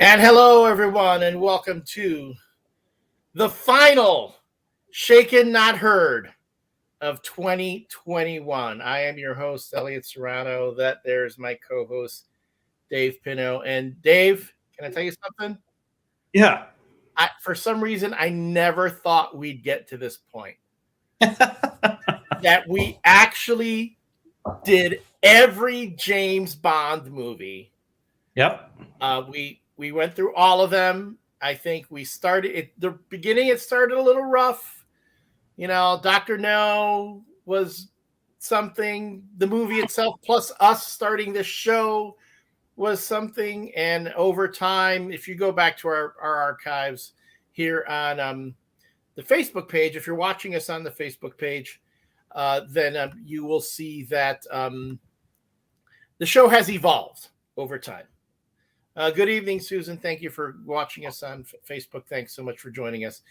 And hello, everyone, and welcome to the final Shaken Not Heard of 2021. I am your host, Elliot Serrano. There's my co-host, Dave Pino. And Dave, can I tell you something? Yeah. For some reason, I never thought we'd get to this point. That we actually did every James Bond movie. Yep. We went through all of them. I think we started at the beginning. It started a little rough. You know, Dr. No was something. The movie itself, plus us starting this show, was something. And over time, if you go back to our archives here on the Facebook page, if you're watching us on the Facebook page, then you will see that the show has evolved over time. Good evening, Susan. Thank you for watching us on Facebook. Thanks so much for joining us.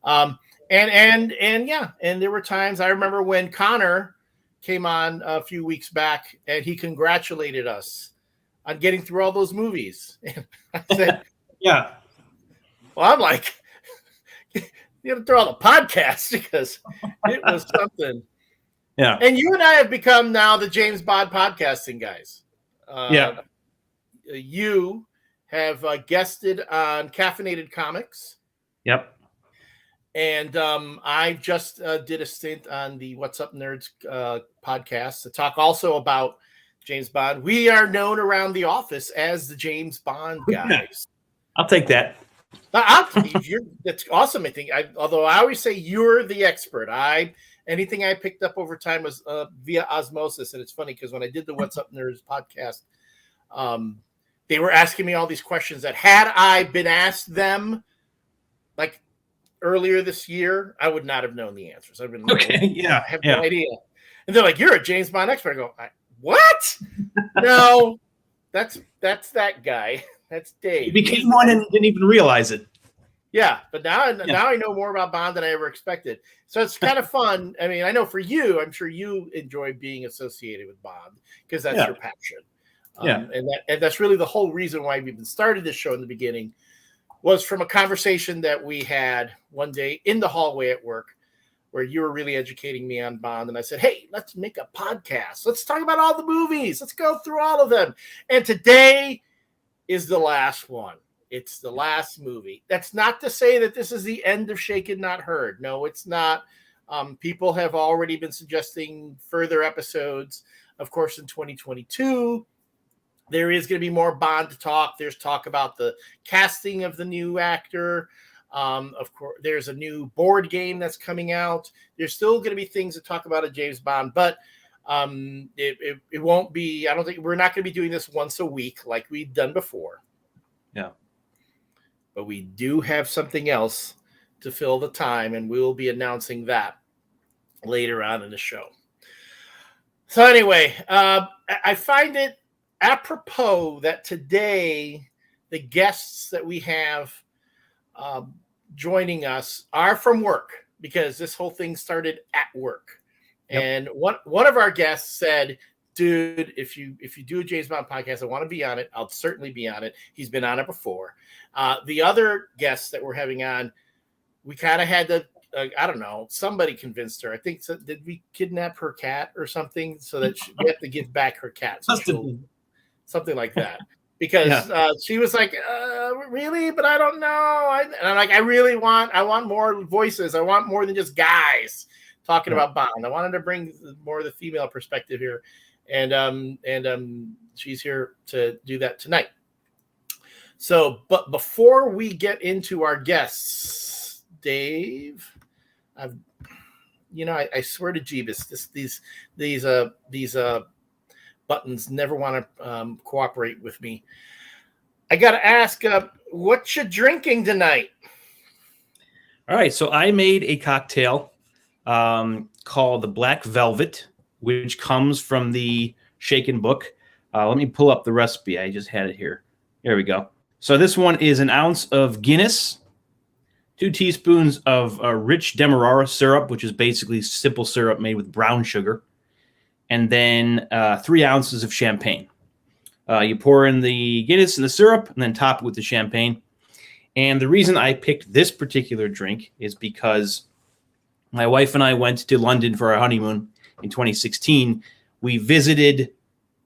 And there were times I remember when Connor came on a few weeks back and he congratulated us on getting through all those movies. And I said, yeah. Well, I'm like, you have to throw all the podcasts because it was something. Yeah. And you and I have become now the James Bond podcasting guys. Yeah. You have guested on Caffeinated Comics. Yep. And I just did a stint on the What's Up Nerds podcast to talk also about James Bond. We are known around the office as the James Bond guys. I'll take that. That's awesome. I think. Although I always say you're the expert. Anything I picked up over time was via osmosis, and it's funny because when I did the What's Up Nerds podcast, they were asking me all these questions that had I been asked them like earlier this year, I would not have known the answers. I've been okay. I have no idea. And they're like, "You're a James Bond expert." I go, "What? No, that's that guy. That's Dave." You became one and didn't even realize it. Yeah, but now I know more about Bond than I ever expected. So it's kind of fun. I mean, I know for you, I'm sure you enjoy being associated with Bond because that's your passion. And that's really the whole reason why we even started this show in the beginning was from a conversation that we had one day in the hallway at work where you were really educating me on Bond. And I said, hey, let's make a podcast. Let's talk about all the movies. Let's go through all of them. And today is the last one. It's the last movie. That's not to say that this is the end of Shaken Not Heard. No, it's not. People have already been suggesting further episodes, of course, in 2022. There is going to be more Bond to talk. There's talk about the casting of the new actor. Of course, there's a new board game that's coming out. There's still going to be things to talk about at James Bond, but it won't be. I don't think we're not going to be doing this once a week like we've done before. Yeah, but we do have something else to fill the time, and we will be announcing that later on in the show. So anyway, I find it apropos that today the guests that we have joining us are from work because this whole thing started at work. Yep. And one of our guests said, dude, if you do a James Bond podcast, I want to be on it. I'll certainly be on it. He's been on it before. The other guests that we're having on, we kind of had to, I don't know, somebody convinced her. I think, so, did we kidnap her cat or something so that we have to give back her cat? So something like that. Because she was like, really? But I don't know. And I'm like, I want more voices. I want more than just guys talking about Bond. I wanted to bring more of the female perspective here. And she's here to do that tonight. So, but before we get into our guests, Dave, I swear to Jeebus, these buttons never want to cooperate with me. I got to ask, what you drinking tonight? All right, so I made a cocktail called the Black Velvet, which comes from the Shaken book. Let me pull up the recipe. I just had it here. There we go. So this one is an ounce of Guinness, 2 teaspoons of rich Demerara syrup, which is basically simple syrup made with brown sugar, and then 3 ounces of champagne. You pour in the Guinness and the syrup, and then top it with the champagne. And the reason I picked this particular drink is because my wife and I went to London for our honeymoon in 2016. We visited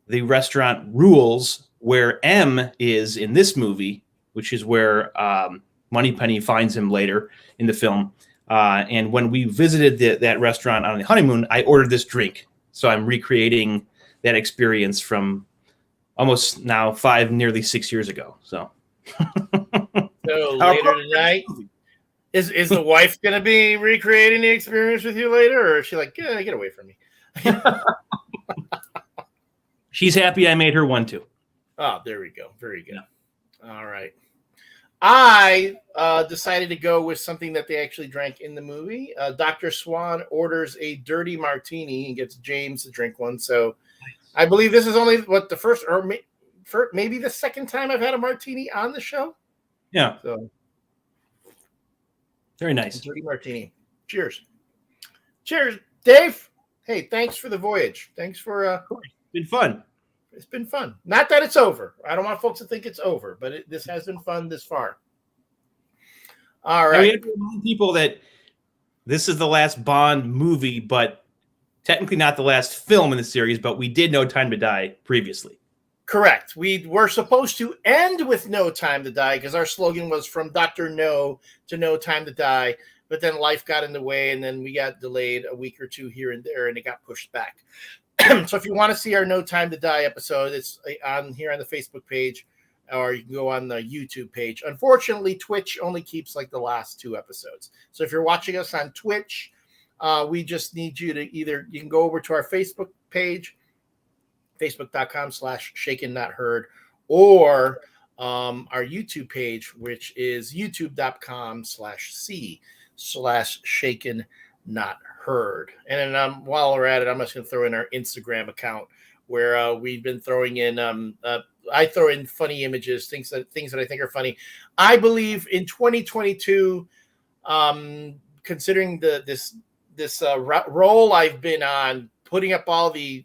the restaurant Rules, where M is in this movie, which is where Moneypenny finds him later in the film. And when we visited that restaurant on the honeymoon, I ordered this drink. So I'm recreating that experience from almost now nearly 6 years ago. So later tonight, is the wife going to be recreating the experience with you later, or is she like, get away from me? She's happy I made her one too. Oh, there we go. Very good. Yeah. All right. I decided to go with something that they actually drank in the movie. Dr. Swan orders a dirty martini and gets James to drink one. So I believe this is only the first, or maybe the second time I've had a martini on the show. Yeah. So very nice. Dirty martini. Cheers. Cheers, Dave. Hey, thanks for the voyage. Thanks for it's been fun. It's been fun. Not that it's over. I don't want folks to think it's over, but this has been fun this far. All right. We have to remind people that this is the last Bond movie, but technically not the last film in the series, but we did No Time to Die previously. Correct. We were supposed to end with No Time to Die because our slogan was from Dr. No to No Time to Die, but then life got in the way and then we got delayed a week or two here and there and it got pushed back. So if you want to see our No Time to Die episode, it's on here on the Facebook page, or you can go on the YouTube page. Unfortunately, Twitch only keeps like the last 2 episodes. So if you're watching us on Twitch, we just need you to you can go over to our Facebook page, facebook.com/ShakenNotHeard, or our YouTube page, which is youtube.com/C/ShakenNotHeard. And then while we're at it, I'm just going to throw in our Instagram account where we've been throwing in. I throw in funny images, things that I think are funny. I believe in 2022, considering this role I've been on, putting up all the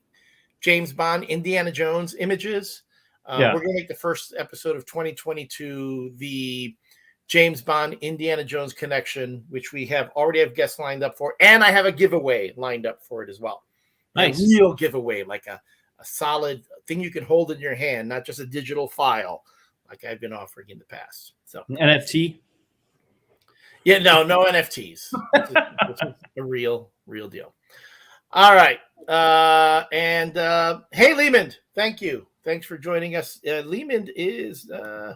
James Bond, Indiana Jones images. We're going to make the first episode of 2022 the James Bond, Indiana Jones connection, which we already have guests lined up for, and I have a giveaway lined up for it as well. Nice. A real giveaway, like a solid thing you can hold in your hand, not just a digital file like I've been offering in the past. So NFT? Yeah, no NFTs. It's a real deal. All right. Hey, Lehman, thank you. Thanks for joining us. Lehman is,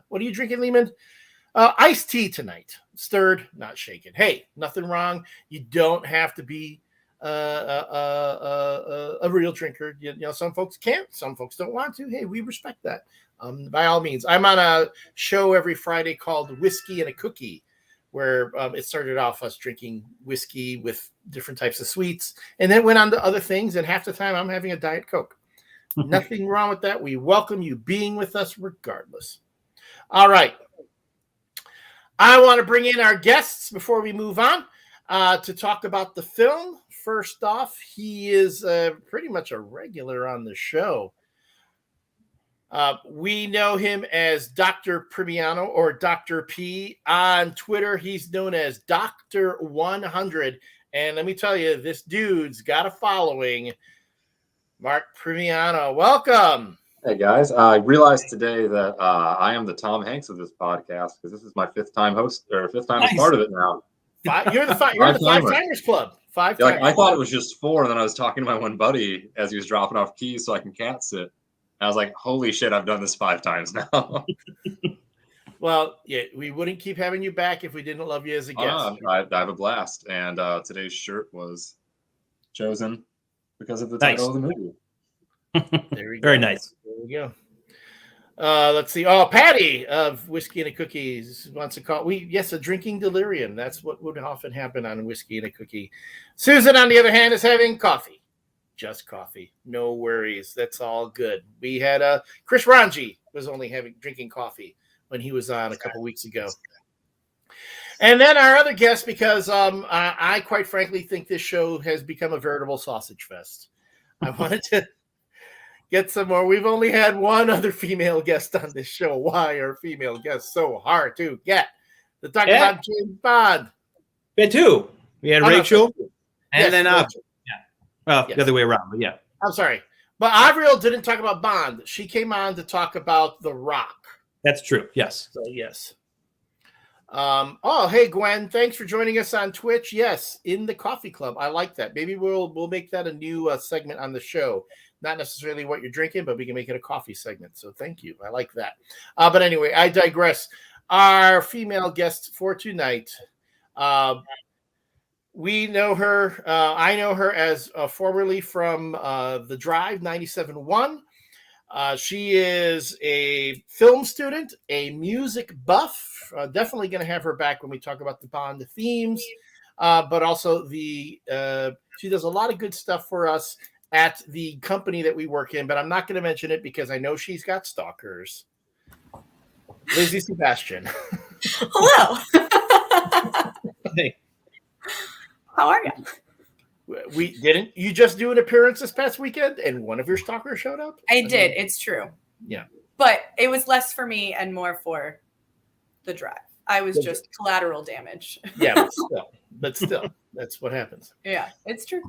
what are you drinking, Lehman? Iced tea tonight. Stirred, not shaken. Hey, nothing wrong. You don't have to be a real drinker. You know, some folks can't. Some folks don't want to. Hey, we respect that. By all means. I'm on a show every Friday called Whiskey and a Cookie, where it started off us drinking whiskey with different types of sweets, and then went on to other things, and half the time I'm having a Diet Coke. Nothing wrong with that. We welcome you being with us regardless. All right. I want to bring in our guests before we move on to talk about the film. First off, he is pretty much a regular on the show. We know him as Dr. Primiano, or Dr. P. On Twitter, he's known as Dr. 100. And let me tell you, this dude's got a following. Mark Primiano, welcome. Hey, guys. I realized today that I am the Tom Hanks of this podcast because this is my 5th time as part of it now. You're the 5-timers club. 5 times. Like, I thought it was just 4, and then I was talking to my one buddy as he was dropping off keys so I can cat sit. And I was like, holy shit, I've done this 5 times now. Well, yeah, we wouldn't keep having you back if we didn't love you as a guest. I have a blast. And today's shirt was chosen because of the title of the movie. There we go. Very nice. There we go. Let's see. Oh, Patty of Whiskey and a Cookies wants to call. A drinking delirium. That's what would often happen on Whiskey and a Cookie. Susan, on the other hand, is having coffee. Just coffee. No worries. That's all good. We had Chris Ranji was only drinking coffee when he was on a couple weeks ago. And then our other guest, because I quite frankly think this show has become a veritable sausage fest. I wanted to Get some more. We've only had one other female guest on this show. Why are female guests so hard to get? To talk about James Bond. We had two. We had Rachel, and then Rachel. Well, the other way around, but yeah. I'm sorry. But Avriel didn't talk about Bond. She came on to talk about The Rock. That's true. Yes. So, yes. Hey, Gwen. Thanks for joining us on Twitch. Yes, in the coffee club. I like that. Maybe we'll make that a new segment on the show. Not necessarily what you're drinking, but we can make it a coffee segment. So thank you. I like that. But anyway, I digress. Our female guest for tonight, we know her. I know her as formerly from The Drive 97.1. She is a film student, a music buff. Definitely going to have her back when we talk about the Bond themes, but also she does a lot of good stuff for us at the company that we work in, but I'm not going to mention it because I know she's got stalkers. Lizzie Sebastian. Hello. Hey. How are you? You just do an appearance this past weekend and one of your stalkers showed up? I did. It's true. Yeah. But it was less for me and more for The Drive. I was just collateral damage. Yeah, but still, that's what happens. Yeah, it's true.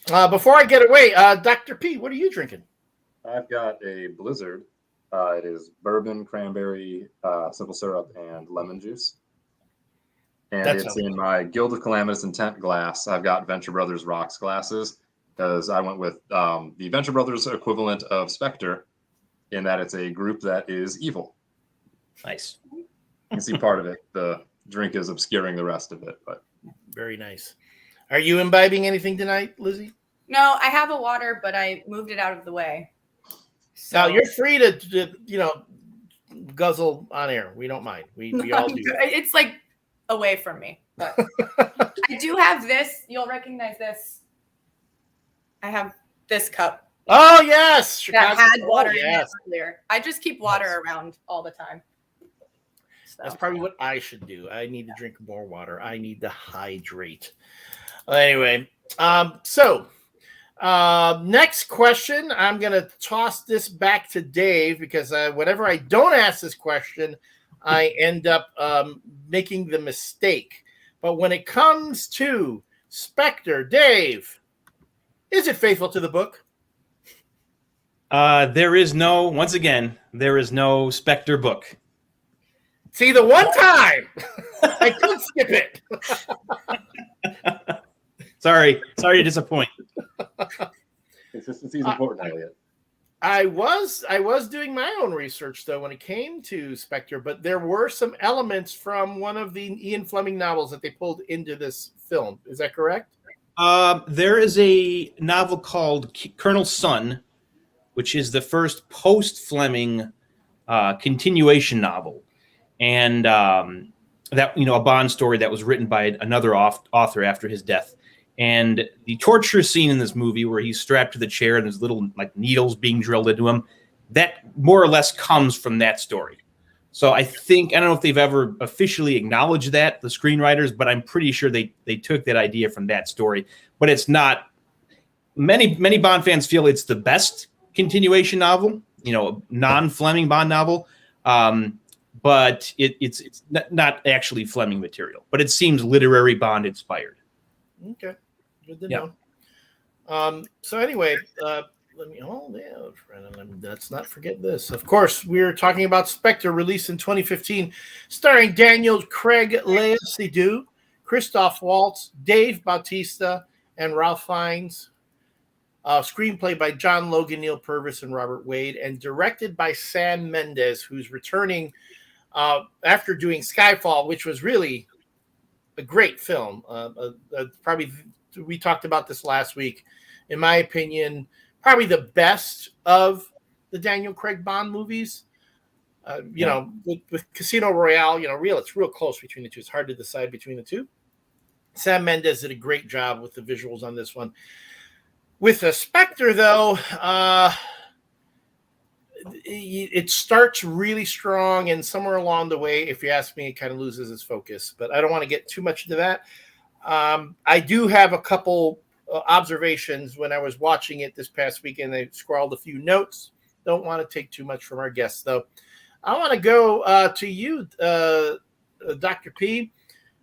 Before I get away, Dr. P, what are you drinking? I've got a Blizzard. It is bourbon, cranberry, simple syrup, and lemon juice. And it's in my Guild of Calamitous Intent glass. I've got Venture Brothers Rocks glasses because I went with the Venture Brothers equivalent of SPECTRE in that it's a group that is evil. Nice. You can see part of it. The drink is obscuring the rest of it, but very nice. Are you imbibing anything tonight, Lizzie? No, I have a water, but I moved it out of the way. So you're free to guzzle on air. We don't mind. We all do. It's like away from me. But I do have this. You'll recognize this. I have this cup. Oh, yes. That had water in it earlier. I just keep water around all the time. So. That's probably what I should do. I need to drink more water. I need to hydrate. Anyway, next question. I'm going to toss this back to Dave because whenever I don't ask this question, I end up making the mistake. But when it comes to SPECTRE, Dave, is it faithful to the book? There is no SPECTRE book. See, the one time I could skip it. Sorry to disappoint. Consistency is important, Elliot. I was doing my own research though when it came to SPECTRE, but there were some elements from one of the Ian Fleming novels that they pulled into this film. Is that correct? There is a novel called Colonel Sun, which is the first post-Fleming continuation novel, and that a Bond story that was written by another author after his death. And the torture scene in this movie where he's strapped to the chair and there's little needles being drilled into him, that more or less comes from that story. So I don't know if they've ever officially acknowledged that, the screenwriters, but I'm pretty sure they took that idea from that story. But it's not. Many Bond fans feel it's the best continuation novel, non-Fleming Bond novel. But it's not actually Fleming material. But it seems literary Bond inspired. Okay. Good to know. So anyway, let's not forget this. Of course, we're talking about SPECTRE, released in 2015, starring Daniel Craig, Lea Seydoux, Christoph Waltz, Dave Bautista, and Ralph Fiennes. Screenplay by John Logan, Neil Purvis, and Robert Wade, and directed by Sam Mendes, who's returning after doing Skyfall, which was really a great film. Probably, we talked about this last week. In my opinion, probably the best of the Daniel Craig Bond movies. With Casino Royale, it's real close between the two. It's hard to decide between the two. Sam Mendes did a great job with the visuals on this one. With a SPECTRE, though, it starts really strong, and somewhere along the way, if you ask me, it kind of loses its focus. But I don't want to get too much into that. I do have a couple observations when I was watching it this past weekend. I scrawled a few notes. Don't want to take too much from our guests, though. I want to go to you, Dr. P.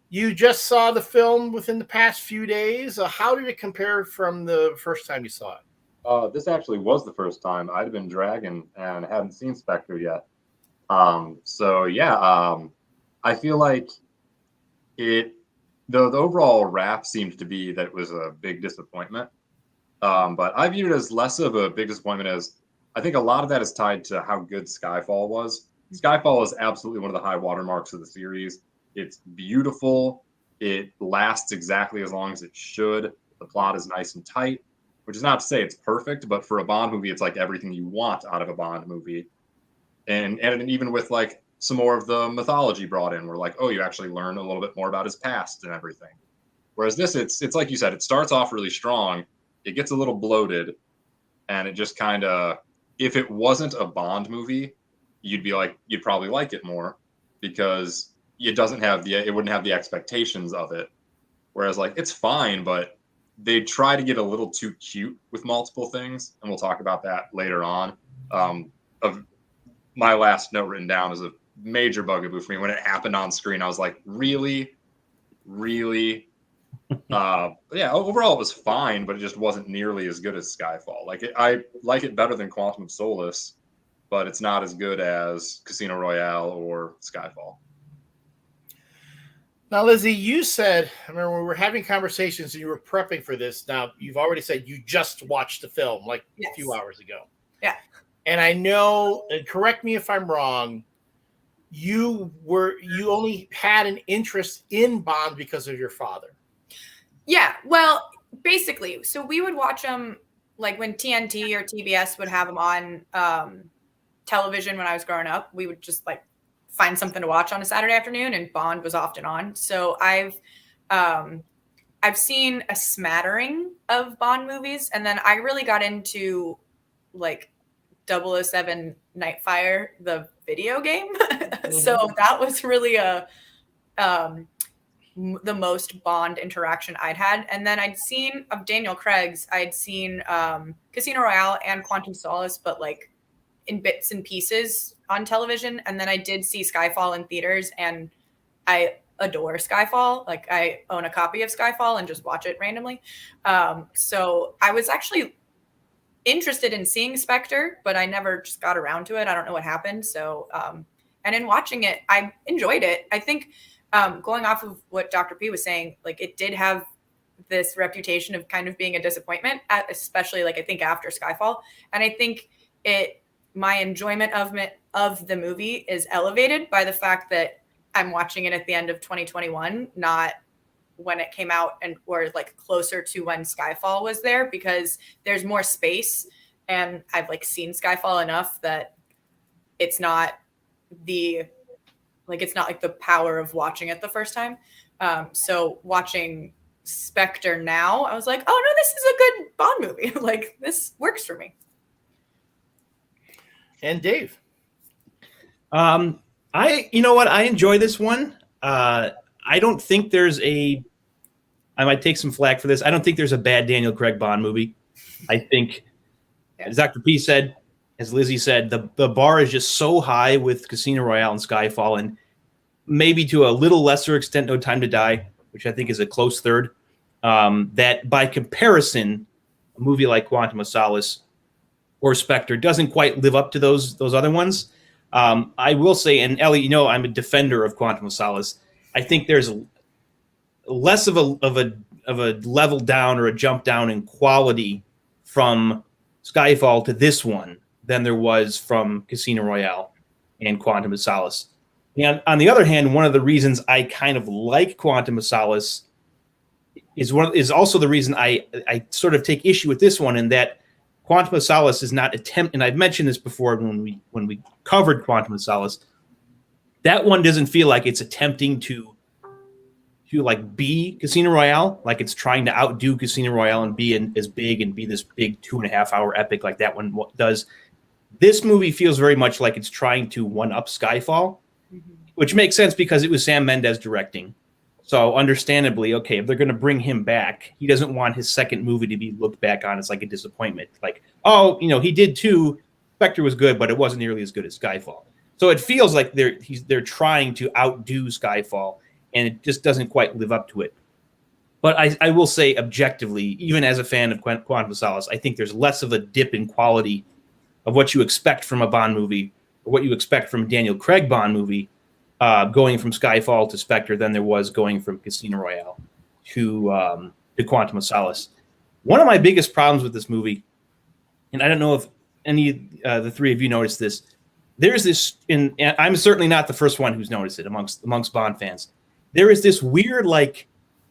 You just saw the film within the past few days. How did it compare from the first time you saw it? This actually was the first time. I'd been dragging and hadn't seen Spectre yet. I feel like the overall rap seemed to be that it was a big disappointment. But I viewed it as less of a big disappointment, as I think a lot of that is tied to how good Skyfall was. Skyfall is absolutely one of the high watermarks of the series. It's beautiful. It lasts exactly as long as it should. The plot is nice and tight, which is not to say it's perfect, but for a Bond movie, it's like everything you want out of a Bond movie. And even with like some more of the mythology brought in, we're like, oh, you actually learn a little bit more about his past and everything. Whereas this, it's like you said, it starts off really strong. It gets a little bloated, and it just kind of, if it wasn't a Bond movie, you'd probably like it more, because it wouldn't have the expectations of it. Whereas like it's fine, but they try to get a little too cute with multiple things, and we'll talk about that later on. Of my last note written down is a major bugaboo for me when it happened on screen. I was like, really? Yeah, overall it was fine, but it just wasn't nearly as good as Skyfall. I like it better than Quantum of Solace, but it's not as good as Casino Royale or Skyfall. Now, Lizzie, you said, I remember we were having conversations and you were prepping for this. Now, you've already said you just watched the film a few hours ago. Yeah. And I know, and correct me if I'm wrong, you only had an interest in Bond because of your father. Yeah, well, basically, so we would watch them like when TNT or TBS would have them on television when I was growing up. We would just like find something to watch on a Saturday afternoon, and Bond was often on. So I've seen a smattering of Bond movies, and then I really got into like 007 Nightfire, the video game. So that was really the most Bond interaction I'd had. And then I'd seen of Daniel Craig's, I'd seen Casino Royale and Quantum Solace, but like in bits and pieces on television. And then I did see Skyfall in theaters, and I adore Skyfall. Like I own a copy of Skyfall and just watch it randomly. So I was actually interested in seeing Spectre, but I never just got around to it. I don't know what happened. So, and in watching it, I enjoyed it. I think going off of what Dr. P was saying, like it did have this reputation of kind of being a disappointment, especially like I think after Skyfall. And I think my enjoyment of the movie is elevated by the fact that I'm watching it at the end of 2021, not when it came out or like closer to when Skyfall was there, because there's more space, and I've like seen Skyfall enough that it's not like the power of watching it the first time. So watching Spectre now, I was like, oh no, this is a good Bond movie. Like this works for me. And Dave. You know what? I enjoy this one. I don't think I might take some flack for this. I don't think there's a bad Daniel Craig Bond movie. I think, as Dr. P said, as Lizzie said, the bar is just so high with Casino Royale and Skyfall, and maybe to a little lesser extent, No Time to Die, which I think is a close third, that by comparison, a movie like Quantum of Solace or Spectre doesn't quite live up to those other ones. I will say, and Ellie, I'm a defender of Quantum of Solace. I think there's less of a level down or a jump down in quality from Skyfall to this one than there was from Casino Royale and Quantum of Solace. And on the other hand, one of the reasons I kind of like Quantum of Solace is also the reason I sort of take issue with this one, in that Quantum of Solace is not and I've mentioned this before when we covered Quantum of Solace, that one doesn't feel like it's attempting to like be Casino Royale, like it's trying to outdo Casino Royale and be as big and be this big 2.5 hour epic like that one does. This movie feels very much like it's trying to one up Skyfall, which makes sense because it was Sam Mendes directing. So understandably, okay, if they're going to bring him back, he doesn't want his second movie to be looked back on as like a disappointment. Like, oh, he did too. Spectre was good, but it wasn't nearly as good as Skyfall. So it feels like they're trying to outdo Skyfall, and it just doesn't quite live up to it. But I will say objectively, even as a fan of Quantum of Solace, I think there's less of a dip in quality of what you expect from a Bond movie or what you expect from a Daniel Craig Bond movie going from Skyfall to Spectre than there was going from Casino Royale to Quantum of Solace. One of my biggest problems with this movie, and I don't know if any the three of you noticed this, there's this, and I'm certainly not the first one who's noticed it amongst Bond fans. There is this weird like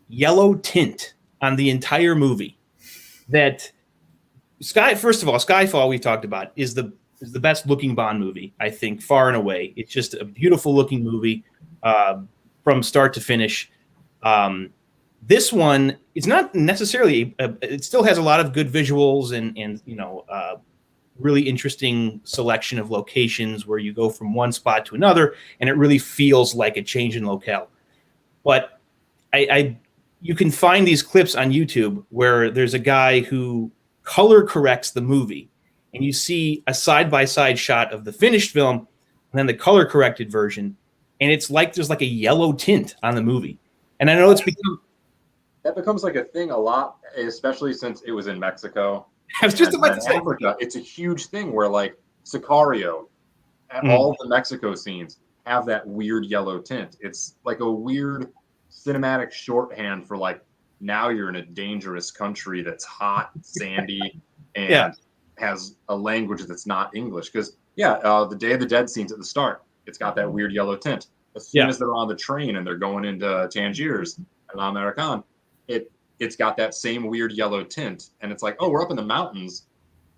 yellow tint on the entire movie that first of all, Skyfall we talked about is the best looking Bond movie, I think, far and away. It's just a beautiful looking movie from start to finish. This one is not necessarily it still has a lot of good visuals and really interesting selection of locations where you go from one spot to another, and it really feels like a change in locale. But you can find these clips on YouTube where there's a guy who color corrects the movie, and you see a side-by-side shot of the finished film and then the color-corrected version, and it's like there's like a yellow tint on the movie. And I know that becomes like a thing a lot, especially since it was in Mexico. I was just about to say, Africa, it's a huge thing where like Sicario and all the Mexico scenes have that weird yellow tint. It's like a weird cinematic shorthand for like, now you're in a dangerous country that's hot, sandy, and has a language that's not English. Because the Day of the Dead scenes at the start, it's got that weird yellow tint. As soon as they're on the train and they're going into Tangiers and American, it's got that same weird yellow tint. And it's like, oh, we're up in the mountains.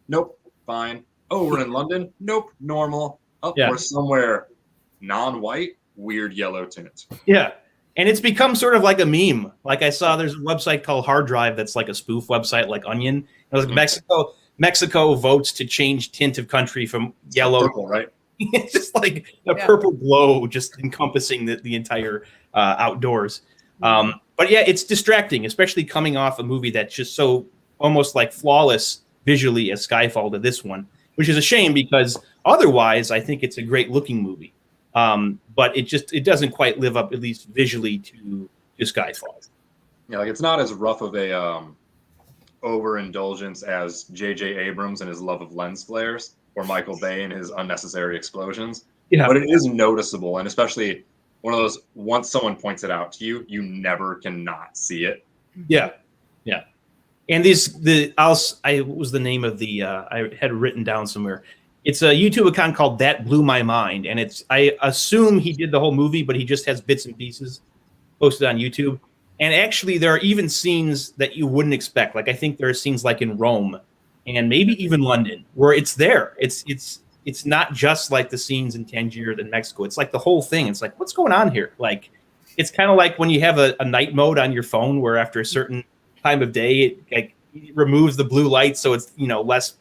Nope, fine. Oh, we're in London. Nope, normal. Oh, we're somewhere non-white, weird yellow tint. Yeah. And it's become sort of like a meme. Like I saw there's a website called Hard Drive that's like a spoof website like Onion. It was like Mexico votes to change tint of country from yellow. Purple, right? It's just like a purple glow just encompassing the entire outdoors. But yeah, it's distracting, especially coming off a movie that's just so almost like flawless visually as Skyfall to this one, which is a shame because otherwise I think it's a great looking movie. But it doesn't quite live up, at least visually, to Skyfall. Yeah, like it's not as rough of a overindulgence as J.J. Abrams and his love of lens flares, or Michael Bay and his unnecessary explosions. Yeah. But it is noticeable, and especially one of those, once someone points it out to you, you never cannot see it. Yeah, yeah. And what was the name of the, I had written down somewhere. It's a YouTube account called That Blew My Mind, and I assume he did the whole movie, but he just has bits and pieces posted on YouTube. And actually, there are even scenes that you wouldn't expect. Like I think there are scenes like in Rome, and maybe even London, where it's there. It's not just like the scenes in Tangier and Mexico. It's like the whole thing. It's like, what's going on here? Like, it's kind of like when you have a night mode on your phone, where after a certain time of day, it removes the blue light, so it's less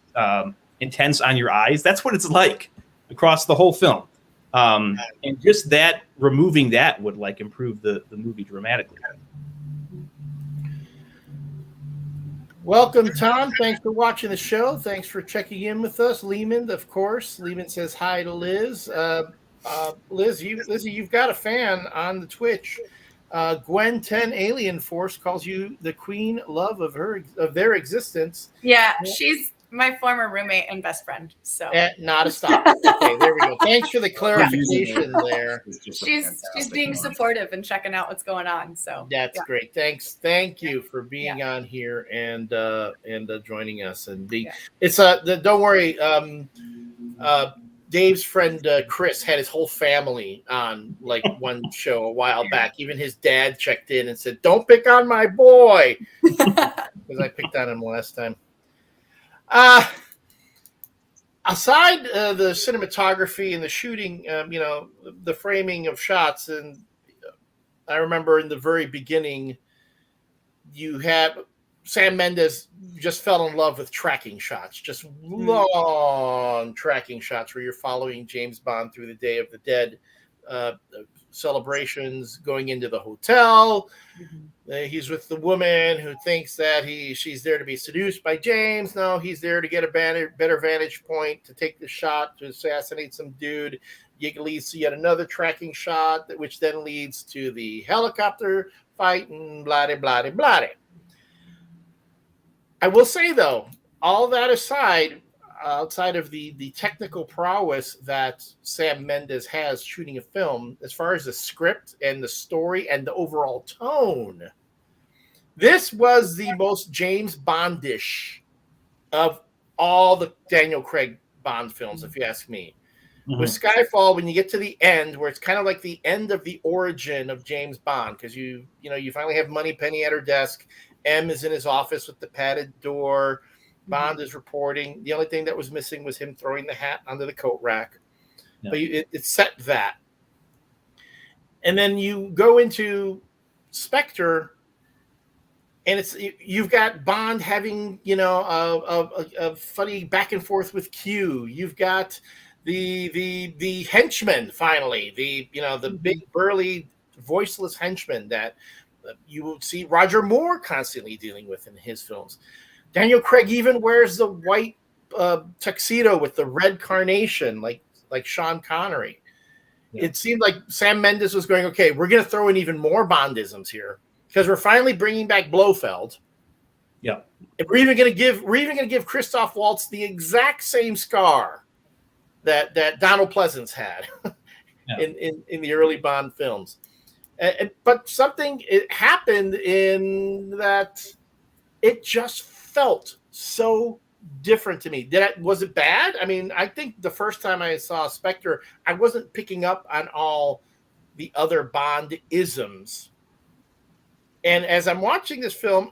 intense on your eyes. That's what it's like across the whole film. And just that, removing that would like improve the movie dramatically. Welcome, Tom. Thanks for watching the show. Thanks for checking in with us. Lehman, of course. Lehman says hi to Liz. Liz, you've got a fan on the Twitch. Gwen 10 Alien Force calls you the queen love of their existence. Yeah, she's my former roommate and best friend. So not a stop. Okay, there we go. Thanks for the clarification there. She's being supportive and checking out what's going on. So that's great. Thank you for being on here and joining us it's don't worry. Dave's friend Chris had his whole family on like one show a while back. Even his dad checked in and said, "Don't pick on my boy," because I picked on him last time. Aside the cinematography and the shooting, the framing of shots, and I remember in the very beginning, you had Sam Mendes just fell in love with tracking shots, just long tracking shots where you're following James Bond through the Day of the Dead celebrations going into the hotel. Mm-hmm. He's with the woman who thinks that she's there to be seduced by James. No, he's there to get a better vantage point, to take the shot, to assassinate some dude. You leads to yet another tracking shot, which then leads to the helicopter fight and blah, blah, blah. I will say, though, all that aside, outside of the technical prowess that Sam Mendes has shooting a film, as far as the script and the story and the overall tone, this was the most James Bondish of all the Daniel Craig Bond films, if you ask me. Mhm. With Skyfall, when you get to the end, where it's kind of like the end of the origin of James Bond, because you finally have Moneypenny at her desk, M is in his office with the padded door, Bond is reporting. The only thing that was missing was him throwing the hat under the coat rack. Yeah. But it set that. And then you go into Spectre, and you've got Bond having, a funny back and forth with Q. You've got the henchman, finally, the big burly voiceless henchman that you will see Roger Moore constantly dealing with in his films. Daniel Craig even wears the white tuxedo with the red carnation, like Sean Connery. Yeah. It seemed like Sam Mendes was going, okay, we're going to throw in even more Bondisms here because we're finally bringing back Blofeld. Yeah, and we're even going to give Christoph Waltz the exact same scar that Donald Pleasance had in the early Bond films. But something happened in that it just felt so different to me. Was it bad? I mean, I think the first time I saw Spectre, I wasn't picking up on all the other Bond isms. And as I'm watching this film,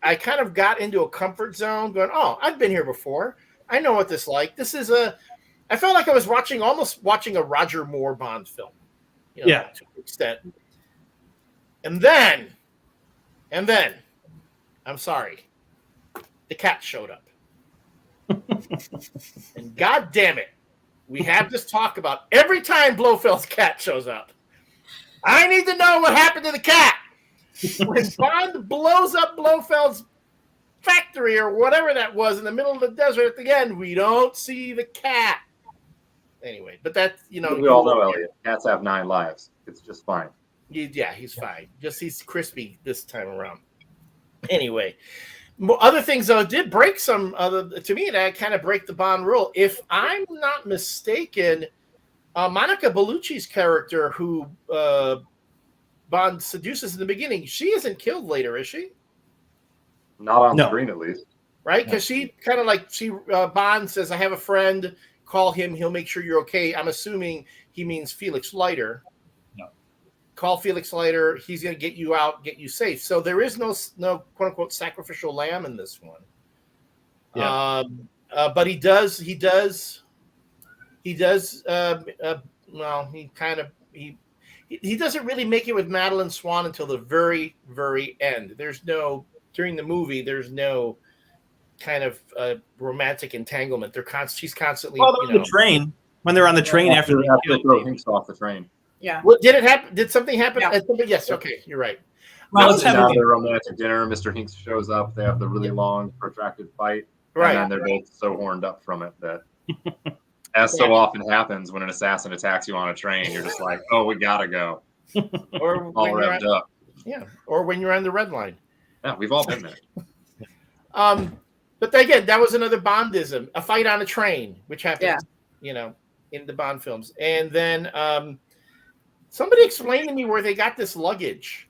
I kind of got into a comfort zone going, oh, I've been here before. I know what this is like. I felt like I was almost watching a Roger Moore Bond film. To an extent. And then, I'm sorry, the cat showed up. And God damn it, we have this talk about every time Blofeld's cat shows up. I need to know what happened to the cat. When Bond blows up Blofeld's factory or whatever that was in the middle of the desert at the end, we don't see the cat. Anyway, but that's, we all know, Elliot, cats have 9 lives. It's just fine. He's fine. Just he's crispy this time around. Anyway, other things, though, did break some other, to me, that kind of break the Bond rule. If I'm not mistaken, Monica Bellucci's character, who Bond seduces in the beginning, she isn't killed later, is she? Not on screen, at least. Right? Because she kind of Bond says, I have a friend, call him, he'll make sure you're okay. I'm assuming he means Felix Leiter. No. Call Felix Leiter, he's going to get you out, get you safe. So there is no quote unquote sacrificial lamb in this one. Yeah. But he doesn't really make it with Madeline Swan until the very, very end. During the movie, there's no kind of romantic entanglement. She's constantly the train, when they're on the train after they throw Hinks off the train. Yeah. What did it happen? Did something happen? Yeah. Yes. Okay, you're right. Well, it's now their romantic dinner. Mr. Hinks shows up. They have the really long, protracted fight. Right. And then they're both so horned up from it that, as so often happens when an assassin attacks you on a train, you're just like, oh, we gotta go. Or all revved up. Yeah. Or when you're on the red line. Yeah, we've all been there. But again, that was another Bondism, a fight on a train, which happens, in the Bond films. And then somebody explained to me where they got this luggage.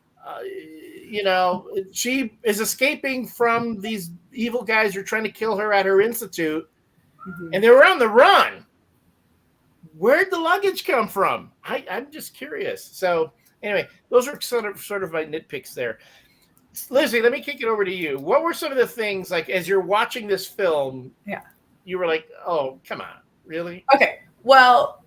She is escaping from these evil guys who are trying to kill her at her institute, and they were on the run. Where'd the luggage come from? I'm just curious. So anyway, those are sort of my nitpicks there. Lizzie, let me kick it over to you. What were some of the things, like, as you're watching this film, you were like, oh, come on, really? Okay, well,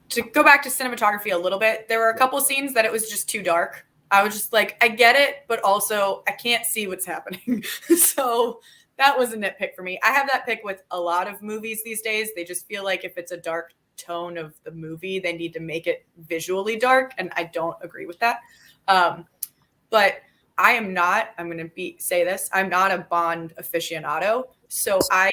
to go back to cinematography a little bit, there were a couple scenes that it was just too dark. I was just like, I get it, but also I can't see what's happening. So that was a nitpick for me. I have that pick with a lot of movies these days. They just feel like if it's a dark tone of the movie. They need to make it visually dark, and I don't agree with that. But I am not, I'm going to say this, I'm not a Bond aficionado. So I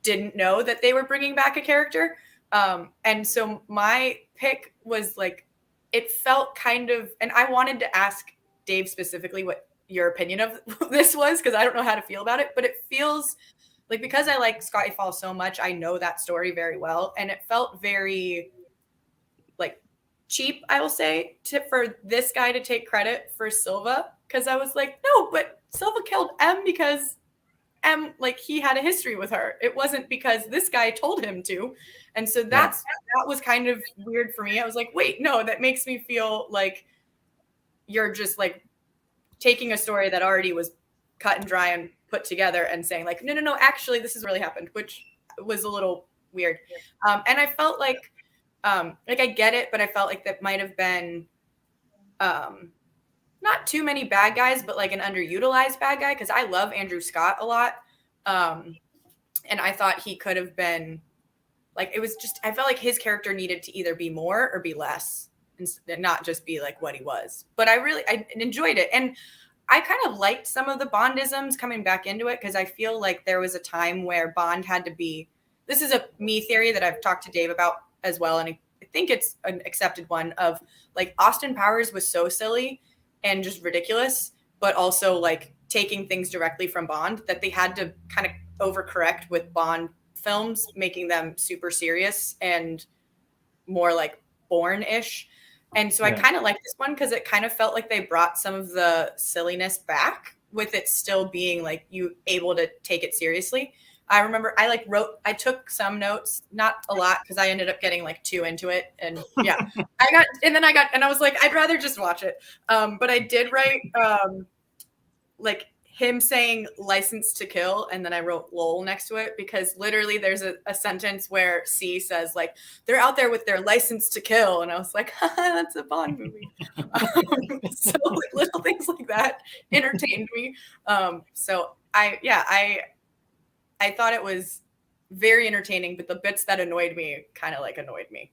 didn't know that they were bringing back a character. And so my pick was like, it felt kind of, and I wanted to ask Dave specifically what your opinion of this was, because I don't know how to feel about it, but it feels like, because I like Skyfall so much, I know that story very well. And it felt very like cheap, I will say, for this guy to take credit for Silva. Because I was like, no, but Silva killed M because M, like, he had a history with her. It wasn't because this guy told him to. And so that was kind of weird for me. I was like, wait, no, that makes me feel like you're just like taking a story that already was cut and dry and put together and saying like, no, actually this has really happened, which was a little weird. And I felt like I get it, but I felt like that might have been not too many bad guys, but like an underutilized bad guy. Cause I love Andrew Scott a lot. And I thought he could have been like, it was just, I felt like his character needed to either be more or be less and not just be like what he was. But I enjoyed it. And I kind of liked some of the Bondisms coming back into it. Cause I feel like there was a time where Bond had to be, this is a me theory that I've talked to Dave about as well. And I think it's an accepted one of like Austin Powers was so silly and just ridiculous, but also like taking things directly from Bond that they had to kind of overcorrect with Bond films, making them super serious and more like Bourne-ish. And so I kind of like this one because it kind of felt like they brought some of the silliness back with it still being like you able to take it seriously. I remember I took some notes, not a lot because I ended up getting like 2 into it. And yeah, and I was like, I'd rather just watch it. But I did write like him saying license to kill. And then I wrote lol next to it because literally there's a sentence where C says like, they're out there with their license to kill. And I was like, that's a Bond movie. So like, little things like that entertained me. So I thought it was very entertaining, but the bits that annoyed me kind of like annoyed me.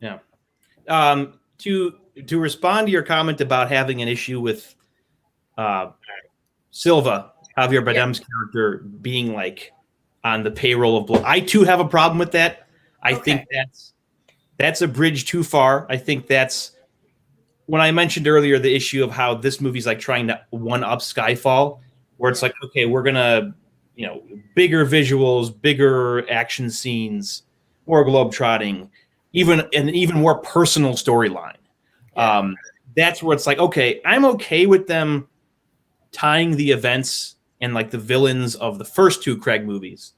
Yeah. To respond to your comment about having an issue with Silva, Javier Bardem's character being like on the payroll of Blood, I too have a problem with that. I think that's a bridge too far. I think that's when I mentioned earlier the issue of how this movie's like trying to one up Skyfall, where it's like, okay, we're gonna, bigger visuals, bigger action scenes, more globetrotting, even more personal storyline. That's where it's like, okay, I'm okay with them tying the events and like the villains of the first 2 Craig movies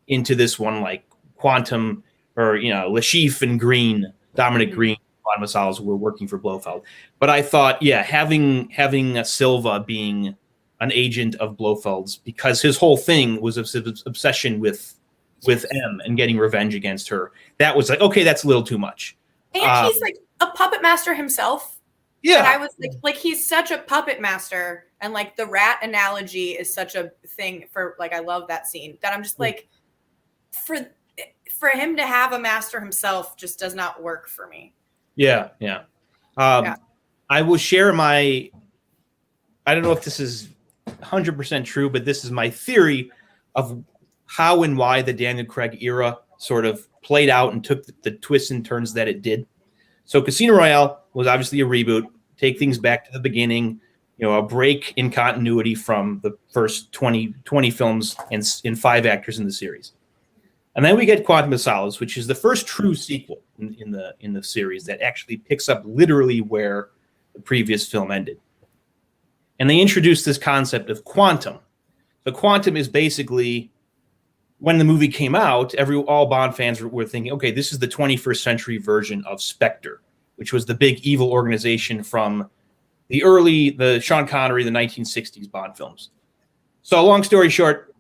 into this one, like Quantum or, Lashif and Green, Dominic Green, Juan Massalas were working for Blofeld. But I thought, having a Silva being an agent of Blofeld's because his whole thing was obsession with M and getting revenge against her. That was like, okay, that's a little too much. And he's like a puppet master himself. Yeah. And I was like he's such a puppet master. And like the rat analogy is such a thing for like, I love that scene that I'm just like, for him to have a master himself just does not work for me. Yeah. I will share I don't know if this is 100% true, but this is my theory of how and why the Daniel Craig era sort of played out and took the twists and turns that it did. So Casino Royale was obviously a reboot, take things back to the beginning, a break in continuity from the first 20 films and 5 actors in the series. And then we get Quantum of Solace, which is the first true sequel in the series that actually picks up literally where the previous film ended. And they introduced this concept of quantum. So quantum is basically, when the movie came out, all Bond fans were thinking, okay, this is the 21st century version of SPECTRE, which was the big evil organization from the Sean Connery, the 1960s Bond films. So long story short,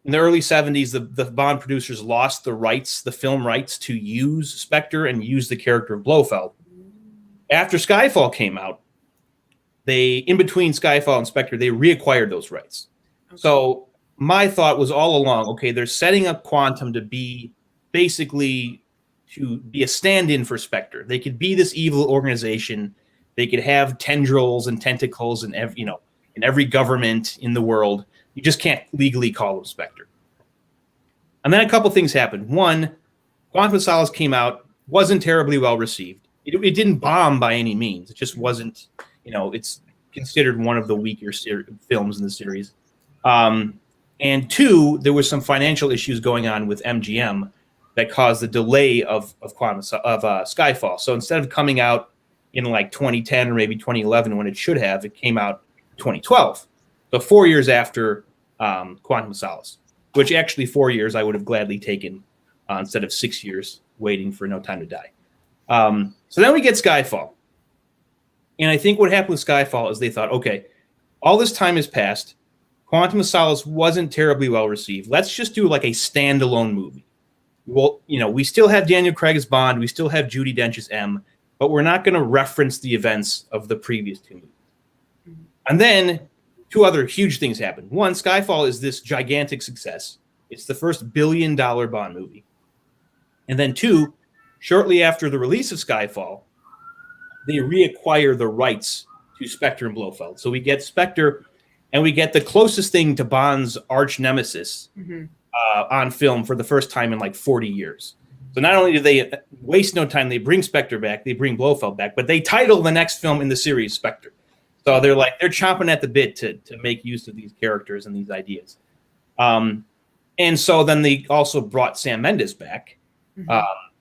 in the early 70s, the Bond producers lost the film rights to use SPECTRE and use the character of Blofeld. After Skyfall came out, in between Skyfall and SPECTRE, they reacquired those rights. Okay. So my thought was all along, okay, they're setting up Quantum to be basically to be a stand-in for Spectre. They could be this evil organization. They could have tendrils and tentacles in every government in the world. You just can't legally call them Spectre. And then a couple things happened. One, Quantum of Solace came out, wasn't terribly well received. It didn't bomb by any means. It just wasn't, it's considered one of the weaker films in the series. And two, there was some financial issues going on with MGM that caused the delay of Skyfall. So instead of coming out in like 2010 or maybe 2011 when it should have, it came out 2012. So 4 years after Quantum of Solace, which actually 4 years I would have gladly taken instead of 6 years waiting for No Time to Die. So then we get Skyfall. And I think what happened with Skyfall is they thought, okay, all this time has passed. Quantum of Solace wasn't terribly well received. Let's just do like a standalone movie. Well, we still have Daniel Craig as Bond. We still have Judi Dench as M, but we're not going to reference the events of the previous two movies. Mm-hmm. And then two other huge things happened. One, Skyfall is this gigantic success. It's the first $1 billion Bond movie. And then two, shortly after the release of Skyfall, they reacquire the rights to Spectre and Blofeld. So we get Spectre, and we get the closest thing to Bond's arch nemesis on film for the first time in like 40 years. So not only do they waste no time, they bring Spectre back, they bring Blofeld back, but they title the next film in the series Spectre. So they're chomping at the bit to make use of these characters and these ideas. And so then they also brought Sam Mendes back,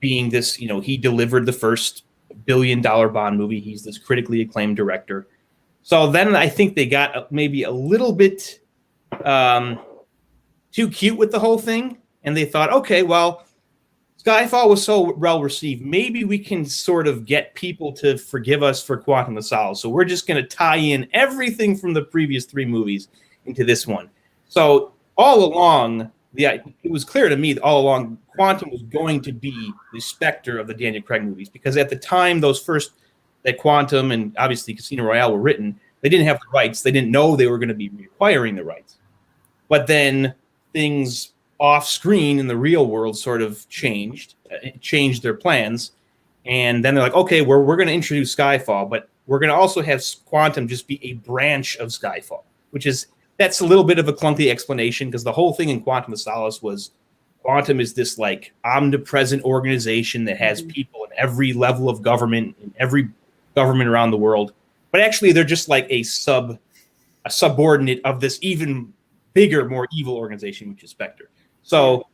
being this, he delivered the first $1 billion Bond movie. He's this critically acclaimed director. So then I think they got maybe a little bit too cute with the whole thing. And they thought, okay, well, Skyfall was so well received. Maybe we can sort of get people to forgive us for Quantum of Solace. So we're just going to tie in everything from the previous three movies into this one. So all along, it was clear to me that all along Quantum was going to be the Spectre of the Daniel Craig movies, because at the time that Quantum and obviously Casino Royale were written, they didn't have the rights. They didn't know they were going to be reacquiring the rights. But then things off screen in the real world sort of changed their plans. And then they're like, okay, we're going to introduce Skyfall, but we're going to also have Quantum just be a branch of Skyfall, that's a little bit of a clunky explanation, because the whole thing in Quantum of Solace was Quantum is this like omnipresent organization that has people in every level of government, in every government around the world. But actually, they're just like a subordinate of this even bigger, more evil organization, which is Spectre. So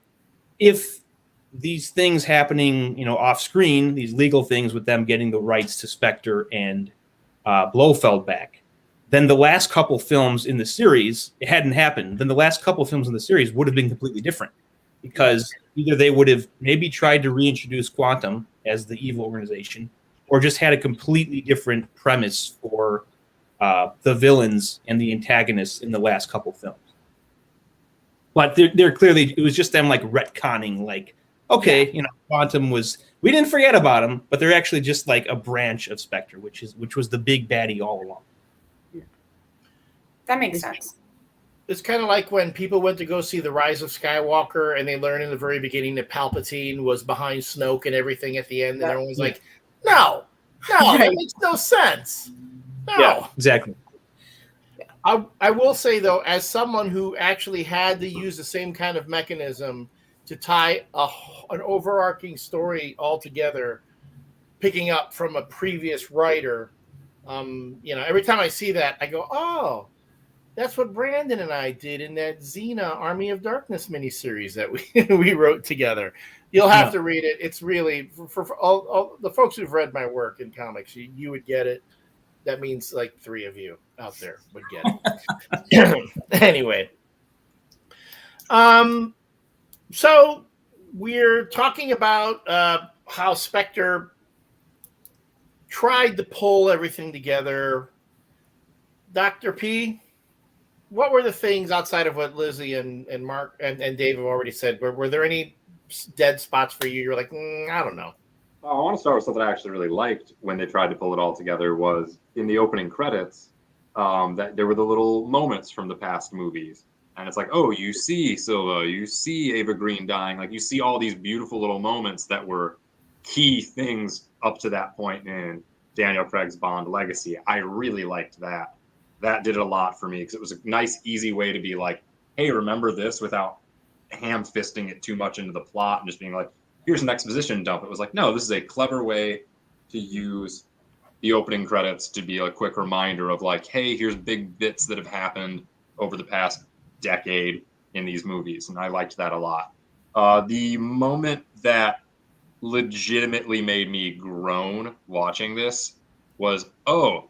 if these things happening, off screen, these legal things with them getting the rights to Spectre and Blofeld back, then the last couple films in the series, it hadn't happened. Then the last couple films in the series would have been completely different, because either they would have maybe tried to reintroduce Quantum as the evil organization, or just had a completely different premise for the villains and the antagonists in the last couple films. But they're clearly, it was just them like retconning, like, okay, Quantum we didn't forget about them, but they're actually just like a branch of Spectre, which was the big baddie all along. That makes sense. It's kind of like when people went to go see The Rise of Skywalker and they learned in the very beginning that Palpatine was behind Snoke and everything at the end, and everyone's like, no, that makes no sense. No. Yeah, exactly. I will say, though, as someone who actually had to use the same kind of mechanism to tie an overarching story all together, picking up from a previous writer, every time I see that, I go, oh, that's what Brandon and I did in that Xena Army of Darkness miniseries that we wrote together. You'll have to read it. It's really, for all the folks who've read my work in comics, you would get it. That means like 3 of you out there would get it. Anyway. So we're talking about how Spectre tried to pull everything together. Dr. P, what were the things outside of what Lizzie and Mark and Dave have already said? Were there any dead spots for you? You're like, I don't know. I want to start with something I actually really liked when they tried to pull it all together was in the opening credits, that there were the little moments from the past movies. And it's like, oh, you see Silva, you see Ava Green dying. Like you see all these beautiful little moments that were key things up to that point in Daniel Craig's Bond legacy. I really liked that. That did a lot for me because it was a nice, easy way to be like, hey, remember this, without ham-fisting it too much into the plot and just being like, here's an exposition dump. It was like, no, this is a clever way to use the opening credits to be a quick reminder of like, hey, here's big bits that have happened over the past decade in these movies. And I liked that a lot. The moment that legitimately made me groan watching this was, oh,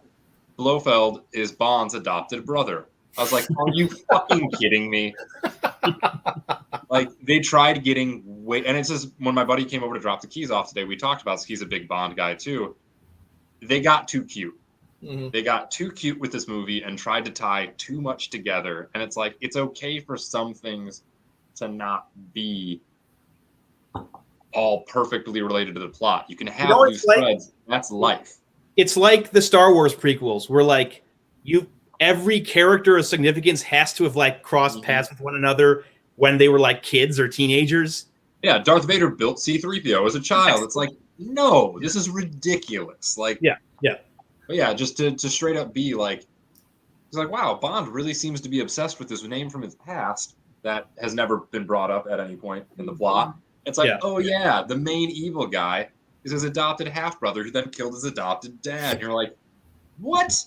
Blofeld is Bond's adopted brother. I was like, are you fucking kidding me? Like, they tried getting way, and it's just when my buddy came over to drop the keys off today, we talked about this. He's a big Bond guy too. They got too cute. Mm-hmm. They got too cute with this movie and tried to tie too much together. And it's like, it's okay for some things to not be all perfectly related to the plot. You can have loose threads. That's life. It's like the Star Wars prequels, where like every character of significance has to have like crossed paths with one another when they were like kids or teenagers. Yeah, Darth Vader built C-3PO as a child. It's like, no, this is ridiculous. Like, yeah. But yeah, just to straight up be like, he's like, wow, Bond really seems to be obsessed with this name from his past that has never been brought up at any point in the plot. It's like, oh yeah, the main evil guy is his adopted half-brother who then killed his adopted dad. And you're like, what?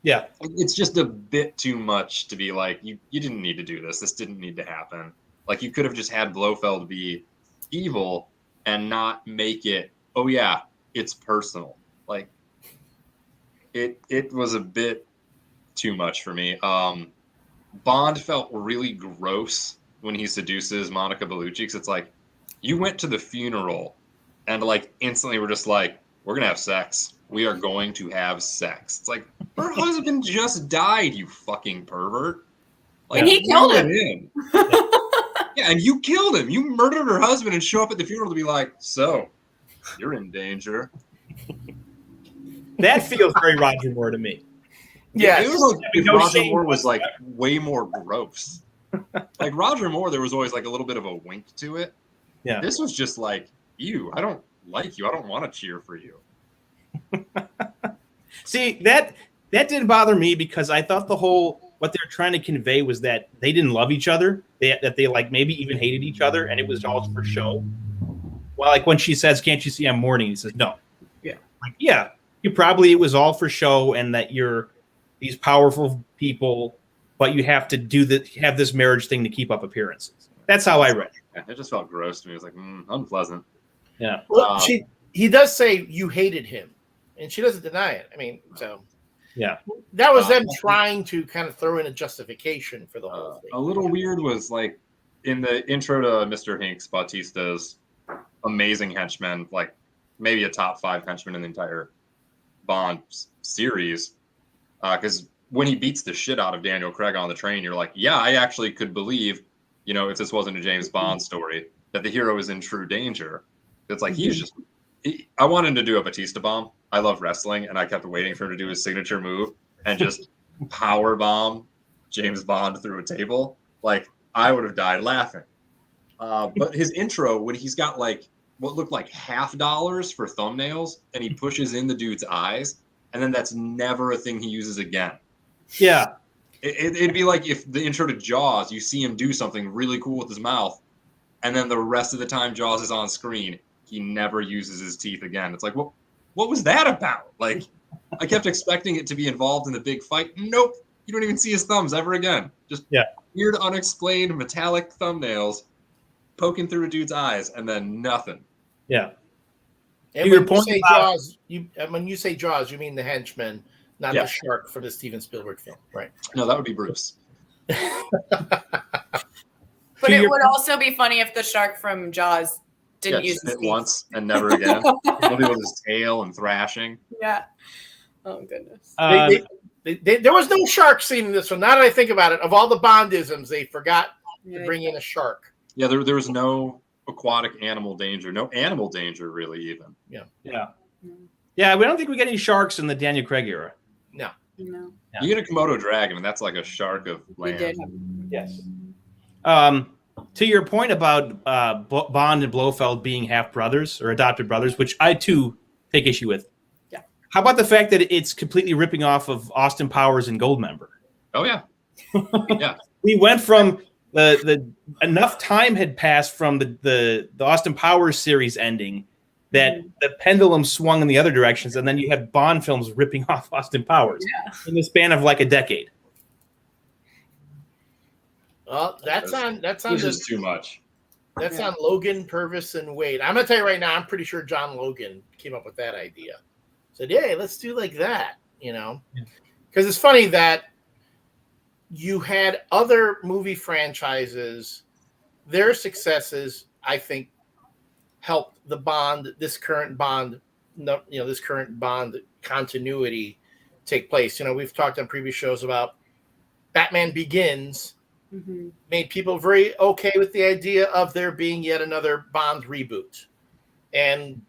Yeah. It's just a bit too much to be like, you didn't need to do this. This didn't need to happen. Like, you could have just had Blofeld be evil and not make it, oh yeah, it's personal. Like, it was a bit too much for me. Bond felt really gross when he seduces Monica Bellucci, because it's like, you went to the funeral and like instantly we're just like, we're gonna have sex. We are going to have sex. It's like, her husband just died, you fucking pervert. Like, and he killed him. Yeah, and you killed him. You murdered her husband and show up at the funeral to be like, so, you're in danger. That feels very Roger Moore to me. Yeah, it was like if Roger Moore was like way more gross. Like Roger Moore, there was always like a little bit of a wink to it. Yeah. This was just like, ew, I don't like you. I don't want to cheer for you. See, that didn't bother me because I thought what they were trying to convey was that they didn't love each other. That they like maybe even hated each other, and it was all for show. Well, like when she says, "Can't you see I'm mourning?" He says, "No." Yeah. Like, yeah, it was all for show, and that you're these powerful people, but you have to have this marriage thing to keep up appearances. That's how I read it. Yeah, it just felt gross to me. It was like unpleasant. Yeah. Well, he does say you hated him, and she doesn't deny it. I mean, so yeah, that was them trying to kind of throw in a justification for the whole thing. A little weird was like in the intro to Mr. Hinks, Bautista's amazing henchmen, like maybe a top 5 henchman in the entire Bond series. Because when he beats the shit out of Daniel Craig on the train, you're like, yeah, I actually could believe, if this wasn't a James Bond story, that the hero is in true danger. It's like I wanted him to do a Batista bomb. I love wrestling, and I kept waiting for him to do his signature move and just power bomb James Bond through a table. Like, I would have died laughing. But his intro, when he's got like what looked like $50 for thumbnails, and he pushes in the dude's eyes, and then that's never a thing he uses again. Yeah. It'd be like if the intro to Jaws, you see him do something really cool with his mouth, and then the rest of the time Jaws is on screen, he never uses his teeth again. It's like, what was that about? Like, I kept expecting it to be involved in the big fight. Nope. You don't even see his thumbs ever again. Just weird, unexplained, metallic thumbnails poking through a dude's eyes, and then nothing. Yeah. And when you say Jaws, you mean the henchman, not the shark for the Steven Spielberg film, right? No, that would be Bruce. But it would also be funny if the shark from Jaws didn't use his teeth once and never again. Only with his tail and thrashing. Yeah. Oh goodness. There was no shark scene in this one. Now that I think about it, of all the Bondisms, they forgot to bring in a shark. Yeah, there was no aquatic animal danger, no animal danger really even. Yeah. Yeah, we don't think we get any sharks in the Daniel Craig era. No. No. You get a Komodo dragon, and that's like a shark of land. We did. Yes. to your point about Bond and Blofeld being half brothers or adopted brothers, which I too take issue with. Yeah. How about the fact that it's completely ripping off of Austin Powers and Goldmember? Oh yeah, yeah. We went from the enough time had passed from the Austin Powers series ending that the pendulum swung in the other directions, and then you have Bond films ripping off Austin Powers in the span of like a decade. Well, that's on just too much. That's on Logan, Purvis, and Wade. I'm gonna tell you right now, I'm pretty sure John Logan came up with that idea. Said, "Hey, let's do like that," because it's funny that you had other movie franchises, their successes, I think, helped this current Bond continuity take place. We've talked on previous shows about Batman Begins. Made people very okay with the idea of there being yet another Bond reboot. And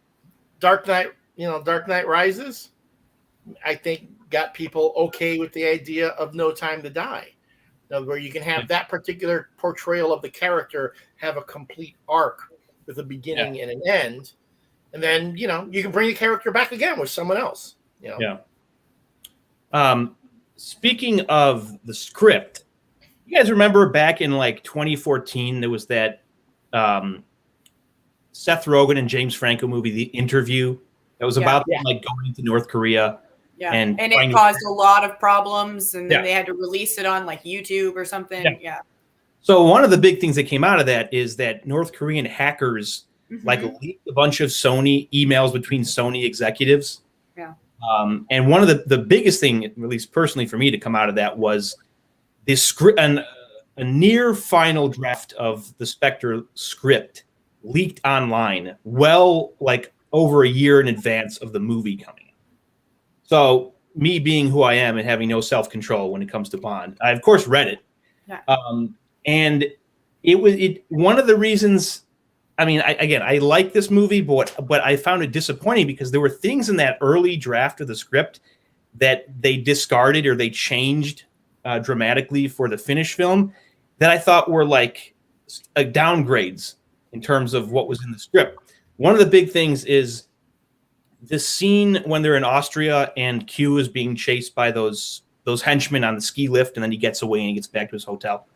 Dark Knight Rises, I think, got people okay with the idea of No Time to Die. Where you can have that particular portrayal of the character have a complete arc with a beginning and an end. And then, you can bring the character back again with someone else. Yeah. Speaking of the script, you guys remember back in like 2014, there was that Seth Rogen and James Franco movie, The Interview, that was about them, like going to North Korea. Yeah, and it caused a lot of problems, and then they had to release it on like YouTube or something. Yeah. So one of the big things that came out of that is that North Korean hackers like leaked a bunch of Sony emails between Sony executives. Yeah. And one of the biggest thing, at least personally for me, to come out of that was this script, a near final draft of the SPECTRE script leaked online, like over a year in advance of the movie coming. So me being who I am and having no self-control when it comes to Bond, I of course read it. Yeah. And it was one of the reasons. I mean, I like this movie, but I found it disappointing because there were things in that early draft of the script that they discarded or they changed dramatically for the finished film that I thought were like downgrades in terms of what was in the script. One of the big things is the scene when they're in Austria and Q is being chased by those henchmen on the ski lift, and then he gets away and he gets back to his hotel.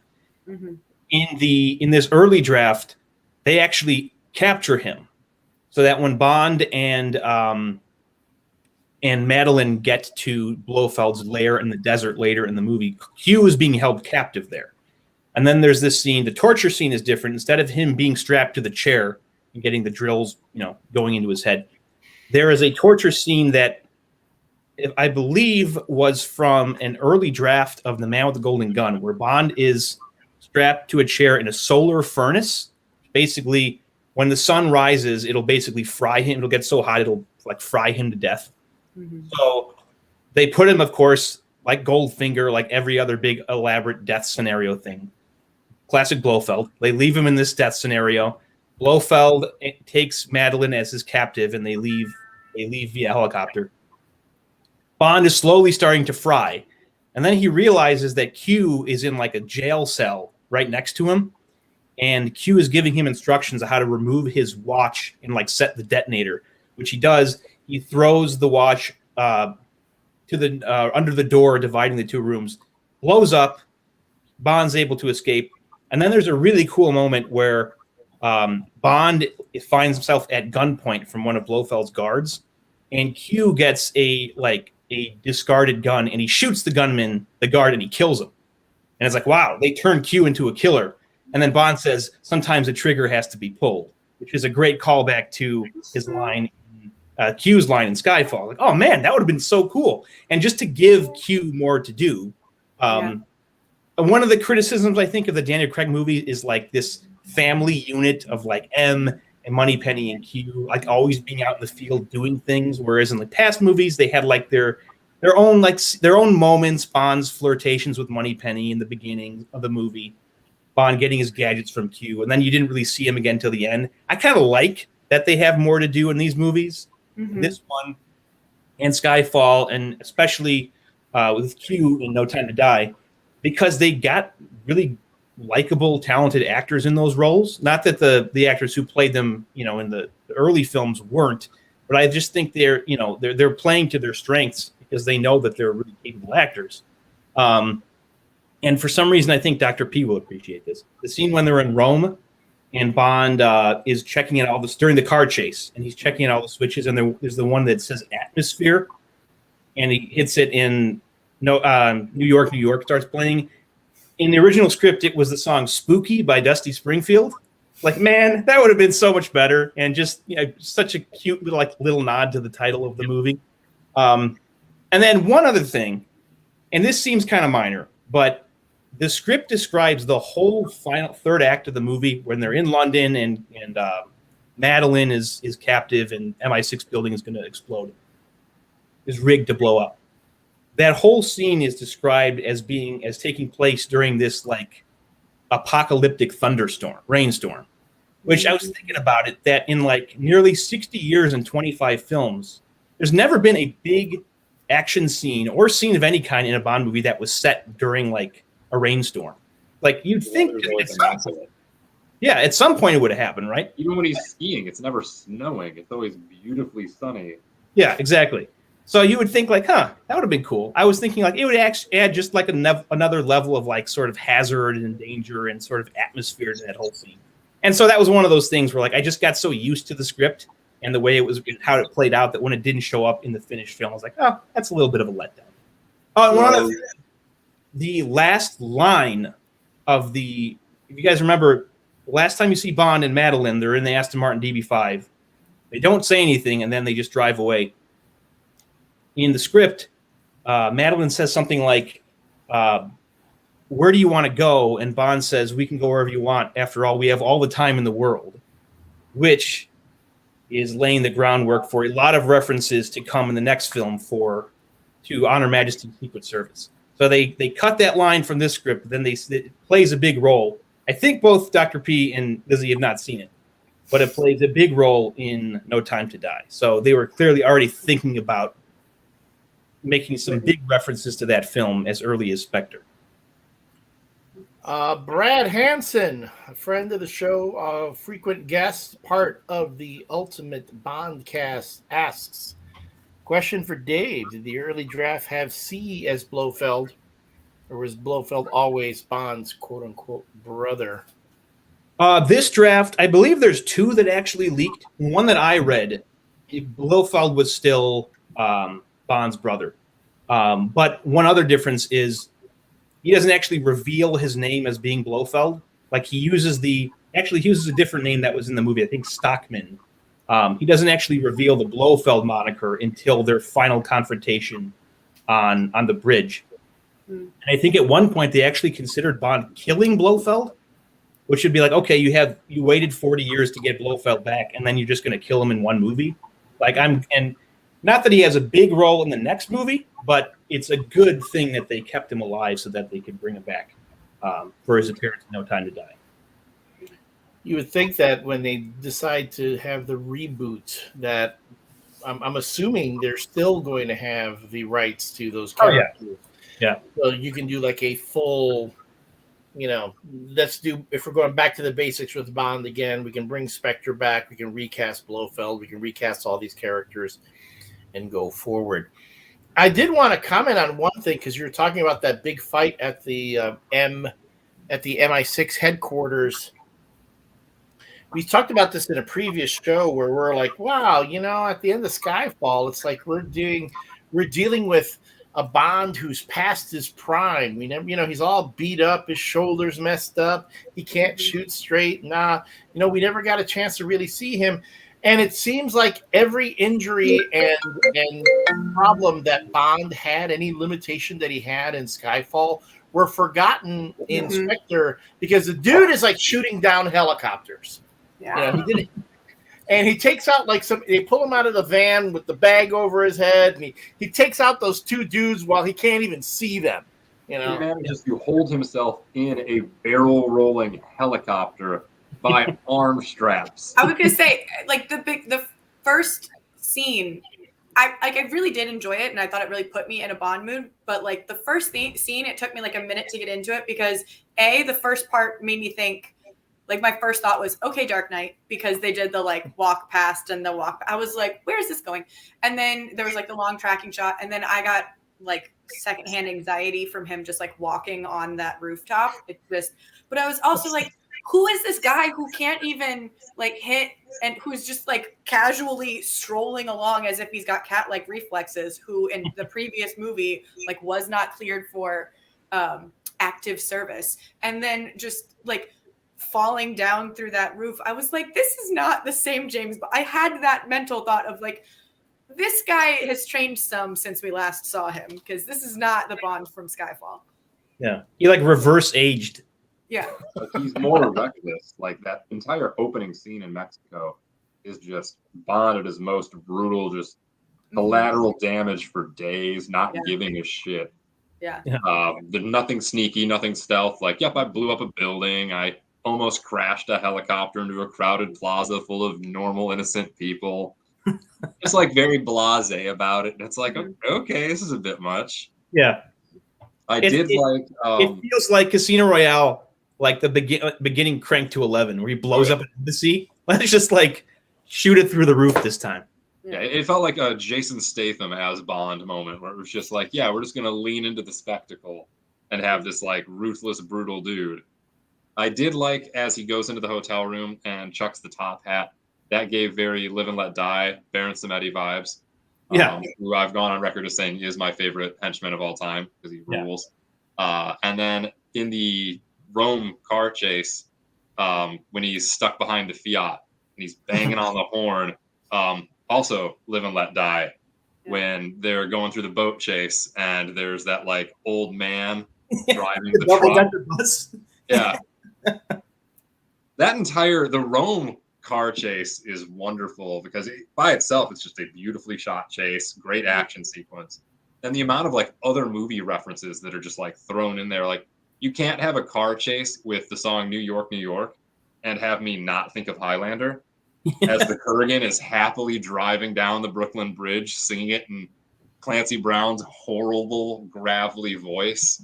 In this early draft, they actually capture him, so that when Bond and Madeline get to Blofeld's lair in the desert later in the movie, Q is being held captive there. And then there's this scene. The torture scene is different. Instead of him being strapped to the chair and getting the drills, going into his head, there is a torture scene that I believe was from an early draft of The Man with the Golden Gun, where Bond is strapped to a chair in a solar furnace. Basically, when the sun rises, it'll basically fry him. It'll get so hot, it'll like fry him to death. So they put him, of course, like Goldfinger, like every other big elaborate death scenario thing. Classic Blofeld. They leave him in this death scenario. Blofeld takes Madeline as his captive, and they leave via helicopter. Bond is slowly starting to fry, and then he realizes that Q is in like a jail cell right next to him, and Q is giving him instructions on how to remove his watch and like set the detonator, which he does. He throws the watch to the under the door, dividing the two rooms, blows up. Bond's able to escape, and then there's a really cool moment where Bond finds himself at gunpoint from one of Blofeld's guards, and Q gets a discarded gun, and he shoots the guard, and he kills him. And it's like, wow, they turned Q into a killer. And then Bond says, sometimes a trigger has to be pulled, which is a great callback to his line, Q's line in Skyfall. Like, oh man, that would have been so cool. And just to give Q more to do. One of the criticisms, I think, of the Daniel Craig movie is like this family unit of like M and Moneypenny and Q, like always being out in the field doing things. Whereas in the past movies, they had like their own moments. Bond's flirtations with Moneypenny in the beginning of the movie, Bond getting his gadgets from Q, and then you didn't really see him again till the end. I kind of like that they have more to do in these movies. This one and Skyfall, and especially with Q in No Time to Die, because they got really likable, talented actors in those roles. Not that the actors who played them, in the early films weren't, but I just think they're playing to their strengths because they know that they're really capable actors. And for some reason, I think Dr. P will appreciate this. The scene when they're in Rome and Bond is checking out all this during the car chase, and he's checking out all the switches, and there's the one that says atmosphere, and he hits it in New York, New York starts playing. In the original script, it was the song Spooky by Dusty Springfield. Like, man, that would have been so much better, and just such a cute little nod to the title of the movie. And then one other thing, and this seems kind of minor, but the script describes the whole final third act of the movie when they're in London and Madeline is captive and MI6 building is going to explode, is rigged to blow up. That whole scene is described as taking place during this like apocalyptic rainstorm, which I was thinking about it, that in like nearly 60 years and 25 films, there's never been a big action scene or scene of any kind in a Bond movie that was set during like a rainstorm. Like you'd think at some point it would have happened, right? Even when he's skiing, it's never snowing. It's always beautifully sunny. Yeah, exactly. So you would think like, that would have been cool. I was thinking like it would actually add just like another level of like sort of hazard and danger and sort of atmosphere to that whole scene. And so that was one of those things where like I just got so used to the script and the way it was, how it played out, that when it didn't show up in the finished film, I was like, that's a little bit of a letdown. Oh, and one other thing, the last line of if you guys remember, the last time you see Bond and Madeline, they're in the Aston Martin DB5. They don't say anything, and then they just drive away. In the script, Madeline says something like, where do you want to go? And Bond says, we can go wherever you want. After all, we have all the time in the world, which is laying the groundwork for a lot of references to come in the next film to Honor Majesty's Secret Service. So they cut that line from this script, then it plays a big role. I think both Dr. P and Lizzie have not seen it, but it plays a big role in No Time to Die. So they were clearly already thinking about making some big references to that film as early as Spectre. Brad Hansen, a friend of the show, frequent guest, part of the Ultimate Bond cast, asks, question for Dave, did the early draft have C as Blofeld, or was Blofeld always Bond's quote-unquote brother? This draft, I believe there's two that actually leaked. One that I read, Blofeld was still Bond's brother. But one other difference is he doesn't actually reveal his name as being Blofeld. Like he uses a different name that was in the movie, I think Stockman. He doesn't actually reveal the Blofeld moniker until their final confrontation on the bridge. And I think at one point they actually considered Bond killing Blofeld, which would be like, okay, you waited 40 years to get Blofeld back, and then you're just going to kill him in one movie. And not that he has a big role in the next movie, but it's a good thing that they kept him alive so that they could bring him back for his appearance in No Time to Die. You would think that when they decide to have the reboot, that I'm assuming they're still going to have the rights to those characters. Oh, yeah. So you can do like a full, if we're going back to the basics with Bond again, we can bring Spectre back, we can recast Blofeld, we can recast all these characters and go forward. I did want to comment on one thing, because you were talking about that big fight at the MI6 headquarters. We talked about this in a previous show where we're like, wow, at the end of Skyfall, it's like we're dealing with a Bond who's past his prime. We never, he's all beat up, his shoulders messed up, he can't shoot straight. We never got a chance to really see him. And it seems like every injury and problem that Bond had, any limitation that he had in Skyfall, were forgotten in Spectre, because the dude is like shooting down helicopters. Yeah. He did it. And he takes out they pull him out of the van with the bag over his head, and he takes out those two dudes while he can't even see them. He manages to hold himself in a barrel rolling helicopter by arm straps. I was gonna say, like the first scene I really did enjoy it, and I thought it really put me in a Bond mood. But like the first scene, it took me like a minute to get into it because the first part made me think. Like my first thought was, okay, Dark Knight, because they did the like walk past and the walk. I was like, where is this going? And then there was like the long tracking shot, and then I got like secondhand anxiety from him just like walking on that rooftop. But I was also like, who is this guy who can't even like hit and who's just like casually strolling along as if he's got cat-like reflexes, who in the previous movie like was not cleared for active service, and then just like falling down through that roof. I was like, this is not the same James Bond. I had that mental thought of like, this guy has changed some since we last saw him, because this is not the Bond from Skyfall. Yeah, he like reverse aged. Yeah, but he's more reckless. Like that entire opening scene in Mexico is just Bond at his most brutal, just collateral damage for days, not giving a shit. Yeah. There's nothing sneaky, nothing stealth. Like, yep, I blew up a building. I almost crashed a helicopter into a crowded plaza full of normal, innocent people. Just like very blasé about it. And it's like, okay, this is a bit much. Yeah. It feels like Casino Royale, like the beginning Crank to 11, where he blows up an embassy. Let's just like shoot it through the roof this time. Yeah, it felt like a Jason Statham as Bond moment, where it was just like, yeah, we're just going to lean into the spectacle and have this like ruthless, brutal dude. I did like as he goes into the hotel room and chucks the top hat. That gave very Live and Let Die, Baron Samedi vibes. Who I've gone on record as saying is my favorite henchman of all time because he rules. And then in the Rome car chase, when he's stuck behind the Fiat and he's banging on the horn, also Live and Let Die, when they're going through the boat chase and there's that like old man driving the truck. Bus. Yeah. The Rome car chase is wonderful because by itself, it's just a beautifully shot chase, great action sequence. And the amount of like other movie references that are just like thrown in there. Like you can't have a car chase with the song New York, New York and have me not think of Highlander as the Kurgan is happily driving down the Brooklyn Bridge, singing it in Clancy Brown's horrible, gravelly voice.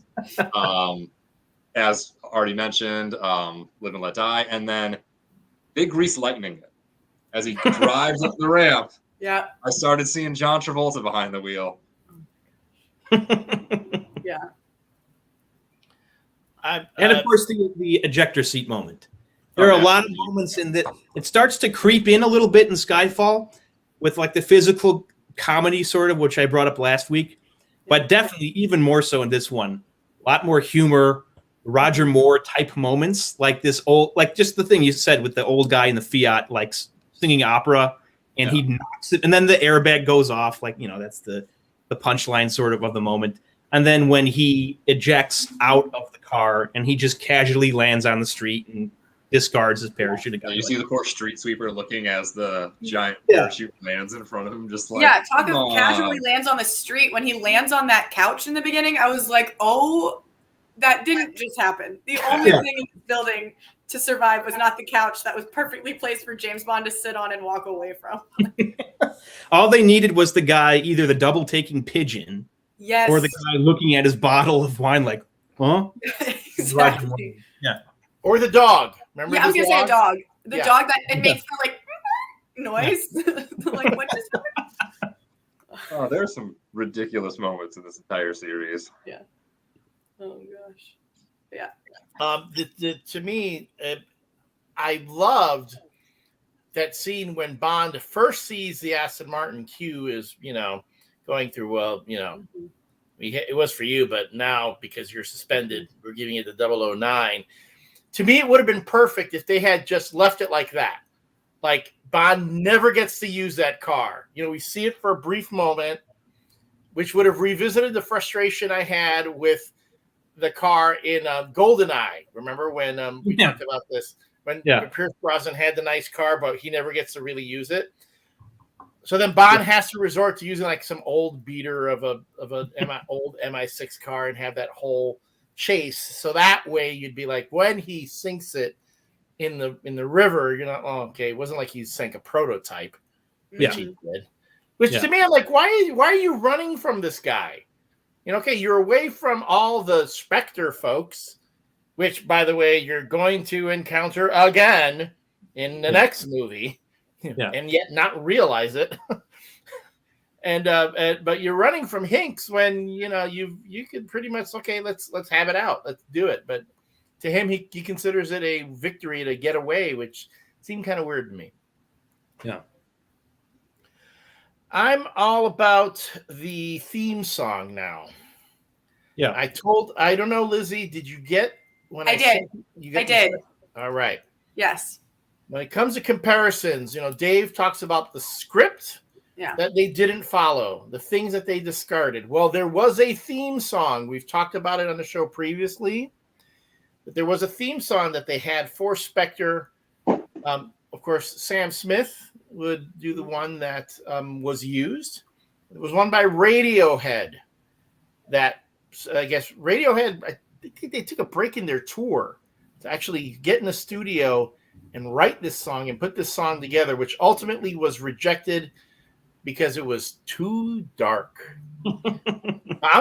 As already mentioned, Live and Let Die, and then Big Grease Lightning as he drives up the ramp. Yeah. I started seeing John Travolta behind the wheel. Yeah. And of course, the ejector seat moment. There are a lot of moments in that it starts to creep in a little bit in Skyfall with like the physical comedy sort of, which I brought up last week, but definitely even more so in this one. A lot more humor, Roger Moore type moments, like this old, like just the thing you said with the old guy in the Fiat, like singing opera, and he knocks it, and then the airbag goes off, like, you know, that's the punchline sort of the moment. And then when he ejects out of the car and he just casually lands on the street and discards his parachute. You see the poor street sweeper looking as the giant parachute lands in front of him, just like, talk of casually lands on the street. When he lands on that couch in the beginning, I was like, oh, that didn't just happen. The only thing in the building to survive was not the couch that was perfectly placed for James Bond to sit on and walk away from. All they needed was the guy, either the double taking pigeon, or the guy looking at his bottle of wine like, huh? Exactly. Yeah. Or the dog. Remember? Yeah, I was gonna say a dog. The dog that it makes the like noise. Like what just happened? Oh, there's some ridiculous moments in this entire series. Yeah. Oh gosh. Yeah. To me, I loved that scene when Bond first sees the Aston Martin. Q is, going through, well, it was for you, but now because you're suspended, we're giving it the 009. To me, it would have been perfect if they had just left it like that. Like Bond never gets to use that car. We see it for a brief moment, which would have revisited the frustration I had with the car in GoldenEye. Remember when we talked about this? When Pierce Brosnan had the nice car, but he never gets to really use it. So then Bond has to resort to using like some old beater of a old MI6 car and have that whole chase. So that way you'd be like, when he sinks it in the river, you're not, it wasn't like he sank a prototype, which he did. Which to me, I'm like, why are you running from this guy? You know, okay, you're away from all the SPECTRE folks, which, by the way, you're going to encounter again in the next movie, and yet not realize it. But you're running from Hinks when you could pretty much let's have it out, let's do it. But to him, he considers it a victory to get away, which seemed kind of weird to me. Yeah. I'm all about the theme song now. Yeah. I don't know, Lizzie, did you get when I did? I did. All right. Yes. When it comes to comparisons, Dave talks about the script that they didn't follow, the things that they discarded. Well, there was a theme song. We've talked about it on the show previously. But there was a theme song that they had for SPECTRE. Of course, Sam Smith would do the one that was used. It was one by Radiohead. That I guess Radiohead, I think they took a break in their tour to actually get in the studio and write this song and put this song together, which ultimately was rejected because it was too dark. I'm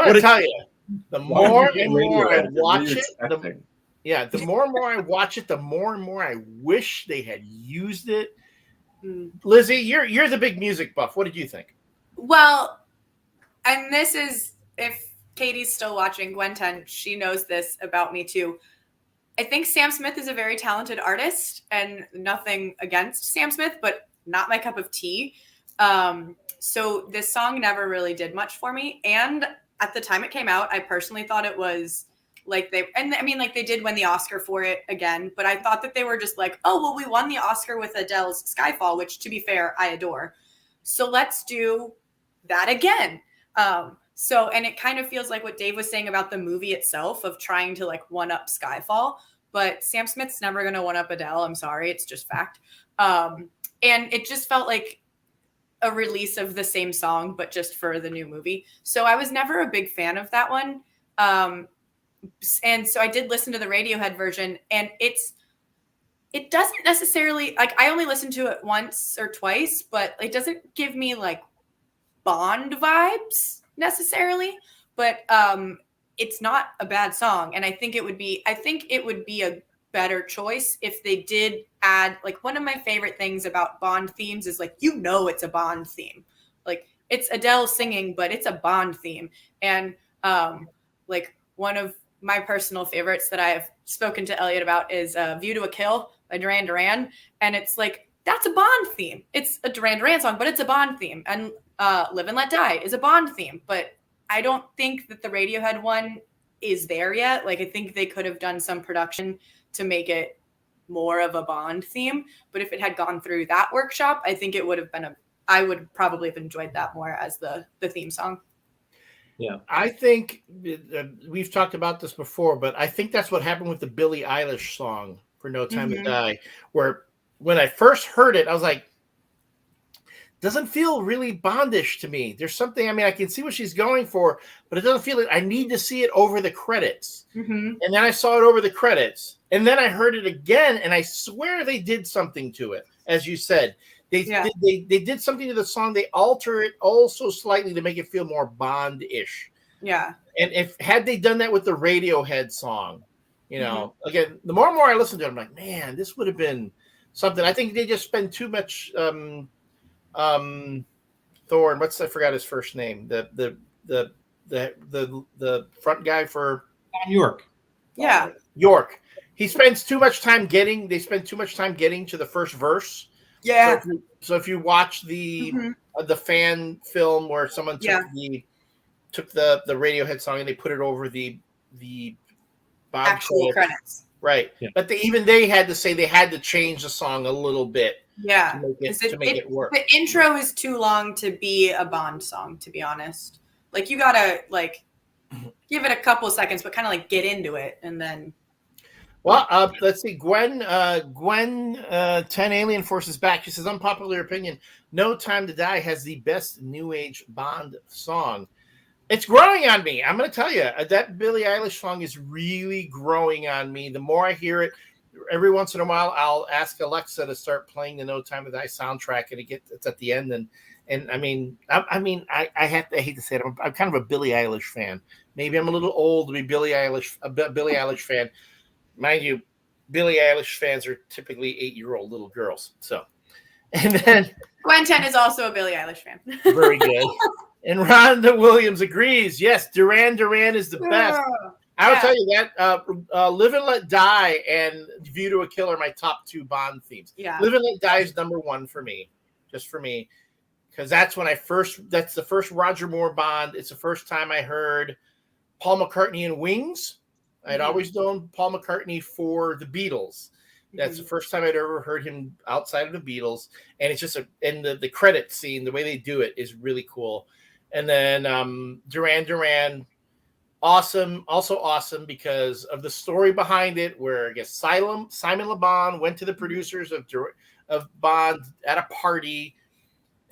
going to tell you, the more and more I watch it, the more and more I watch it, the more and more I wish they had used it. Lizzie, you're the big music buff. What did you think? Well, and this is, if Katie's still watching, Gwen 10, she knows this about me too. I think Sam Smith is a very talented artist, and nothing against Sam Smith, but not my cup of tea. So this song never really did much for me. And at the time it came out, I personally thought it was like they did win the Oscar for it again, but I thought that they were just like, oh, well, we won the Oscar with Adele's Skyfall, which, to be fair, I adore. So let's do that again. And it kind of feels like what Dave was saying about the movie itself, of trying to like one up Skyfall, but Sam Smith's never going to one up Adele. I'm sorry. It's just fact. And it just felt like a release of the same song, but just for the new movie. So I was never a big fan of that one. And so I did listen to the Radiohead version, and it doesn't necessarily, like, I only listened to it once or twice, but it doesn't give me like Bond vibes necessarily, but it's not a bad song. And I think it would be a better choice if they did add, like, one of my favorite things about Bond themes is, like, it's a Bond theme. Like, it's Adele singing, but it's a Bond theme. And like, one of my personal favorites that I've spoken to Elliot about is View to a Kill by Duran Duran. And it's like, that's a Bond theme. It's a Duran Duran song, but it's a Bond theme. And Live and Let Die is a Bond theme. But I don't think that the Radiohead one is there yet. Like, I think they could have done some production to make it more of a Bond theme. But if it had gone through that workshop, I think it would have been I would probably have enjoyed that more as the theme song. Yeah, I think we've talked about this before, but I think that's what happened with the Billie Eilish song for No Time to Die, where when I first heard it, I was like, doesn't feel really Bondish to me. There's something, I can see what she's going for, but it doesn't feel like I need to see it over the credits. Mm-hmm. And then I saw it over the credits, and then I heard it again, and I swear they did something to it, as you said. They did something to the song. They alter it also slightly to make it feel more Bond-ish. Yeah. And had they done that with the Radiohead song, again, the more and more I listen to it, I'm like, man, this would have been something. I think they just spend too much. Thorne, I forgot his first name. The front guy for York. Yeah. York. They spend too much time getting to the first verse. Yeah. So if you watch the fan film where someone took the Radiohead song and they put it over the actual credits, right? Yeah. But they had to say they had to change the song a little bit, to make it work. The intro is too long to be a Bond song, to be honest. Like, you gotta give it a couple seconds, but kind of get into it, and then. Well, let's see. Gwen 10 Alien Force is back. She says, unpopular opinion, No Time to Die has the best New Age Bond song. It's growing on me. I'm going to tell you, that Billie Eilish song is really growing on me. The more I hear it, every once in a while, I'll ask Alexa to start playing the No Time to Die soundtrack, and it's at the end. And I mean, I hate to say it, I'm kind of a Billie Eilish fan. Maybe I'm a little old to be a Billie Eilish fan. Mind you, Billie Eilish fans are typically 8-year-old little girls. So, and then Gwen 10 is also a Billie Eilish fan. Very good. And Rhonda Williams agrees. Yes, Duran Duran is the best. I will tell you that Live and Let Die and View to a Kill are my top 2 Bond themes. Yeah. Live and Let Die is number 1 for me, just for me, because that's the first Roger Moore Bond. It's the first time I heard Paul McCartney and Wings. I'd always known Paul McCartney for the Beatles. That's the first time I'd ever heard him outside of the Beatles. And it's just and the credit scene, the way they do it is really cool. And then Duran Duran, awesome, also awesome because of the story behind it, where I guess Simon Le Bon went to the producers of Bond at a party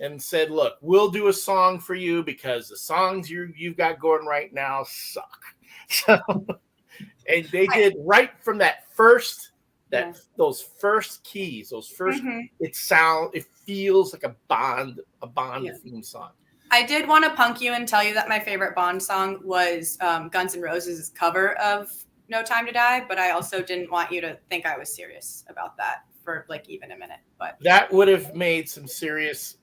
and said, "Look, we'll do a song for you because the songs you've got going right now suck." So, and they did right from that first. Those first keys, it feels like a Bond theme song. I did want to punk you and tell you that my favorite Bond song was Guns N' Roses' cover of No Time to Die, but I also didn't want you to think I was serious about that for like even a minute. But that would have had some serious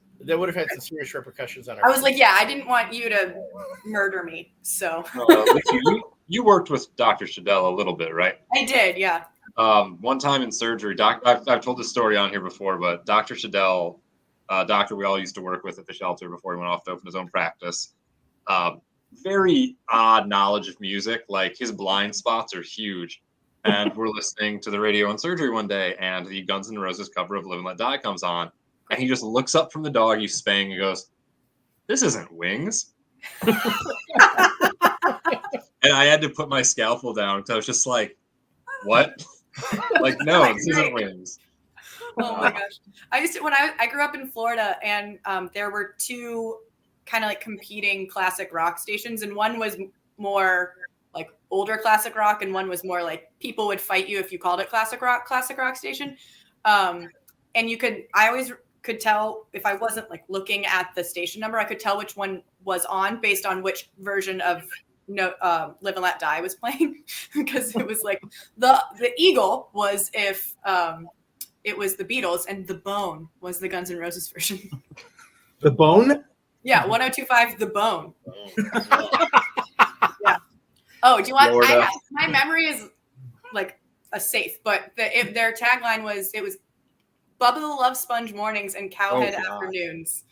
repercussions on our. I was like, yeah, I didn't want you to murder me. So you worked with Dr. Shadell a little bit, right? I did, yeah. One time in surgery, I've told this story on here before, but Dr. Shadell, doctor we all used to work with at the shelter before he went off to open his own practice, very odd knowledge of music. Like his blind spots are huge. And we're listening to the radio in surgery one day, and the Guns N' Roses cover of Live and Let Die comes on. And he just looks up from the dog he's spaying and goes, "This isn't Wings." And I had to put my scalpel down because I was just like, what? Like, no, this isn't Wings. Oh my gosh. I grew up in Florida, and there were 2 kind of like competing classic rock stations, and one was more like older classic rock, and one was more like people would fight you if you called it classic rock station. And I always could tell if I wasn't like looking at the station number, I could tell which one was on based on which version of Live and Let Die was playing, because it was like the Eagle was if it was the Beatles, and the Bone was the Guns N' Roses version. The Bone? Yeah, 102.5 The Bone. Yeah. Oh, do you want? My memory is like a safe, but their tagline was Bubba the Love Sponge mornings and Cowhead afternoons.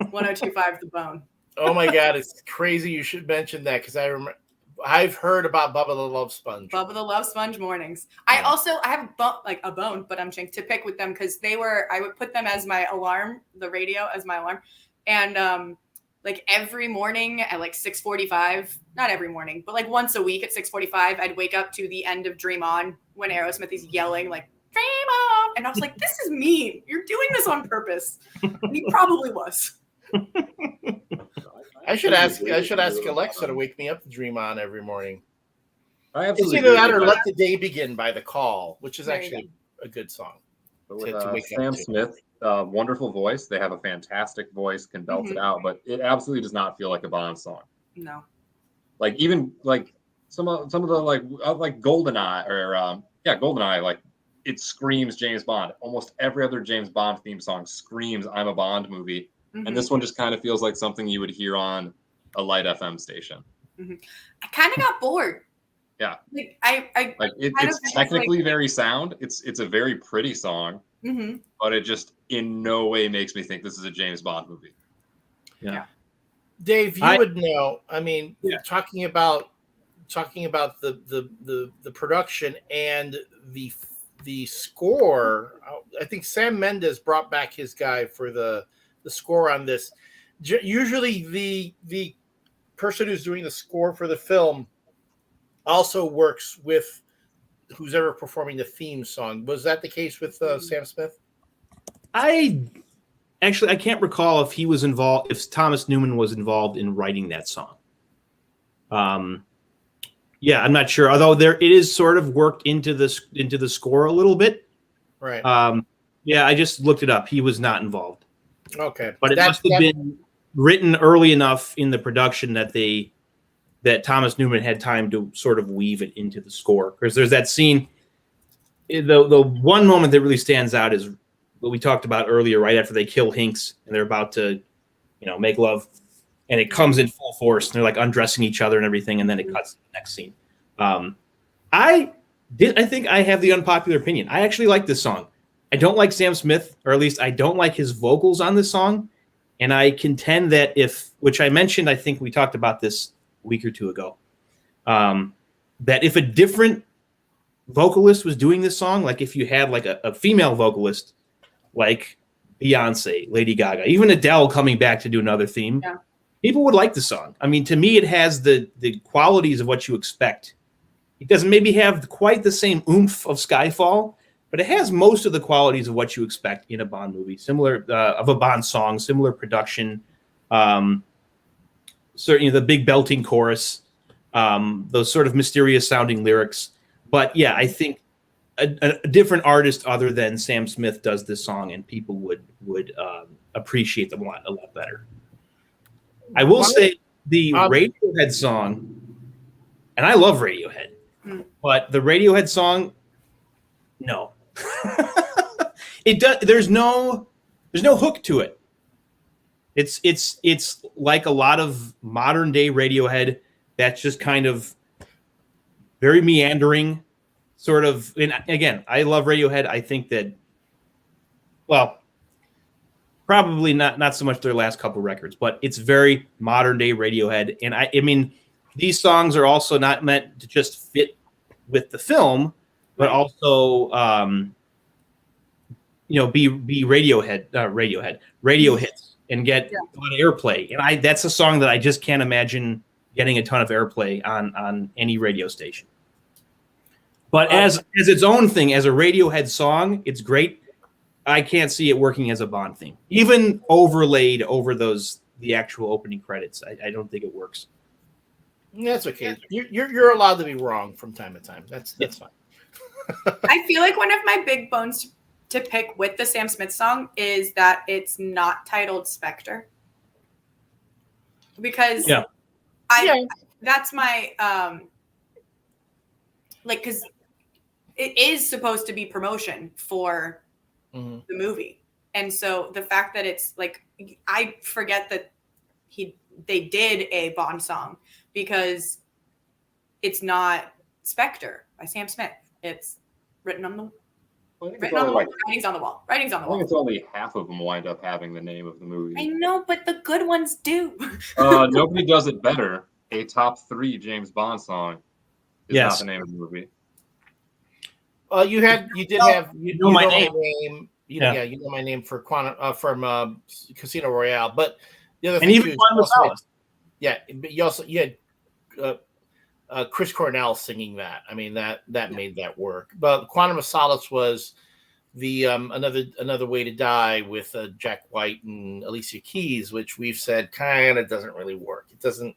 102.5 The Bone. Oh my God, it's crazy you should mention that, because I've heard about Bubba the Love Sponge. Bubba the Love Sponge mornings. Yeah. I have a bone, but I'm to pick with them because I would put them as my alarm, the radio as my alarm. And like every morning at like 6:45, not every morning, but like once a week at 6:45, I'd wake up to the end of Dream On when Aerosmith is yelling like, "Dream On!" And I was like, this is mean. You're doing this on purpose. And he probably was. I should ask Alexa to wake me up to Dream On every morning. I absolutely it's either that or Let the Day Begin by The Call, which is actually a good song. But with Sam Smith, wonderful voice. They have a fantastic voice, can belt it out, but it absolutely does not feel like a Bond song. No. Like even like some of the like GoldenEye or GoldenEye, like it screams James Bond. Almost every other James Bond theme song screams "I'm a Bond movie." And this one just kind of feels like something you would hear on a light FM station. I kind of got bored. Yeah. Like it's technically very sound. It's a very pretty song, but it just in no way makes me think this is a James Bond movie. Yeah. Dave, you would know. I mean, talking about the production and the score. I think Sam Mendes brought back his guy for the score on this. Usually the person who's doing the score for the film also works with who's ever performing the theme song. Was that the case with Sam Smith? I can't recall if he was involved, if Thomas Newman was involved in writing that song. Yeah, I'm not sure. Although it is sort of worked into the score a little bit. Right. Yeah, I just looked it up. He was not involved. Okay. But it must have been written early enough in the production that Thomas Newman had time to sort of weave it into the score. Because there's that scene. The one moment that really stands out is what we talked about earlier, right after they kill Hinks and they're about to, make love, and it comes in full force. And they're like undressing each other and everything, and then it cuts to the next scene. I think I have the unpopular opinion. I actually like this song. I don't like Sam Smith, or at least I don't like his vocals on this song. And I contend that which I mentioned, I think we talked about this a week or two ago, that if a different vocalist was doing this song, like if you had like a female vocalist, like Beyonce, Lady Gaga, even Adele coming back to do another theme, people would like the song. I mean, to me, it has the qualities of what you expect. It doesn't maybe have quite the same oomph of Skyfall, but it has most of the qualities of what you expect in a Bond movie, similar of a Bond song, similar production, certainly the big belting chorus, those sort of mysterious sounding lyrics. But yeah, I think a different artist other than Sam Smith does this song, and people would appreciate them a lot better. I will say the Radiohead song, and I love Radiohead, but the Radiohead song, no. It does. There's no hook to it. It's like a lot of modern day Radiohead that's just kind of very meandering, sort of. And again, I love Radiohead. I think that, well, probably not so much their last couple records, but it's very modern day Radiohead. And I mean, these songs are also not meant to just fit with the film, but also, be radio hits and get a lot of airplay. And that's a song that I just can't imagine getting a ton of airplay on any radio station. But as its own thing, as a Radiohead song, it's great. I can't see it working as a Bond theme, even overlaid over the actual opening credits. I don't think it works. That's okay. You're allowed to be wrong from time to time. That's fine. I feel like one of my big bones to pick with the Sam Smith song is that it's not titled Spectre. Because that's my because it is supposed to be promotion for the movie. And so the fact that it's like, I forget that they did a Bond song because it's not Spectre by Sam Smith. It's written on the wall. Writing's on the wall. I think it's only half of them wind up having the name of the movie. I know, but the good ones do. Nobody Does It Better, a top 3 James Bond song, is not the name of the movie. Well, you know my name. You know my name for from Casino Royale, but the other thing too, but you had Chris Cornell singing that. I mean that made that work. But Quantum of Solace was the another way to die with Jack White and Alicia Keys, which we've said kind of doesn't really work. It doesn't.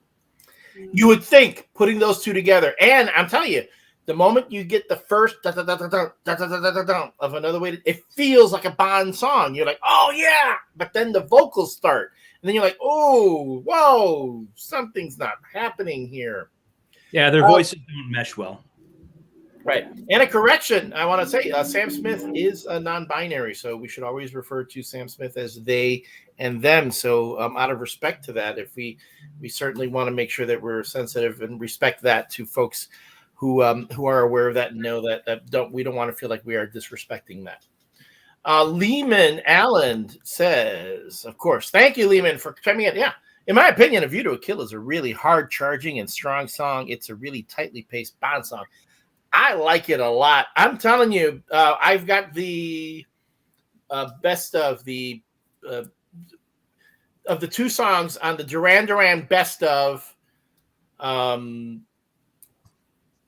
You would think putting those two together, and I'm telling you, the moment you get the first of Another Way, it feels like a Bond song. You're like, oh yeah, but then the vocals start, and then you're like, oh, whoa, something's not happening here. Yeah, their voices don't mesh well. Right. And a correction, I want to say, Sam Smith is a non-binary, so we should always refer to Sam Smith as they and them. So out of respect to that, if we certainly want to make sure that we're sensitive and respect that to folks who are aware of that and know that we don't want to feel like we are disrespecting that. Lehman Allen says, of course, thank you, Lehman, for chiming in. Yeah. In my opinion, A View to a Kill is a really hard charging and strong song. It's a really tightly paced Bond song. I like it a lot. I'm telling you, I've got the best of the 2 songs on the Duran Duran best of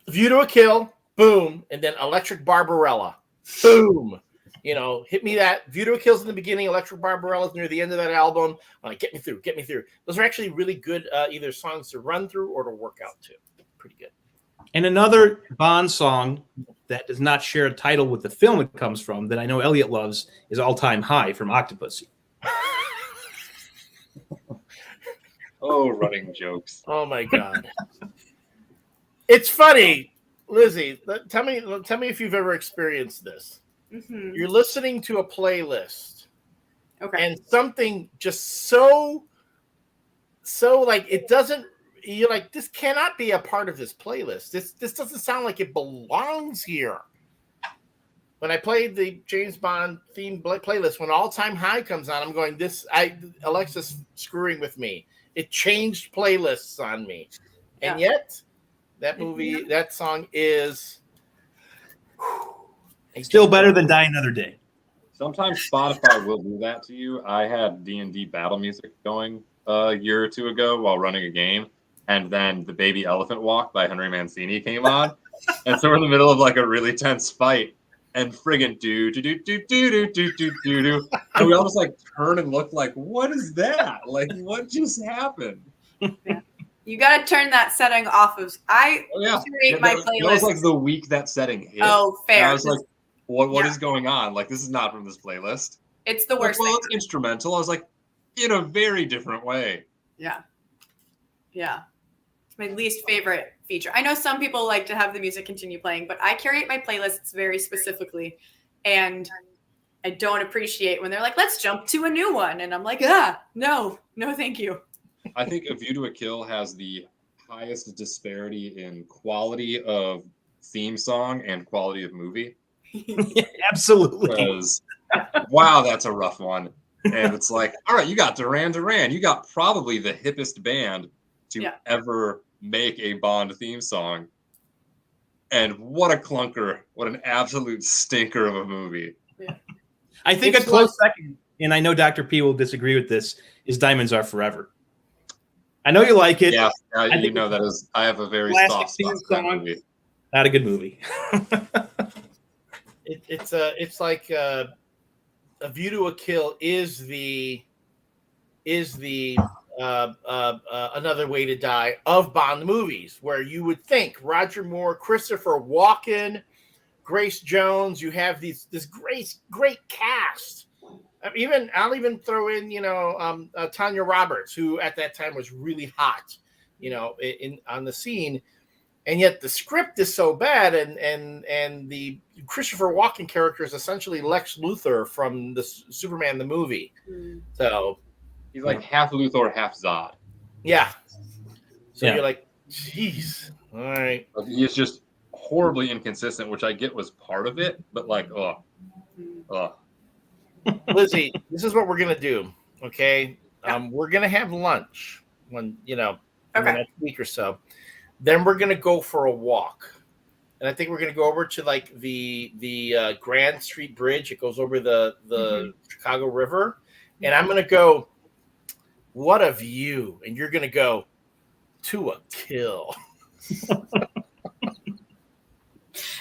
View to a Kill, boom, and then Electric Barbarella, boom. Hit me that. View to a Kill's in the beginning, Electric Barbarella's near the end of that album. Get me through. Those are actually really good either songs to run through or to work out to. Pretty good. And another Bond song that does not share a title with the film it comes from that I know Elliot loves is All Time High from Octopussy. Oh, running jokes. Oh my God. It's funny, Lizzie. Tell me if you've ever experienced this. Mm-hmm. You're listening to a playlist, Okay. and something just so like it doesn't. You're like, this cannot be a part of this playlist. This doesn't sound like it belongs here. When I played the James Bond theme playlist, when All Time High comes on, I'm going, Alexa's screwing with me. It changed playlists on me, and yet that movie, that song is still better than Die Another Day. Sometimes Spotify will do that to you. I had D&D battle music going a year or two ago while running a game, and then The Baby Elephant Walk by Henry Mancini came on, and so we're in the middle of like a really tense fight, and friggin' do, and we all just like turn and look like, what is that? Like, what just happened? Yeah. You got to turn that setting off of. Curate my playlist. That was like the week that setting hit. Oh, fair. And I was like, what is going on? Like, this is not from this playlist. It's the worst thing. It's instrumental. I was like, in a very different way. Yeah. Yeah. It's my least favorite feature. I know some people like to have the music continue playing, but I curate my playlists very specifically. And I don't appreciate when they're like, let's jump to a new one. And I'm like, no, thank you. I think A View to a Kill has the highest disparity in quality of theme song and quality of movie. Absolutely. Because, wow, that's a rough one. And it's like, all right, you got Duran Duran. You got probably the hippest band to ever make a Bond theme song. And what a clunker. What an absolute stinker of a movie. Yeah. I think a close second, and I know Dr. P will disagree with this, is Diamonds Are Forever. I know you like it. Yeah, you know that is. I have a very soft spot for that movie. Not a good movie. It's like A View to a Kill is the Another Way to Die of Bond movies, where you would think Roger Moore, Christopher Walken, Grace Jones. You have this great cast. I'll even throw in Tanya Roberts, who at that time was really hot, on the scene, and yet the script is so bad, and the Christopher Walken character is essentially Lex Luthor from the Superman the movie. So he's like half Luthor, half Zod. Yeah. So you're like, jeez, all right. He's just horribly inconsistent, which I get was part of it, but like, Lizzie, this is what we're gonna do. Okay, we're gonna have lunch in the next week or so. Then we're gonna go for a walk, and I think we're gonna go over to like the Grand Street Bridge. It goes over the Chicago River, and I'm gonna go. What a view! And you're gonna go to a kill.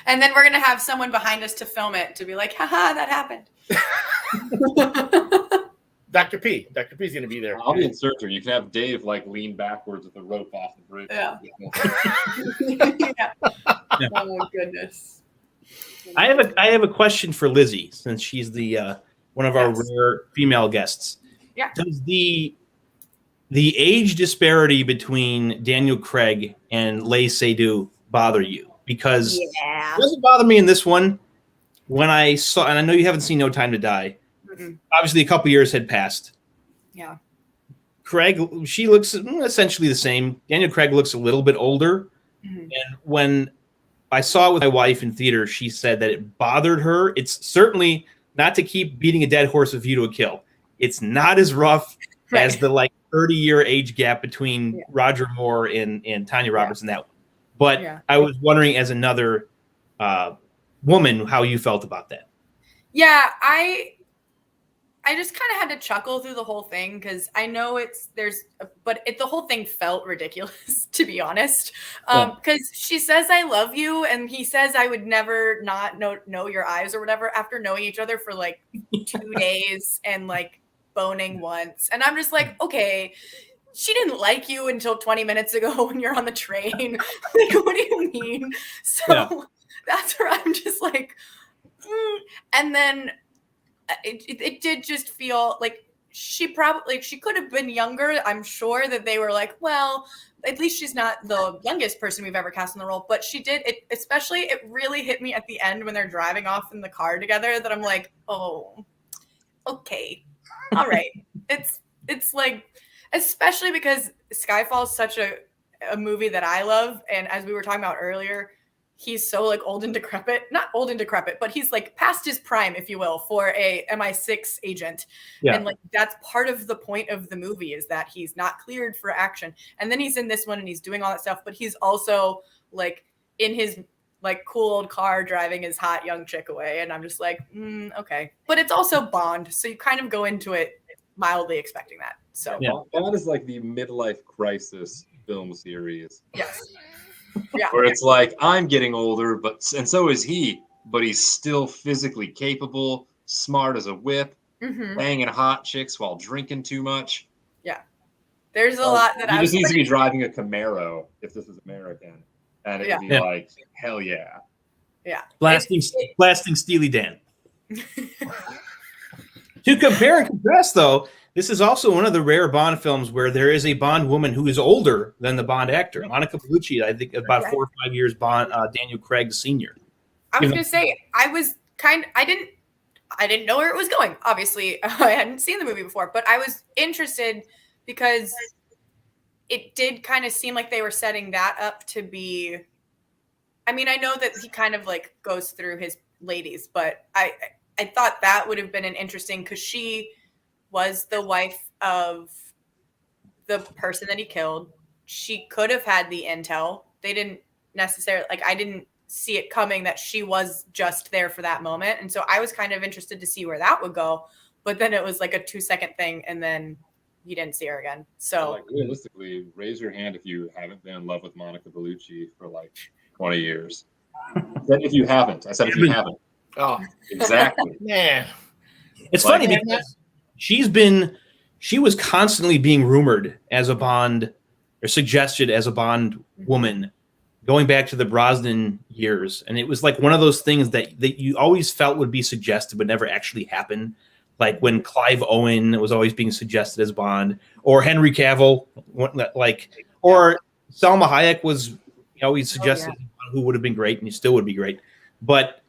And then we're going to have someone behind us to film it to be like, haha, that happened. Dr. P. Dr. P's going to be there. I'll be in searcher. You can have Dave like lean backwards with a rope off the bridge. Yeah. Oh, goodness. I have a question for Lizzie, since she's the one of our rare female guests. Yeah. Does the age disparity between Daniel Craig and Léa Seydoux bother you? Because it doesn't bother me in this one. When I saw, and I know you haven't seen No Time to Die. Obviously, a couple years had passed. Yeah. Craig, she looks essentially the same. Daniel Craig looks a little bit older. And when I saw it with my wife in theater, she said that it bothered her. It's certainly not to keep beating a dead horse with View to a Kill. It's not as rough as the 30-year age gap between Roger Moore and Tanya Roberts in that one. But I was wondering, as another woman, how you felt about that. Yeah, I just kind of had to chuckle through the whole thing because I know the whole thing felt ridiculous, to be honest. Because she says, I love you. And he says, I would never not know your eyes or whatever after knowing each other for 2 days and boning once. And I'm just like, okay, she didn't like you until 20 minutes ago when you're on the train. Like, what do you mean? So that's where I'm just like, and then it did just feel like she could have been younger. I'm sure that they were like, well, at least she's not the youngest person we've ever cast in the role, but she did it. Especially, it really hit me at the end when they're driving off in the car together that I'm like, oh, okay, all right. It's like, especially because Skyfall is such a movie that I love, and as we were talking about earlier, he's so like old and decrepit. Not old and decrepit, but he's like past his prime, if you will, for a MI6 agent. Yeah. And like that's part of the point of the movie is that he's not cleared for action. And then he's in this one and he's doing all that stuff, but he's also like in his like cool old car driving his hot young chick away. And I'm just like, okay. But it's also Bond, so you kind of go into it mildly expecting that. So Bond is like the midlife crisis film series. Yes. Yeah. Where it's like, I'm getting older, and so is he, but he's still physically capable, smart as a whip, banging hot chicks while drinking too much. Yeah. There's a lot that he just needs to be driving a Camaro if this is American. And it would be like, hell yeah. Yeah. Blasting Steely Dan. To compare and contrast, though, this is also one of the rare Bond films where there is a Bond woman who is older than the Bond actor. Monica Bellucci, I think, about 4 or 5 years Daniel Craig Sr. I was going to say, I didn't know where it was going. Obviously, I hadn't seen the movie before, but I was interested because it did kind of seem like they were setting that up to be. I mean, I know that he kind of like goes through his ladies, but I thought that would have been an interesting because she was the wife of the person that he killed. She could have had the intel. They didn't necessarily, like, I didn't see it coming that she was just there for that moment. And so I was kind of interested to see where that would go. But then it was like a 2-second thing and then you didn't see her again. So like realistically, raise your hand if you haven't been in love with Monica Bellucci for like 20 years. If you haven't. I said if you haven't. Oh, exactly. Man. It's funny because she was constantly being rumored as a Bond or suggested as a Bond woman going back to the Brosnan years. And it was like one of those things that you always felt would be suggested but never actually happened. Like when Clive Owen was always being suggested as Bond, or Henry Cavill, or Salma Hayek was always suggested who would have been great and he still would be great. But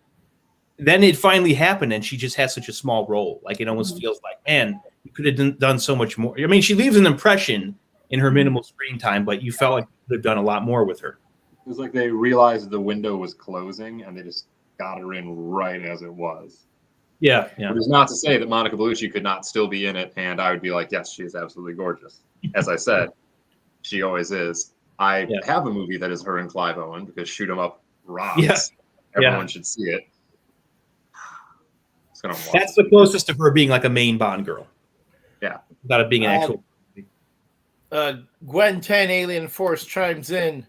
then it finally happened, and she just has such a small role. Like, it almost feels like, man, you could have done so much more. I mean, she leaves an impression in her minimal screen time, but you felt like you could have done a lot more with her. It was like they realized the window was closing, and they just got her in right as it was. Yeah. Which is not to say that Monica Bellucci could not still be in it, and I would be like, yes, she is absolutely gorgeous. As I said, she always is. I have a movie that is her and Clive Owen, because Shoot 'Em Up rocks. Yeah. Everyone should see it. That's the closest to her being like a main Bond girl. Yeah. Without it being an actual. Gwen 10 Alien Force chimes in.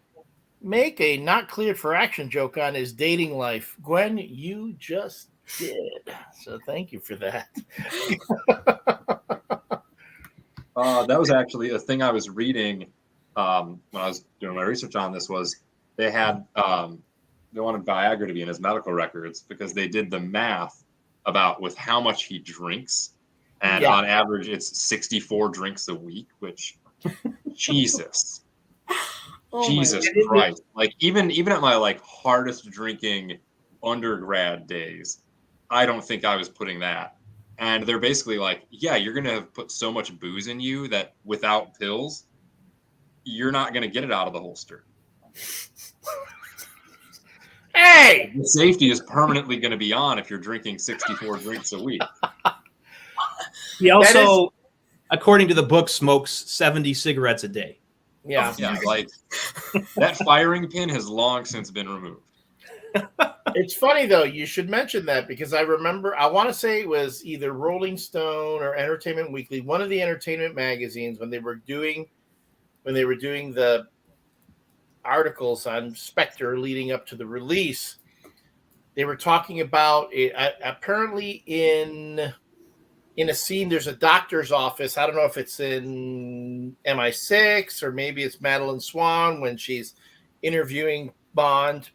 Make a not cleared for action joke on his dating life. Gwen, you just did. So thank you for that. That was actually a thing I was reading when I was doing my research on this was they had they wanted Viagra to be in his medical records because they did the math about with how much he drinks. And on average, it's 64 drinks a week, which Jesus. Jesus Christ. Like even at my like hardest drinking undergrad days, I don't think I was putting that. And they're basically like, yeah, you're going to have put so much booze in you that without pills, you're not going to get it out of the holster. Hey! The safety is permanently going to be on if you're drinking 64 drinks a week. He also, according to the book, smokes 70 cigarettes a day. Yeah. Yeah, like that firing pin has long since been removed. It's funny, though. You should mention that because I remember, I want to say it was either Rolling Stone or Entertainment Weekly, one of the entertainment magazines, when they were doing the articles on Spectre leading up to the release, they were talking about it apparently in in a scene. There's a doctor's office. I don't know if it's in MI6 or maybe it's Madeline Swan when she's interviewing Bond.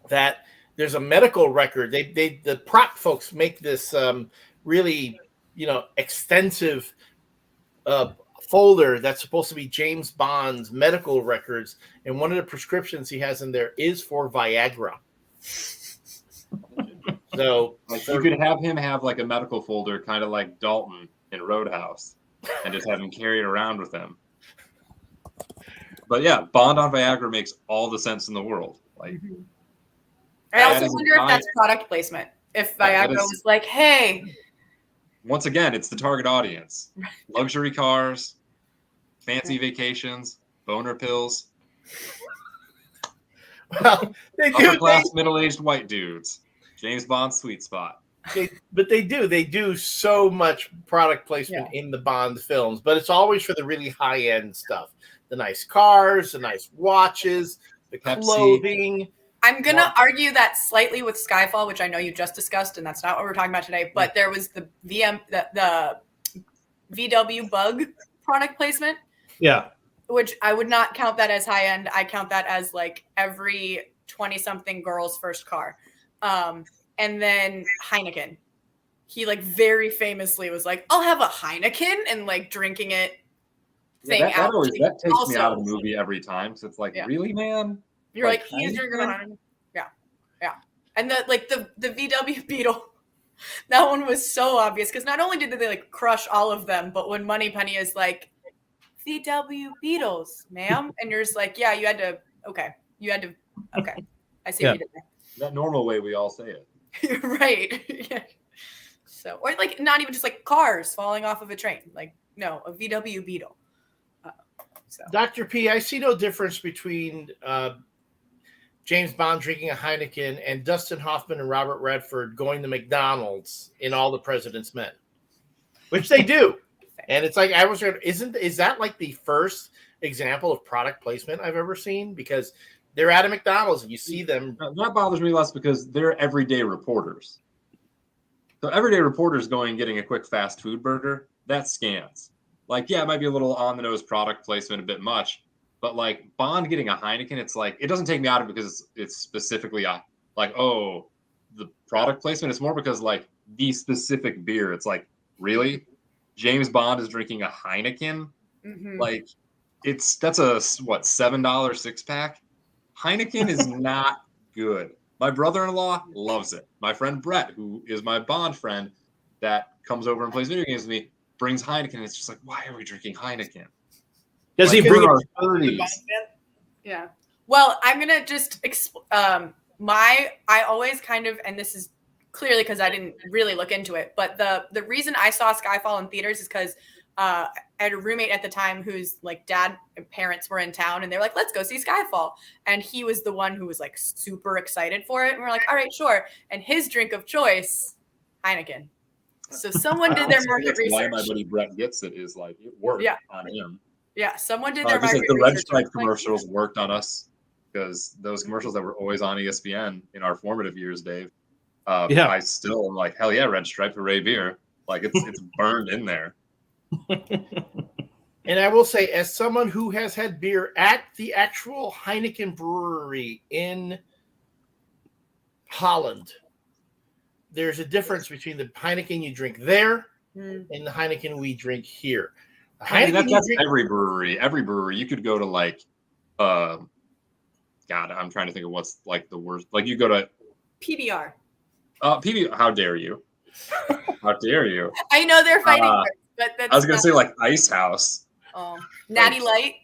That there's a medical record. The prop folks make this really, extensive folder that's supposed to be James Bond's medical records, and one of the prescriptions he has in there is for Viagra. So you could have him have like a medical folder, kind of like Dalton in Roadhouse, and just have him carry it around with him. But yeah, Bond on Viagra makes all the sense in the world. Like, I also wonder if that's product placement. If Viagra was like, hey. Once again, it's the target audience. Luxury cars, fancy vacations, boner pills. Well, they do. Upper-class, middle-aged white dudes. James Bond's sweet spot. They do so much product placement in the Bond films, but it's always for the really high-end stuff. The nice cars, the nice watches, the clothing. I'm going to argue that slightly with Skyfall, which I know you just discussed, and that's not what we're talking about today, but there was the VW Bug product placement. Yeah. Which I would not count that as high end. I count that as like every 20-something girl's first car. And then Heineken. He like very famously was like, I'll have a Heineken, and like drinking it that takes me out of the movie every time. So it's like, really, man? You're like he's drinking a Heineken. Yeah. And the VW Beetle, that one was so obvious because not only did they like crush all of them, but when Moneypenny is like, VW Beetles, ma'am, and you're just like, yeah, you had to, okay. I see what you did there. That normal way we all say it. Right. Yeah. So, or like not even just like cars falling off of a train. Like, no, a VW Beetle. Dr. P, I see no difference between James Bond drinking a Heineken and Dustin Hoffman and Robert Redford going to McDonald's in All the President's Men, which they do. And it's like, is that like the first example of product placement I've ever seen? Because they're at a McDonald's and you see them. That bothers me less because they're everyday reporters. So everyday reporters going and getting a quick fast food burger, that scans. Like, yeah, it might be a little on the nose product placement, a bit much, but like Bond getting a Heineken, it's like, it doesn't take me out of it because it's specifically like, oh, the product placement. It's more because like the specific beer. It's like, really? James Bond is drinking a Heineken? Mm-hmm. Like, that's a $7 six-pack? Heineken is not good. My brother-in-law loves it. My friend Brett, who is my Bond friend that comes over and plays video games with me, brings Heineken. It's just like, why are we drinking Heineken? Does he bring it? 30s? Yeah. Well, I'm gonna just I always kind of, and this is clearly because I didn't really look into it, but the reason I saw Skyfall in theaters is because I had a roommate at the time whose like dad and parents were in town, and they're like, let's go see Skyfall. And he was the one who was like super excited for it. And we're like, all right, sure. And his drink of choice, Heineken. So someone did their market research. Why my buddy Brett gets it is like, it worked on him. Yeah, someone did their market research. The Red Stripe commercials worked on us because those commercials that were always on ESPN in our formative years, Dave. I still am like, hell yeah, Red Stripe, hooray beer. Like it's burned in there. And I will say, as someone who has had beer at the actual Heineken brewery in Holland, there's a difference between the Heineken you drink there and the Heineken we drink here. That's every brewery. Every brewery. You could go to like, God, I'm trying to think of what's like the worst. Like you go to PBR. PBR. How dare you? How dare you? I know they're fighting. But that's I was gonna say like Ice House. Natty Light.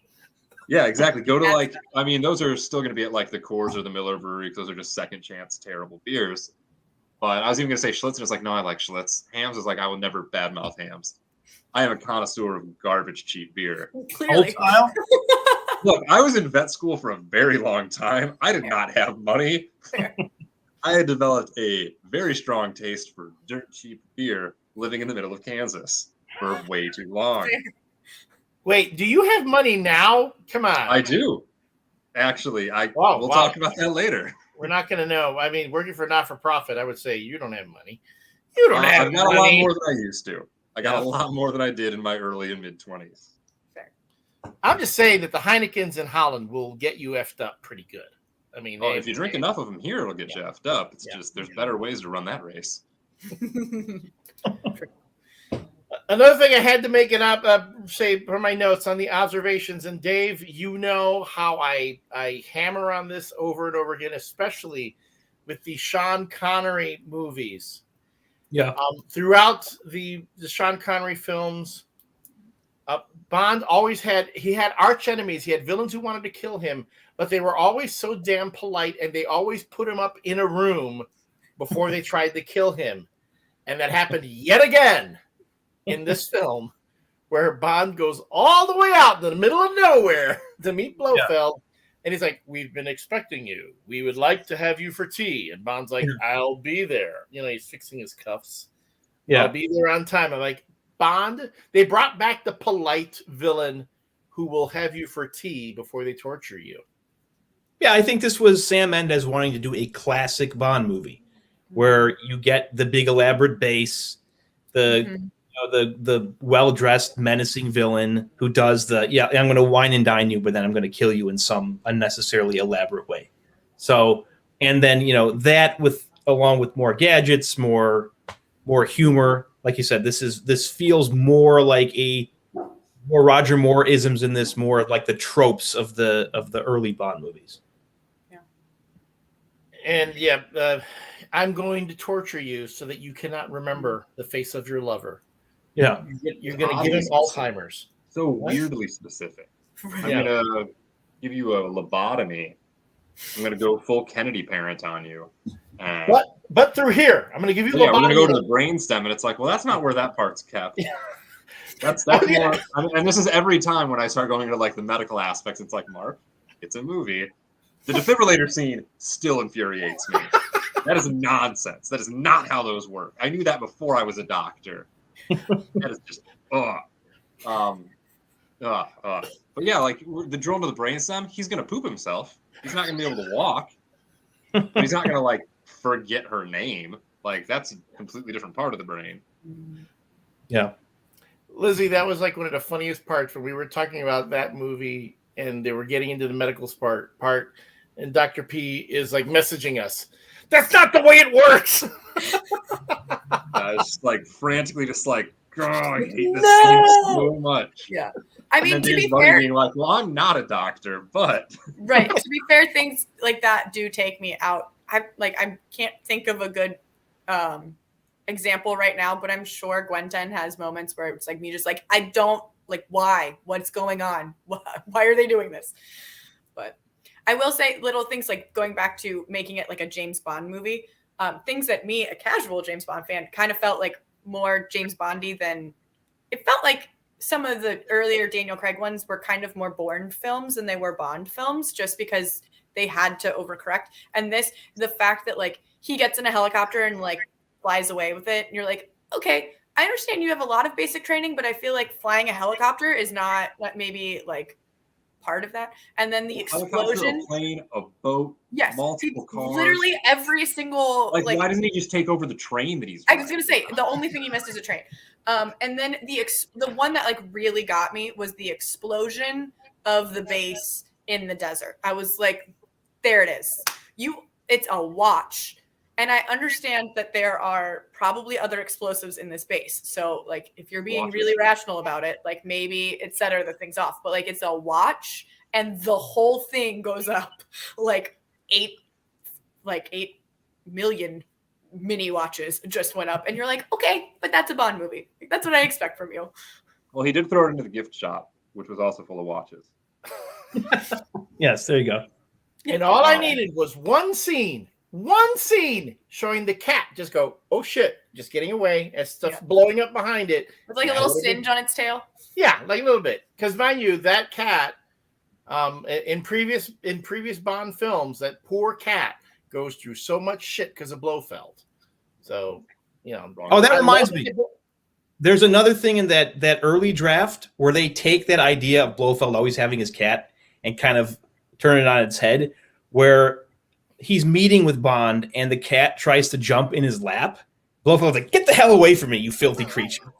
Yeah, exactly. Go to like, I mean, those are still gonna be at like the Coors or the Miller Brewery because those are just second chance terrible beers. But I was even gonna say Schlitz, and it's like, no, I like Schlitz. Hams is like, I will never badmouth Hams. I am a connoisseur of garbage cheap beer. Clearly. Look, I was in vet school for a very long time. I did not have money. I had developed a very strong taste for dirt cheap beer living in the middle of Kansas for way too long. Wait, do you have money now? Come on. I do. Actually, we'll talk about that later. We're not going to know. I mean, working for not-for-profit, I would say you don't have money. You don't have I've got money. a lot more than I used to. I got a lot more than I did in my early and mid 20s. I'm just saying that the Heinekens in Holland will get you effed up pretty good. I mean, if you drink enough of them here, it'll get you effed up. It's just there's better ways to run that race. Another thing I had to make it up, say for my notes on the observations, and Dave, you know how I hammer on this over and over again, especially with the Sean Connery movies. Yeah. Throughout the Sean Connery films, Bond always had arch enemies. He had villains who wanted to kill him, but they were always so damn polite, and they always put him up in a room before they tried to kill him. And that happened yet again in this film, where Bond goes all the way out in the middle of nowhere to meet Blofeld. And he's like, "We've been expecting you. We would like to have you for tea." And Bond's like, "I'll be there." You know, he's fixing his cuffs. Yeah. "I'll be there on time." I'm like, Bond, they brought back the polite villain who will have you for tea before they torture you. Yeah, I think this was Sam Mendes wanting to do a classic Bond movie where you get the big elaborate base, the well-dressed menacing villain who does I'm going to wine and dine you, but then I'm going to kill you in some unnecessarily elaborate way. So, and then, that along with more gadgets, more humor, like you said, this feels more like more Roger Moore isms in this, more like the tropes of the early Bond movies. Yeah. And I'm going to torture you so that you cannot remember the face of your lover. Yeah. You're going to give him Alzheimer's. So weirdly specific. I'm going to give you a lobotomy. I'm going to go full Kennedy parent on you. But through here, I'm going to give you a lobotomy. We're going to go to the brainstem, and it's like, well, that's not where that part's kept. Yeah. That's more. And this is every time when I start going into like the medical aspects, it's like, Mark, it's a movie. The defibrillator scene still infuriates me. That is nonsense. That is not how those work. I knew that before I was a doctor. That is just But yeah, like the drill into the brainstem, he's gonna poop himself. He's not gonna be able to walk. But he's not gonna like forget her name. Like that's a completely different part of the brain. Yeah. Lizzie, that was like one of the funniest parts when we were talking about that movie and they were getting into the medical part, and Dr. P is like messaging us. That's not the way it works. It's like frantically just like, oh, I hate this scene so much. Yeah. I mean, to be fair, being like, well, I'm not a doctor, but right. To be fair, things like that do take me out. I can't think of a good example right now, but I'm sure Gwen 10 has moments where it's like me just like, I don't like why, what's going on? Why are they doing this? But I will say little things like going back to making it like a James Bond movie, things that me, a casual James Bond fan, kind of felt like more James Bondy than it felt like some of the earlier Daniel Craig ones were kind of more Bourne films than they were Bond films, just because they had to overcorrect. And the fact that like he gets in a helicopter and like flies away with it, and you're like, okay, I understand you have a lot of basic training, but I feel like flying a helicopter is not maybe like part of that. And then the explosion, a plane, a boat, multiple cars, literally every single like why doesn't he just take over the train that he's I was gonna say the only thing he missed is a train. And then the one that like really got me was the explosion of the base in the desert. I was like, there it is. It's a watch. And I understand that there are probably other explosives in this base. So like if you're being really rational about it, like maybe it's set other things off, but like it's a watch and the whole thing goes up like 8 million mini watches just went up. And you're like, okay, but that's a Bond movie. That's what I expect from you. Well, he did throw it into the gift shop, which was also full of watches. Yes, there you go. And all I needed was one scene showing the cat just go, oh shit, just getting away as stuff blowing up behind it. With like a little singe on its tail. Yeah, like a little bit. Because mind you, that cat, in previous Bond films, that poor cat goes through so much shit because of Blofeld. So, Oh, that reminds me. There's another thing in that early draft where they take that idea of Blofeld always having his cat and kind of turn it on its head, where he's meeting with Bond and the cat tries to jump in his lap Blofeld's like, get the hell away from me, you filthy creature.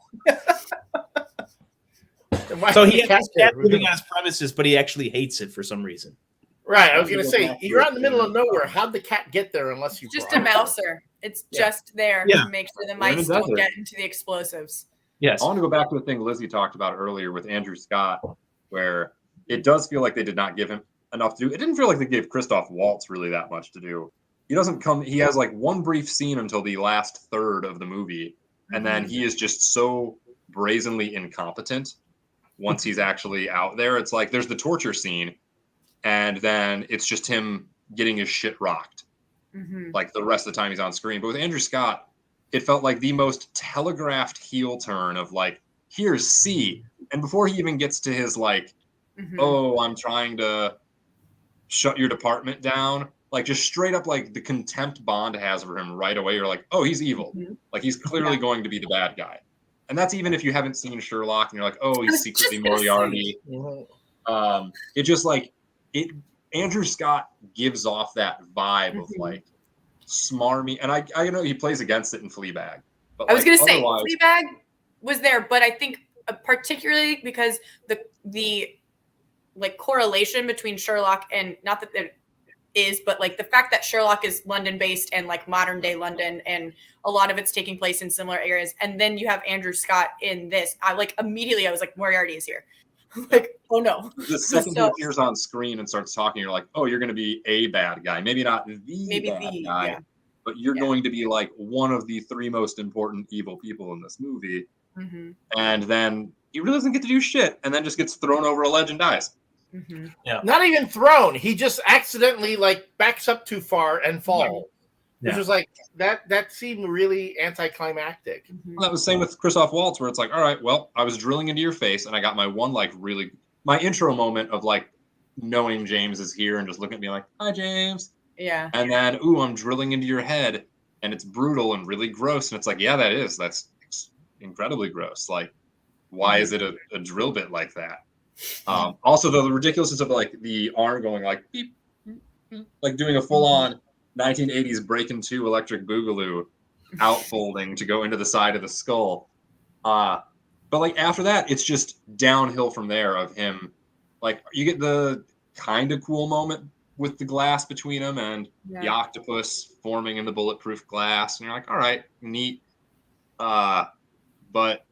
So he has cat living on his premises, but he actually hates it for some reason. Right, I was going to say, you're out in the middle of nowhere. How'd the cat get there unless you just a mouser? It's just there to make sure the mice don't get into the explosives. Yes. I want to go back to the thing Lizzie talked about earlier with Andrew Scott, where it does feel like they did not give him enough to do. It didn't feel like they gave Christoph Waltz really that much to do. He has like one brief scene until the last third of the movie, and then he is just so brazenly incompetent once he's actually out there. It's like there's the torture scene, and then it's just him getting his shit rocked. Like the rest of the time he's on screen. But with Andrew Scott, it felt like the most telegraphed heel turn of like, here's C. And before he even gets to his like, oh, I'm trying to shut your department down. Like just straight up like the contempt Bond has for him right away. You're like, oh, he's evil. Like he's clearly going to be the bad guy. And that's even if you haven't seen Sherlock and you're like, oh, he's secretly Moriarty. It just like Andrew Scott gives off that vibe of like smarmy, and I know he plays against it in Fleabag. But I was gonna say Fleabag was there, but I think particularly because the like correlation between Sherlock and not that there is, but like the fact that Sherlock is London based and like modern day London, and a lot of it's taking place in similar areas, and then you have Andrew Scott in this. I like immediately I was like, Moriarty is here. Like, oh no. The second he appears on screen and starts talking, you're like, oh, you're going to be a bad guy. Maybe not the bad guy, but you're going to be like one of the three most important evil people in this movie. And then he really doesn't get to do shit, and then just gets thrown over a ledge and dies. Not even thrown. He just accidentally like backs up too far and falls. Which was like that seemed really anticlimactic. Well, that was the same with Christoph Waltz, where it's like, all right, well, I was drilling into your face, and I got my one like my intro moment of like knowing James is here and just looking at me like, hi, James. Yeah. And then, ooh, I'm drilling into your head, and it's brutal and really gross, and it's like, yeah, that's incredibly gross. Like, why is it a drill bit like that? Also, though, the ridiculousness of like the arm going like beep, like doing a full on 1980s Breakin' 2 Electric Boogaloo outfolding to go into the side of the skull. But like after that, it's just downhill from there of him. Like you get the kind of cool moment with the glass between him and the octopus forming in the bulletproof glass. And you're like, all right, neat. But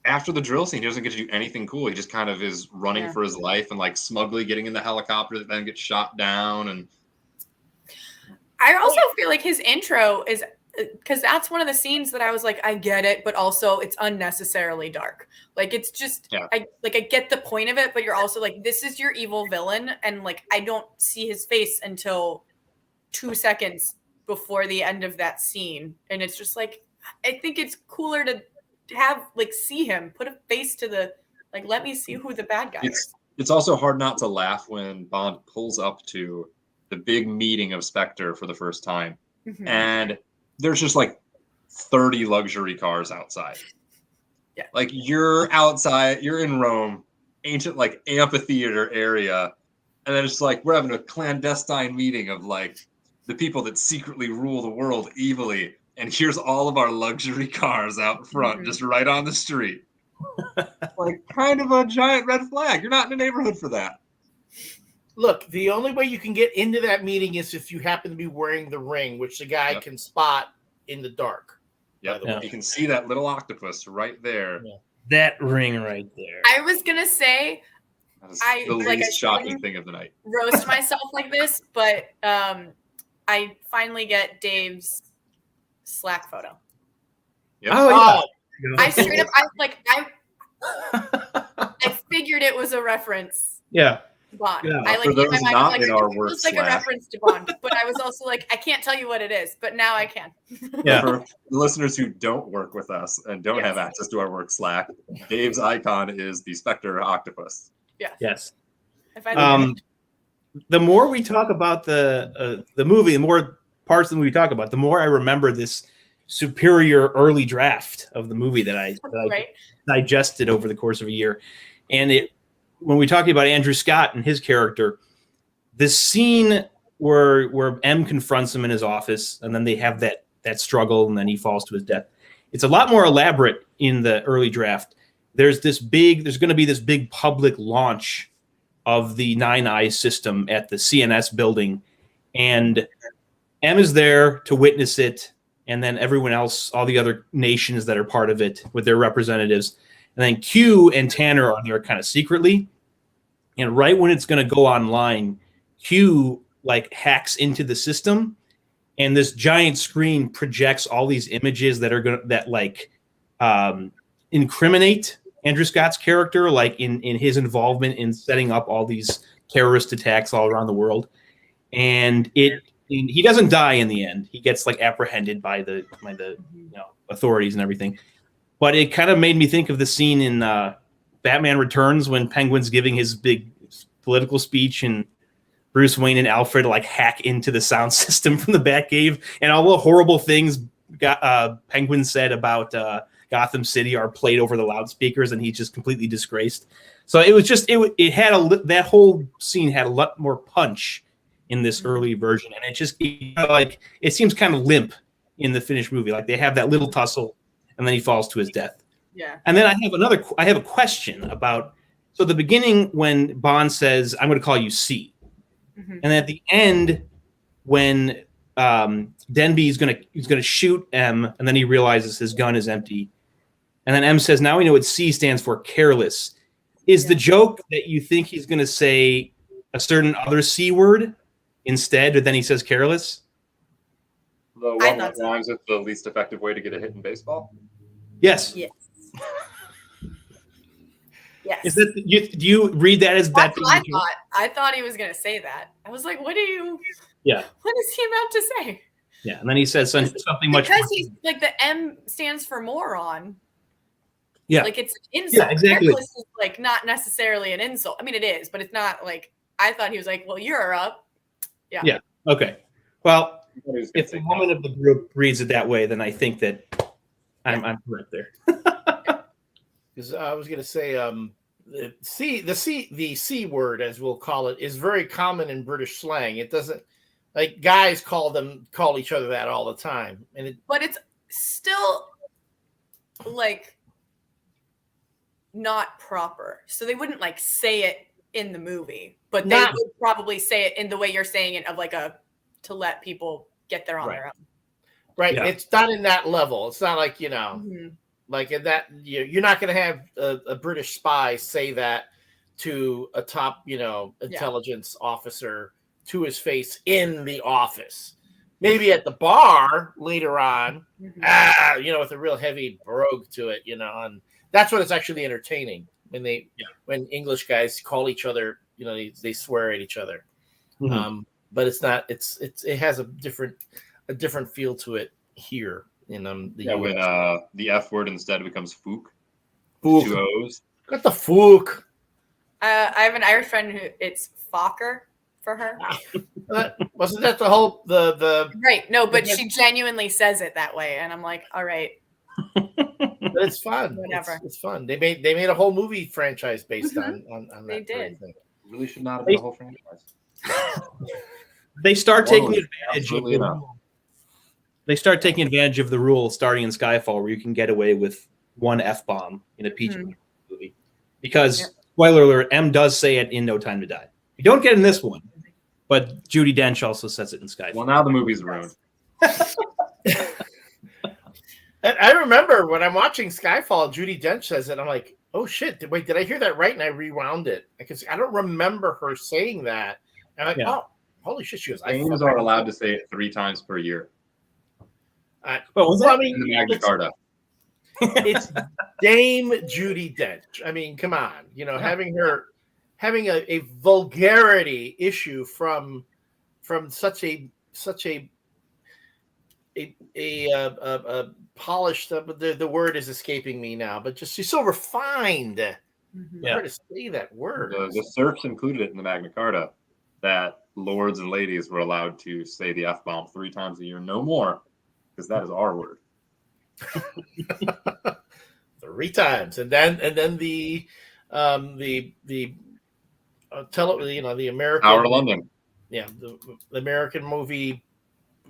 after the drill scene, he doesn't get to do anything cool. He just kind of is running for his life and like smugly getting in the helicopter that then gets shot down. And I also feel like his intro is because that's one of the scenes that I was like, I get it, but also it's unnecessarily dark. Like it's just I get the point of it, but you're also like, this is your evil villain, and like I don't see his face until 2 seconds before the end of that scene. And it's just like, I think it's cooler to have like see him, put a face to the like, let me see who the bad guy is. It's also hard not to laugh when Bond pulls up to the big meeting of Spectre for the first time. And there's just like 30 luxury cars outside. Like you're outside, you're in Rome, ancient like amphitheater area. And then it's like, we're having a clandestine meeting of like the people that secretly rule the world evilly. And here's all of our luxury cars out front, just right on the street. Like kind of a giant red flag. You're not in the neighborhood for that. Look, the only way you can get into that meeting is if you happen to be wearing the ring, which the guy can spot in the dark. Yeah, you can see that little octopus right there. That ring right there. I was gonna say, the least shocking thing of the night. Roast myself like this, but I finally get Dave's Slack photo. Yep. Oh, yeah. I straight up, I figured it was a reference. Yeah. Bond. Yeah, I like for those in my mind, not like, in our it work feels like a Slack. reference to Bond, but I was also like, I can't tell you what it is, but now I can. Yeah. For the listeners who don't work with us and don't have access to our work Slack, Dave's icon is the Spectre octopus. Yes. If I the more we talk about the movie, the more parts of the movie we talk about, the more I remember this superior early draft of the movie that I digested over the course of a year. And when we're talking about Andrew Scott and his character, this scene where M confronts him in his office, and then they have that that struggle, and then he falls to his death. It's a lot more elaborate in the early draft. There's going to be this big public launch of the Nine Eyes system at the CNS building, and M is there to witness it, and then everyone else, all the other nations that are part of it with their representatives, and then Q and Tanner are there kind of secretly. And right when it's going to go online, Q like hacks into the system, and this giant screen projects all these images that are incriminate Andrew Scott's character, like in his involvement in setting up all these terrorist attacks all around the world. And he doesn't die in the end. He gets like apprehended by the authorities and everything. But it kind of made me think of the scene in Batman Returns when Penguin's giving his big political speech, and Bruce Wayne and Alfred like hack into the sound system from the Batcave, and all the horrible things Penguin said about Gotham City are played over the loudspeakers, and he's just completely disgraced. So it was just it had that whole scene had a lot more punch in this early version, and it seems kind of limp in the finished movie. Like they have that little tussle, and then he falls to his death. Yeah. And then I have a question about, so the beginning when Bond says, "I'm going to call you C," and at the end when Denby is going to shoot M, and then he realizes his gun is empty, and then M says, "Now we know what C stands for, careless." Is the joke that you think he's going to say a certain other C word instead, or then he says careless? The one that rhymes with the least effective way to get a hit in baseball? Yes. Yes. Yes. Is that do you read that as that? I thought he was going to say that. I was like, what is he about to say? Yeah, and then he says something much because he's like the M stands for moron. Yeah, like it's an insult. Yeah, exactly. Careless is like not necessarily an insult. I mean, it is, but it's not like I thought he was like, well, you're up. Yeah. Yeah. Okay. Well, if the woman of the group reads it that way, then I think that I'm correct there. Because I was going to say, the C word, as we'll call it, is very common in British slang. It doesn't, like, guys call each other that all the time, but it's still like not proper. So they wouldn't like say it in the movie, but they would probably say it in the way you're saying it, of like to let people get there on their own. Right. Yeah. It's not in that level. It's not like, like in that, you're not going to have a British spy say that to a top, intelligence officer to his face in the office. Maybe at the bar later on, with a real heavy brogue to it, and that's when it's actually entertaining when English guys call each other, they swear at each other. But it's not. It has a different feel to it here in the US. When the F word instead becomes fook. Fook. 2 O's. Got the fook. I have an Irish friend who it's Fokker for her. Wasn't that the whole the right? No, but she genuinely says it that way, and I'm like, all right. But it's fun. Whatever. It's fun. They made a whole movie franchise based on that. They did. Thing. Really should not have been a whole franchise. They start taking advantage of the rule. They start taking advantage of the rule starting in Skyfall, where you can get away with one F-bomb in a PG movie. Because, spoiler alert, M does say it in No Time to Die. You don't get it in this one, but Judi Dench also says it in Skyfall. Well, now the movie's ruined. I remember when I'm watching Skyfall, Judi Dench says it. I'm like, oh shit! Wait, did I hear that right? And I rewound it because I don't remember her saying that. And I'm like, oh, holy shit! She goes. Dames are allowed to say it 3 times per year. I mean, in the Magna Carta. It's Dame Judi Dench. I mean, come on, having a vulgarity issue from such a polished. The word is escaping me now, but just she's so refined. Hard to say that word. The serfs included it in the Magna Carta that lords and ladies were allowed to say the F-bomb 3 times a year, no more, because that is our word. 3 times, and then the American Hour to London. Yeah, the American movie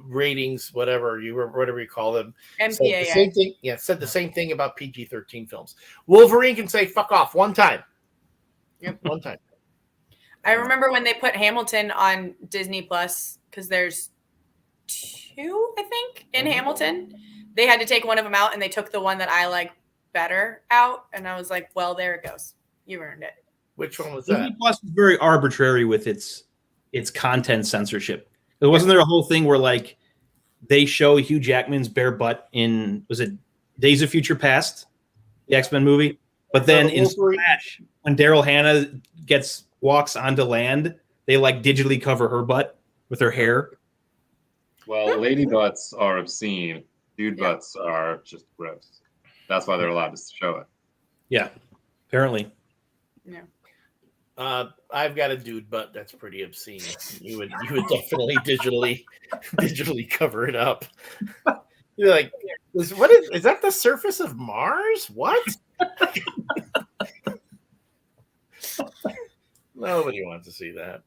ratings, whatever you call them. MPAA. Said the same thing. Yeah, said the same thing about PG-13 films. Wolverine can say "fuck off" one time. Yep, one time. I remember when they put Hamilton on Disney Plus, because there's 2, I think, in Hamilton. They had to take one of them out, and they took the one that I like better out, and I was like, well, there it goes. You earned it. Which one was that? Disney Plus was very arbitrary with its content censorship. Wasn't there a whole thing where like they show Hugh Jackman's bare butt in, was it Days of Future Past, the X-Men movie? But then in Splash, when Daryl Hannah walks onto land, they like digitally cover her butt with her hair. Well, lady butts are obscene. Dude butts are just gross. That's why they're allowed to show it. Yeah, apparently. Yeah. I've got a dude butt that's pretty obscene. You would definitely digitally cover it up. You're like, is that the surface of Mars? What? Nobody wants to see that.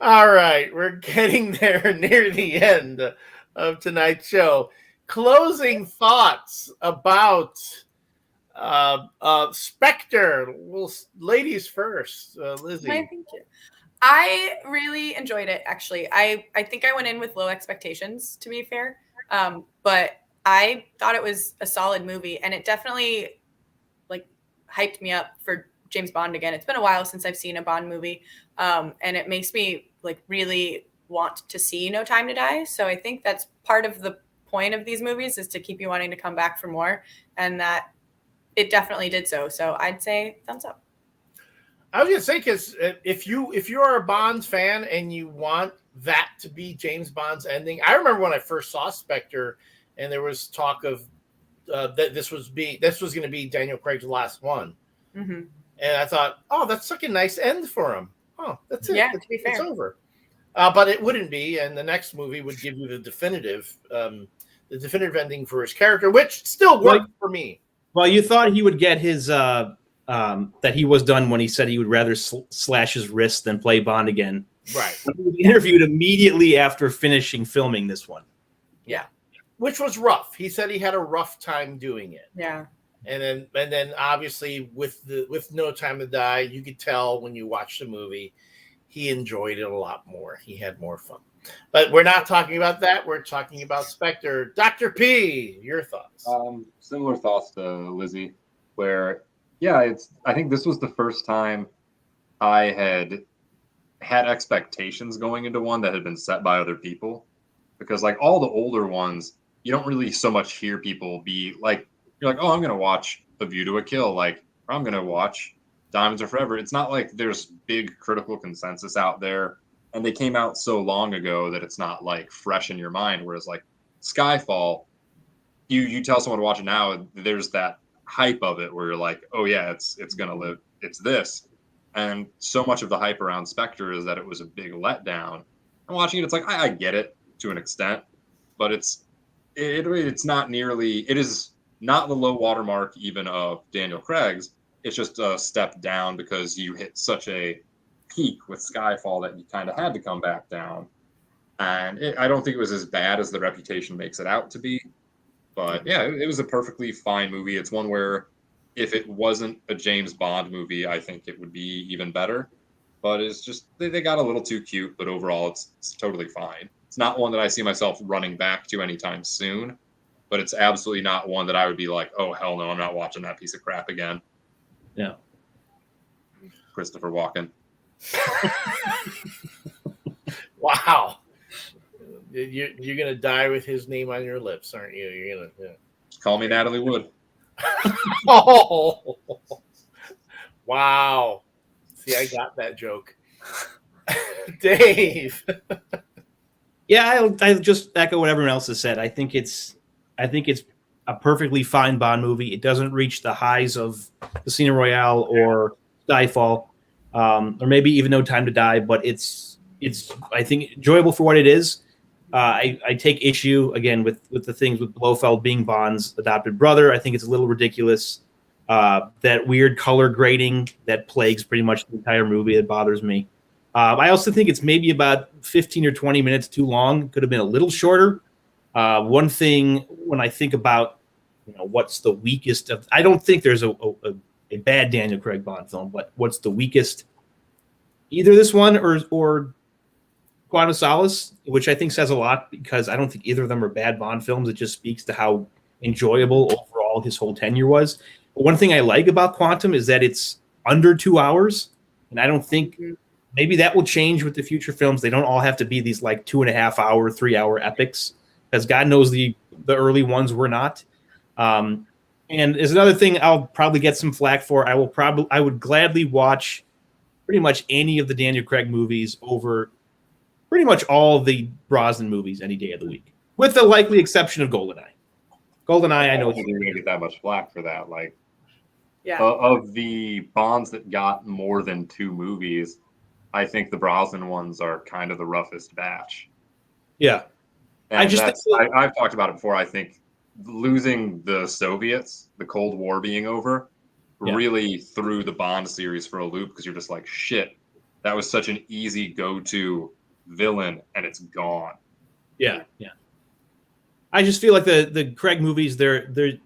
All right, we're getting there near the end of tonight's show. Closing thoughts about SPECTRE. Well, ladies first. Lizzie. Thank you. I really enjoyed it, actually. I think I went in with low expectations, to be fair. But I thought it was a solid movie, and it definitely like hyped me up for James Bond again. It's been a while since I've seen a Bond movie, and it makes me like really want to see No Time to Die. So I think that's part of the point of these movies, is to keep you wanting to come back for more, and that it definitely did so. So I'd say thumbs up. I was gonna say, because if you are a Bond fan and you want that to be James Bond's ending, I remember when I first saw SPECTRE, and there was talk of that this was going to be Daniel Craig's last one, and I thought, oh, that's like a nice end for him. Oh, that's it. Yeah, to be fair, it's over. But it wouldn't be, and the next movie would give you the definitive ending for his character, which still worked for me. Well, you thought he would get his that he was done when he said he would rather slash his wrist than play Bond again. Right. He was interviewed immediately after finishing filming this one. Yeah. Which was rough. He said he had a rough time doing it. Yeah. And then obviously with No Time to Die, you could tell when you watch the movie, he enjoyed it a lot more. He had more fun. But we're not talking about that. We're talking about SPECTRE. Dr. P, your thoughts? Similar thoughts to Lizzie, where I think this was the first time I had expectations going into one that had been set by other people, because like all the older ones, you don't really so much hear people be like, you're like, oh, I'm gonna watch A View to a Kill, like, or I'm gonna watch Diamonds Are Forever. It's not like there's big critical consensus out there, and they came out so long ago that it's not like fresh in your mind. Whereas like Skyfall, you tell someone to watch it now, there's that hype of it where you're like, oh yeah, it's gonna live, it's this. And so much of the hype around SPECTRE is that it was a big letdown. I'm watching it, it's like I get it to an extent, but it's not nearly, it is not the low watermark even of Daniel Craig's. It's just a step down because you hit such a peak with Skyfall that you kind of had to come back down. And I don't think it was as bad as the reputation makes it out to be. But yeah, it was a perfectly fine movie. It's one where if it wasn't a James Bond movie, I think it would be even better. But it's just, they got a little too cute, but overall it's totally fine. It's not one that I see myself running back to anytime soon, but it's absolutely not one that I would be like, oh, hell no, I'm not watching that piece of crap again. Yeah. Christopher Walken. Wow. You're going to die with his name on your lips, aren't you? You're going to call me Natalie Wood. Oh, wow. See, I got that joke. Dave. Yeah, I just echo what everyone else has said. I think it's a perfectly fine Bond movie. It doesn't reach the highs of Casino Royale or Skyfall, or maybe even No Time to Die, but it's I think enjoyable for what it is. I take issue again with the things with Blofeld being Bond's adopted brother. I think it's a little ridiculous. That weird color grading that plagues pretty much the entire movie, it bothers me. I also think it's maybe about 15 or 20 minutes too long. Could have been a little shorter. One thing when I think about, what's the weakest of, I don't think there's a bad Daniel Craig Bond film, but what's the weakest? Either this one or Quantum of Solace, which I think says a lot because I don't think either of them are bad Bond films. It just speaks to how enjoyable overall his whole tenure was. But one thing I like about Quantum is that it's under 2 hours, and I don't think maybe that will change with the future films. They don't all have to be these like 2.5 hour, 3 hour epics, because God knows the early ones were not. And there's another thing I'll probably get some flack for. I would gladly watch pretty much any of the Daniel Craig movies over pretty much all of the Brosnan movies any day of the week, with the likely exception of GoldenEye. GoldenEye, I know you're going to get that much flack for that. Like, yeah, of the Bonds that got more than 2 movies, I think the Brosnan ones are kind of the roughest batch. Yeah, and I've talked about it before. I think losing the Soviets, the Cold War being over, really threw the Bond series for a loop, because you're just like, shit, that was such an easy go-to villain, and it's gone. Yeah. I just feel like the Craig movies, it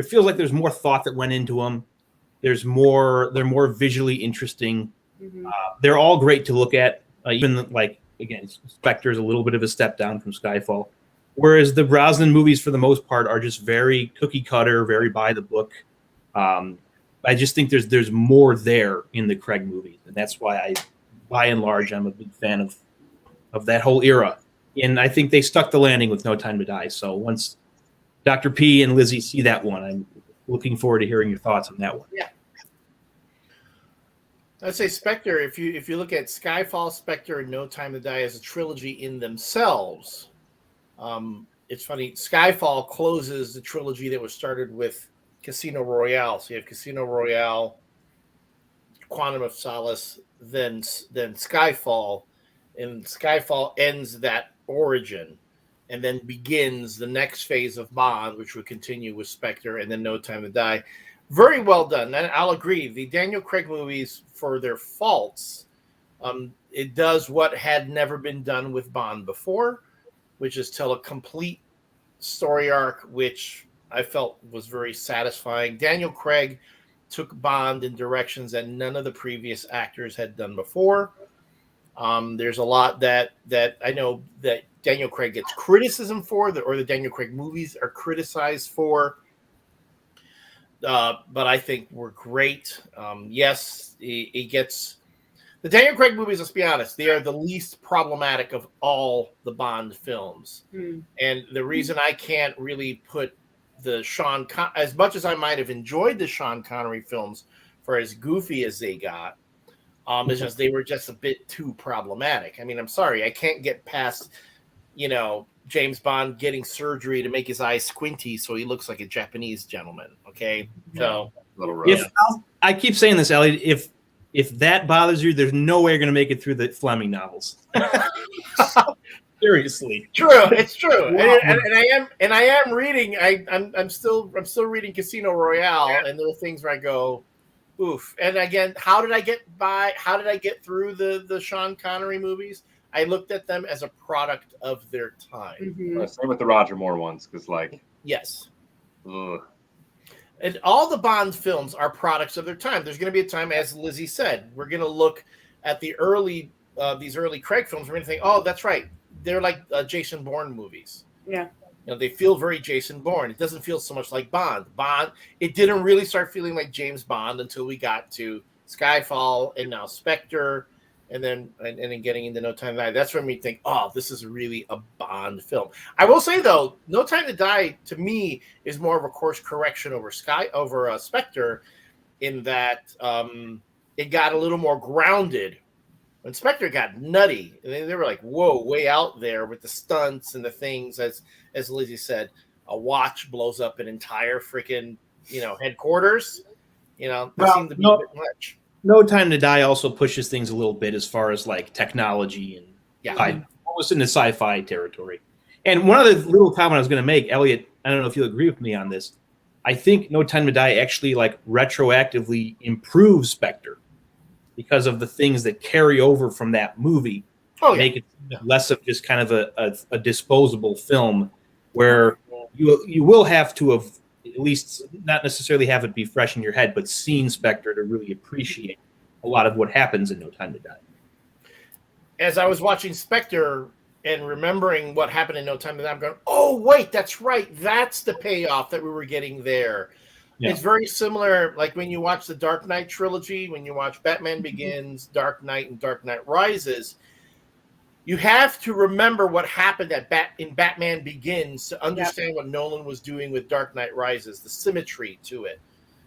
feels like there's more thought that went into them. They're more visually interesting. They're all great to look at. Even like, again, Spectre is a little bit of a step down from Skyfall, whereas the Brosnan movies for the most part are just very cookie cutter, very by the book. I just think there's more there in the Craig movies, and that's why by and large, I'm a big fan of that whole era. And I think they stuck the landing with No Time to Die. So once Dr. P and Lizzie see that one, I'm looking forward to hearing your thoughts on that one. Yeah. I'd say Spectre, if you look at Skyfall, Spectre, and No Time to Die as a trilogy in themselves, it's funny, Skyfall closes the trilogy that was started with Casino Royale. So you have Casino Royale, Quantum of Solace, then Skyfall, and Skyfall ends that origin and then begins the next phase of Bond, which would continue with Spectre and then No Time to Die. Very well done. And I'll agree, the Daniel Craig movies, for their faults, it does what had never been done with Bond before, which is tell a complete story arc, which I felt was very satisfying. Daniel Craig took Bond in directions that none of the previous actors had done before. There's a lot that I know that Daniel Craig gets criticism for, or the Daniel Craig movies are criticized for. But I think we're great. Yes, it gets the Daniel Craig movies. Let's be honest; they are the least problematic of all the Bond films. And the reason I can't really put the as much as I might have enjoyed the Sean Connery films for as goofy as they got, it's just they were just a bit too problematic. I mean, I'm sorry, I can't get past, James Bond getting surgery to make his eyes squinty so he looks like a Japanese gentleman. Okay, so I keep saying this, Elliot. If that bothers you, there's no way you're going to make it through the Fleming novels. Seriously, it's true. And I am reading. I'm still reading Casino Royale, and there are things where I go, oof. And again, how did I get through the Sean Connery movies? I looked at them as a product of their time. Same with the Roger Moore ones, because yes. Ugh. And all the Bond films are products of their time. There's going to be a time, as Lizzie said, we're going to look at the these early Craig films. We're going to think, oh, that's right. They're like Jason Bourne movies. Yeah. They feel very Jason Bourne. It doesn't feel so much like Bond. It didn't really start feeling like James Bond until we got to Skyfall and now Spectre, and then getting into No Time to Die. That's when we think, oh, this is really a Bond film. I will say though, No Time to Die to me is more of a course correction over Spectre, in that it got a little more grounded. When Spectre got nutty, they were like, whoa, way out there with the stunts and the things, as Lizzie said, a watch blows up an entire freaking, headquarters. That seemed to be a bit much. No Time to Die also pushes things a little bit as far as like technology and almost into sci-fi territory. And one other little comment I was going to make, Elliot, I don't know if you'll agree with me on this. I think No Time to Die actually like retroactively improves Spectre, because of the things that carry over from that movie. Make it less of just kind of a disposable film, where you will have to have at least not necessarily have it be fresh in your head, but seen Spectre to really appreciate a lot of what happens in No Time to Die. As I was watching Spectre and remembering what happened in No Time to Die, I'm going, oh, wait, that's right. That's the payoff that we were getting there. Yeah. It's very similar, like when you watch the Dark Knight trilogy, when you watch Batman Begins, Dark Knight, and Dark Knight Rises, you have to remember what happened in Batman Begins to understand what Nolan was doing with Dark Knight Rises, the symmetry to it.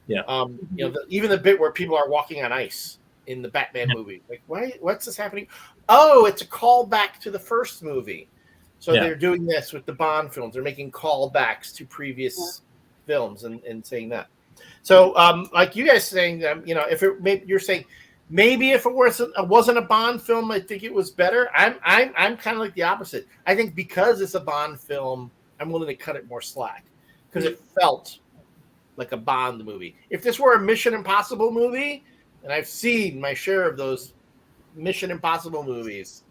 Yeah. Even the bit where people are walking on ice in the Batman movie. Like, what's this happening? Oh, it's a callback to the first movie. So they're doing this with the Bond films. They're making callbacks to previous films and saying that. So, like you guys saying, you're saying maybe if it wasn't a Bond film, I think it was better. I'm kind of like the opposite. I think because it's a Bond film, I'm willing to cut it more slack because it felt like a Bond movie. If this were a Mission Impossible movie, and I've seen my share of those Mission Impossible movies,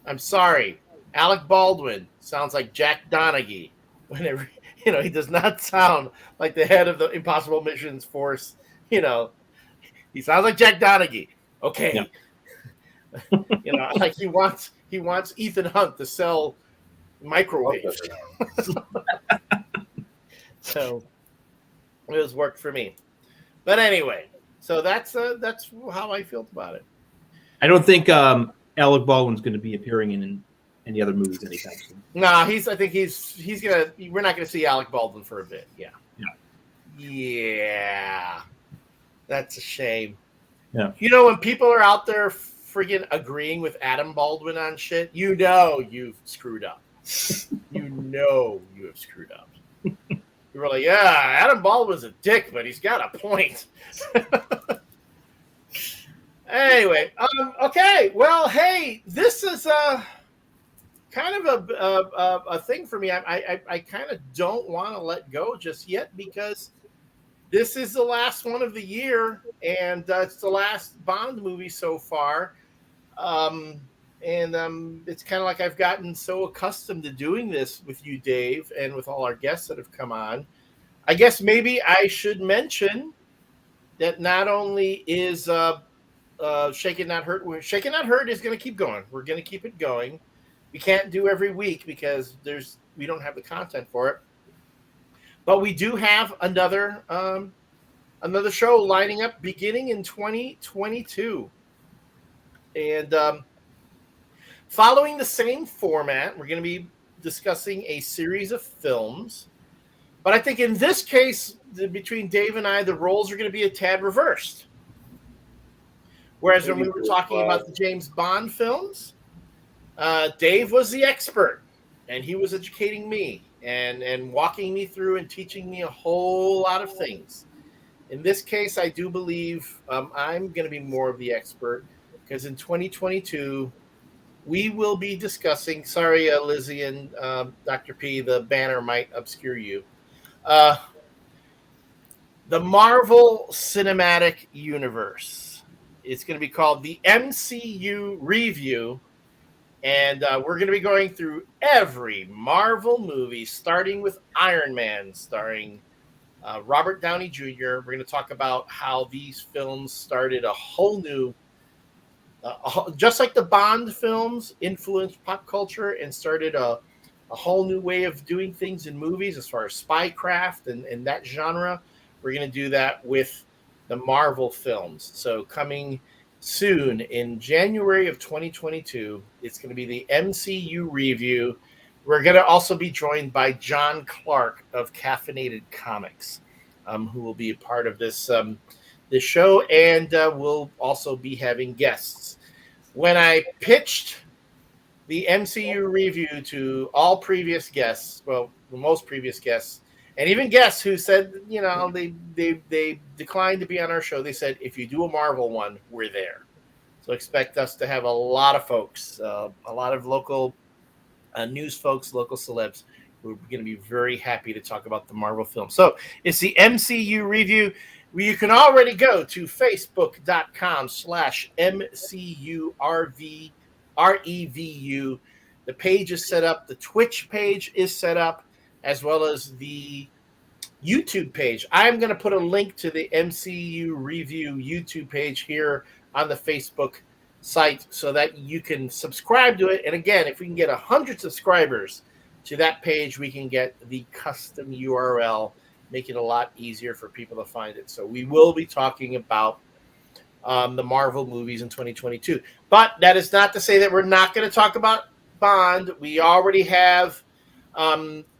I'm sorry, Alec Baldwin sounds like Jack Donaghy. Whenever he does not sound like the head of the Impossible Missions Force. He sounds like Jack Donaghy. Okay, like he wants Ethan Hunt to sell microwaves. So it has worked for me. But anyway, so that's how I felt about it. I don't think Alec Baldwin's going to be appearing in any other movies anytime soon. No, I think he's gonna. We're not gonna see Alec Baldwin for a bit. Yeah. That's a shame. Yeah. When people are out there friggin' agreeing with Adam Baldwin on shit, you've screwed up. You have screwed up. You were like, yeah, Adam Baldwin's a dick, but he's got a point. Anyway, okay. Well, hey, this is kind of a thing for me. I kind of don't want to let go just yet because this is the last one of the year, and it's the last Bond movie so far. It's kind of like I've gotten so accustomed to doing this with you, Dave, and with all our guests that have come on. I guess maybe I should mention that not only is Shaken Not Hurt, Shaken Not Hurt is going to keep going. We're going to keep it going. We can't do every week because we don't have the content for it. But we do have another show lining up beginning in 2022. And following the same format, we're going to be discussing a series of films. But I think in this case, between Dave and I, the roles are going to be a tad reversed. Whereas when we were talking about the James Bond films, Dave was the expert, and he was educating me and walking me through and teaching me a whole lot of things. In this case, I do believe I'm going to be more of the expert because in 2022, we will be discussing, sorry, Lizzie and Dr. P, the banner might obscure you, the Marvel Cinematic Universe. It's going to be called the MCU Review. And we're going to be going through every Marvel movie, starting with Iron Man, starring Robert Downey Jr. We're going to talk about how these films started a whole new, just like the Bond films influenced pop culture and started a whole new way of doing things in movies as far as spycraft and that genre. We're going to do that with the Marvel films. So coming soon in January of 2022, it's going to be the MCU Review. We're going to also be joined by John Clark of Caffeinated Comics, who will be a part of this show, and we'll also be having guests. When I pitched the MCU Review to all previous guests, well, most previous guests, and even guests who said, they declined to be on our show, they said, if you do a Marvel one, we're there. So expect us to have a lot of folks, a lot of local news folks, local celebs, who are going to be very happy to talk about the Marvel film. So it's the MCU Review. You can already go to facebook.com/MCUREVU. The page is set up. The Twitch page is set up, as well as the YouTube page. I'm going to put a link to the MCU Review YouTube page here on the Facebook site so that you can subscribe to it. And again, if we can get 100 subscribers to that page, we can get the custom URL, make it a lot easier for people to find it. So we will be talking about the Marvel movies in 2022. But that is not to say that we're not going to talk about Bond. We already have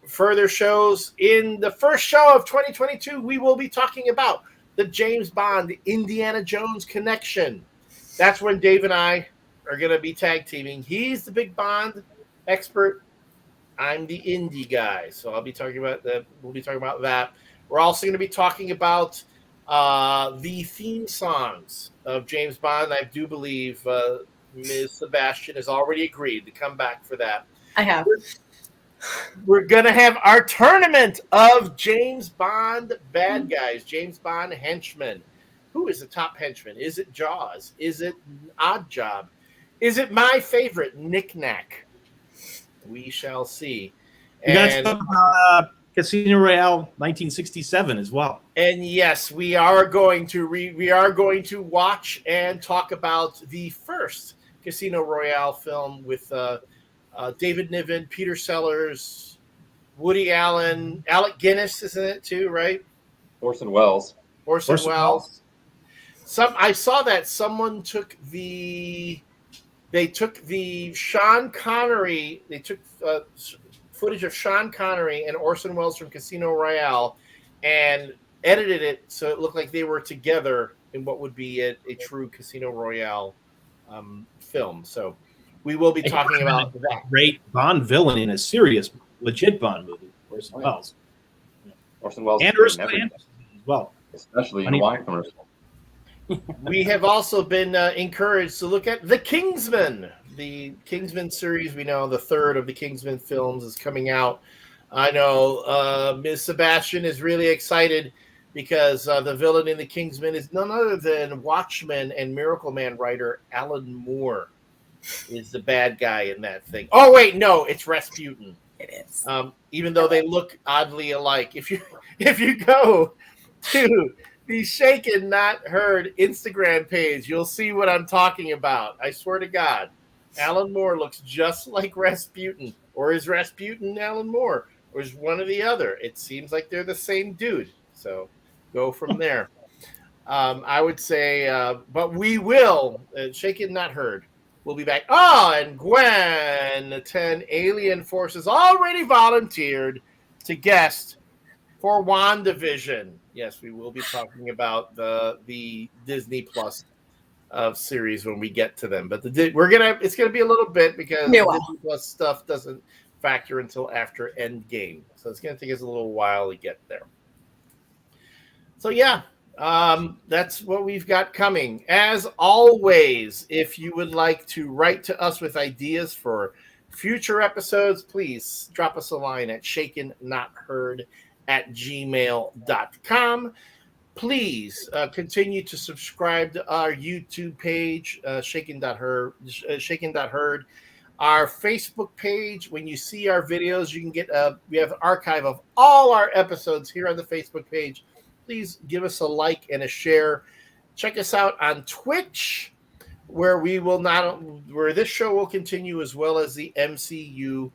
further shows. In the first show of 2022, we will be talking about the James Bond, the Indiana Jones connection. That's when Dave and I are going to be tag teaming. He's the big Bond expert. I'm the indie guy, so I'll be talking about that. We'll be talking about that. We're also going to be talking about the theme songs of James Bond. I do believe Ms. Sebastian has already agreed to come back for that. I have. We're going to have our tournament of James Bond bad guys, James Bond henchmen. Who is the top henchman? Is it Jaws? Is it Odd Job? Is it my favorite, Knick Knack? We shall see. You guys talk about Casino Royale 1967 as well. And yes, we are going to watch and talk about the first Casino Royale film with David Niven, Peter Sellers, Woody Allen, Alec Guinness, isn't it too, right? Orson Welles. Orson Welles. I saw that someone took the Sean Connery. They took footage of Sean Connery and Orson Welles from Casino Royale and edited it so it looked like they were together in what would be a true Casino Royale film. So we will be talking about that. Great Bond villain in a serious, legit Bond movie, Orson Welles. Orson Welles and Ursula Anderson as well, especially in a wine commercial. We have also been encouraged to look at The Kingsman. The Kingsman series, we know the third of the Kingsman films is coming out. I know Ms. Sebastian is really excited because the villain in The Kingsman is none other than Watchmen and Miracle Man writer Alan Moore is the bad guy in that thing. Oh, wait, no, it's Rasputin. It is. Even though they look oddly alike. If you go to the Shaken Not Heard Instagram page, you'll see what I'm talking about. I swear to God, Alan Moore looks just like Rasputin. Or is Rasputin Alan Moore? Or is one or the other? It seems like they're the same dude. So go from there. I would say, but we will, Shaken Not Heard, we'll be back. Oh, and Gwen, 10 Alien Forces, already volunteered to guest for WandaVision. Yes, we will be talking about the Disney Plus series when we get to them. But it's gonna be a little bit because the Disney Plus stuff doesn't factor until after Endgame, so it's gonna take us a little while to get there. So yeah, that's what we've got coming. As always, if you would like to write to us with ideas for future episodes, please drop us a line at shakennotheard@gmail.com. Please continue to subscribe to our YouTube page, Shaken.Heard, our Facebook page. When you see our videos, you can get we have an archive of all our episodes here on the Facebook page. Please give us a like and a share. Check us out on Twitch, where where this show will continue, as well as the MCU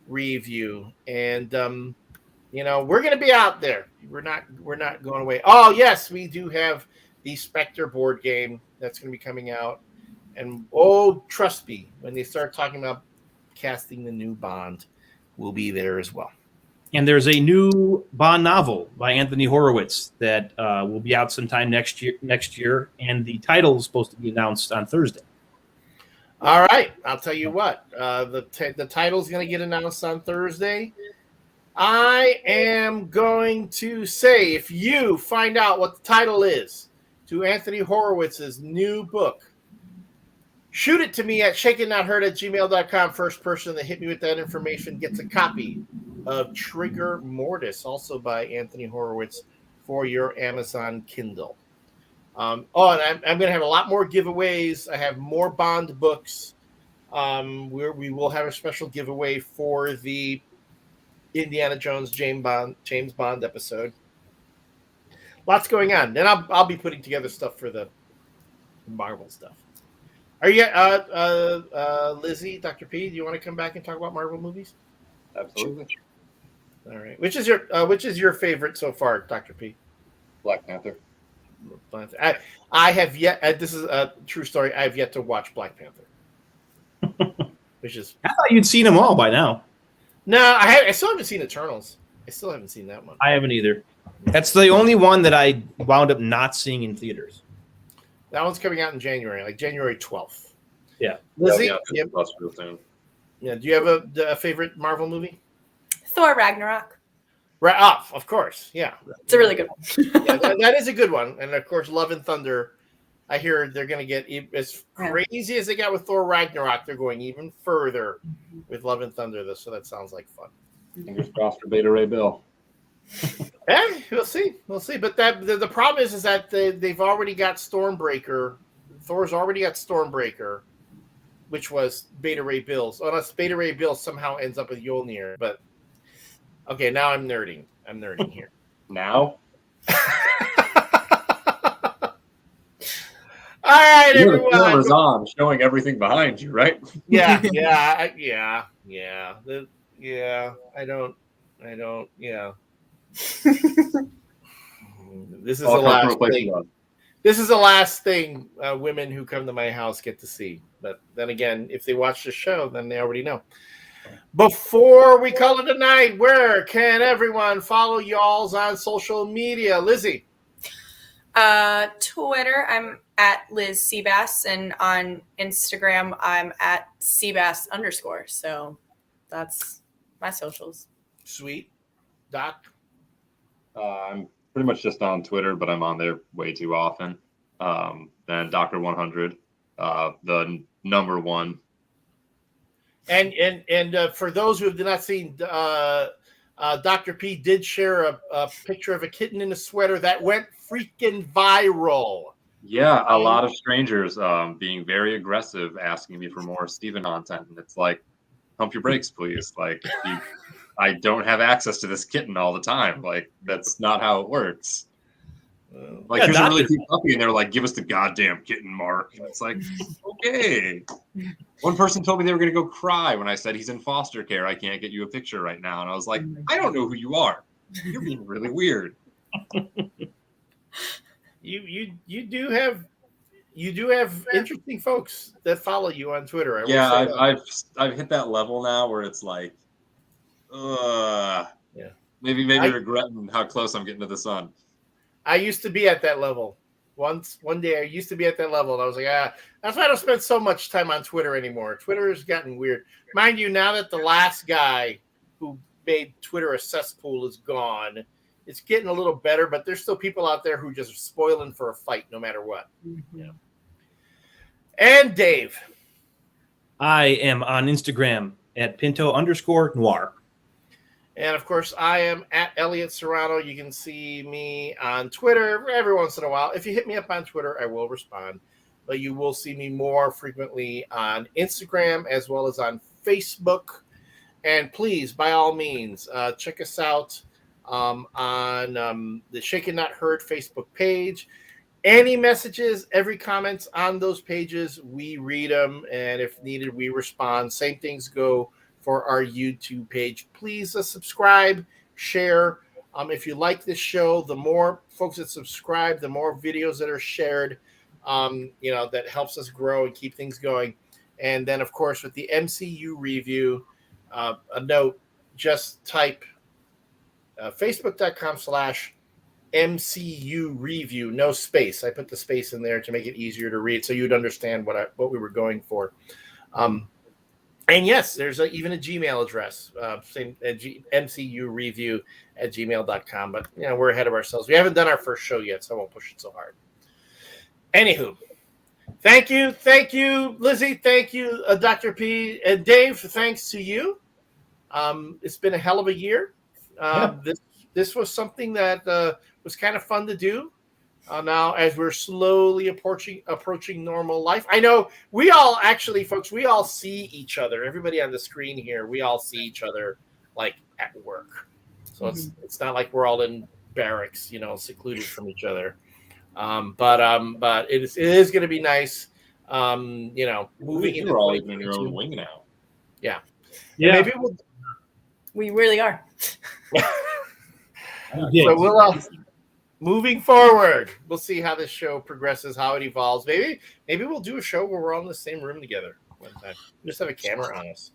review. And we're going to be out there. We're not going away. Oh yes, we do have the SPECTRE board game that's going to be coming out. And trust me, when they start talking about casting the new Bond, we'll be there as well. And there's a new Bond novel by Anthony Horowitz that will be out sometime next year, and the title is supposed to be announced on Thursday. All right, I'll tell you what. The title is going to get announced on Thursday. I am going to say, if you find out what the title is to Anthony Horowitz's new book, shoot it to me at shakennotheard@gmail.com. First person that hit me with that information gets a copy of Trigger Mortis, also by Anthony Horowitz, for your Amazon Kindle. And I'm going to have a lot more giveaways. I have more Bond books. Where we will have a special giveaway for the Indiana Jones James Bond episode. Lots going on. Then I'll be putting together stuff for the Marvel stuff. Are you Lizzie, Dr. P? Do you want to come back and talk about Marvel movies? Absolutely. All right. Which is your favorite so far, Dr. P? Black Panther. I have yet. This is a true story. I have yet to watch Black Panther. Which is. I thought you'd seen them all by now. No, I still haven't seen Eternals. I still haven't seen that one. I haven't either. That's the only one that I wound up not seeing in theaters. That one's coming out in January, like January 12th. Yeah. Lizzie? Yeah, that's real soon. Yeah. Do you have a favorite Marvel movie? Thor Ragnarok. Right off, of course. Yeah. It's a really good one. Yeah, that is a good one. And of course, Love and Thunder. I hear they're going to get as crazy as they got with Thor Ragnarok. They're going even further with Love and Thunder. So that sounds like fun. Fingers crossed for Beta Ray Bill. Yeah, we'll see. But the problem is that they've already got Stormbreaker. Thor's already got Stormbreaker, which was Beta Ray Bill's. Unless Beta Ray Bill somehow ends up with Mjolnir. But okay, now I'm nerding. Here. Now? All right, everyone. The camera's on, showing everything behind you, right? Yeah. I don't. Yeah. This is the last thing. This is the last thing women who come to my house get to see. But then again, if they watch the show, then they already know. Before we call it a night, where can everyone follow y'all's on social media? Lizzie. Twitter, I'm at Liz Seabass, and on Instagram, I'm at Seabass_. So that's my socials. Sweet. Doc? I'm pretty much just on Twitter, but I'm on there way too often. Then Dr. 100, the number one. And for those who have not seen, Dr. P did share a picture of a kitten in a sweater that went freaking viral. Yeah, a lot of strangers being very aggressive, asking me for more Steven content. And it's like, pump your brakes, please. Like, I don't have access to this kitten all the time. Like, that's not how it works. Like, here's a really cute puppy, and they're like, give us the goddamn kitten, Mark. And it's like, okay. One person told me they were going to go cry when I said he's in foster care. I can't get you a picture right now. And I was like, I don't know who you are. You're being really weird. You do have interesting folks that follow you on Twitter. I've hit that level now where it's like, maybe regretting how close I'm getting to the sun. I used to be at that level. One day I used to be at that level, and I was like, that's why I don't spend so much time on Twitter anymore. Twitter has gotten weird. Mind you, now that the last guy who made Twitter a cesspool is gone, it's getting a little better, but there's still people out there who just are spoiling for a fight no matter what. Mm-hmm. Yeah. And Dave. I am on Instagram at Pinto_Noir. And of course, I am at Elliot Serrano. You can see me on Twitter every once in a while. If you hit me up on Twitter, I will respond. But you will see me more frequently on Instagram as well as on Facebook. And please, by all means, check us out on the Shaken Not Heard Facebook page. Any messages, every comments on those pages, we read them. And if needed, we respond. Same things go for our YouTube page. Please subscribe, share. If you like this show, the more folks that subscribe, the more videos that are shared, that helps us grow and keep things going. And then, of course, with the MCU review, a note, just type facebook.com/MCU review, no space. I put the space in there to make it easier to read so you'd understand what we were going for. And yes, there's even a Gmail address, mcureview@gmail.com. But we're ahead of ourselves. We haven't done our first show yet, so I won't push it so hard. Anywho, thank you, Lizzie. Thank you, Dr. P and Dave. Thanks to you. It's been a hell of a year. this was something that was kind of fun to do. Now, as we're slowly approaching normal life, I know we all actually, folks, we all see each other. Everybody on the screen here, we all see each other like at work. So it's not like we're all in barracks, secluded from each other. But it is going to be nice. Moving into all even in your own wing now. Yeah. Yeah. Maybe We really are. So we'll moving forward, we'll see how this show progresses, how it evolves. Maybe we'll do a show where we're all in the same room together one time. Just have a camera on us.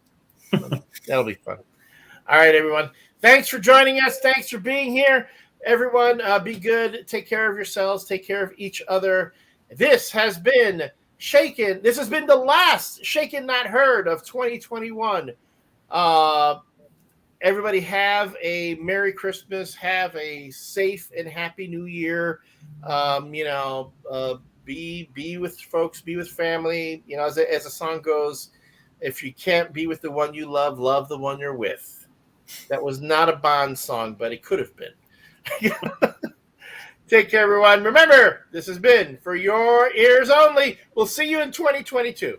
That'll be fun. All right, everyone. Thanks for joining us. Thanks for being here. Everyone, be good. Take care of yourselves. Take care of each other. This has been Shaken. This has been the last Shaken Not Heard of 2021. Everybody have a Merry Christmas. Have a safe and happy New Year. Be with folks. Be with family. As the song goes, if you can't be with the one you love, love the one you're with. That was not a Bond song, but it could have been. Take care, everyone. Remember, this has been For Your Ears Only. We'll see you in 2022.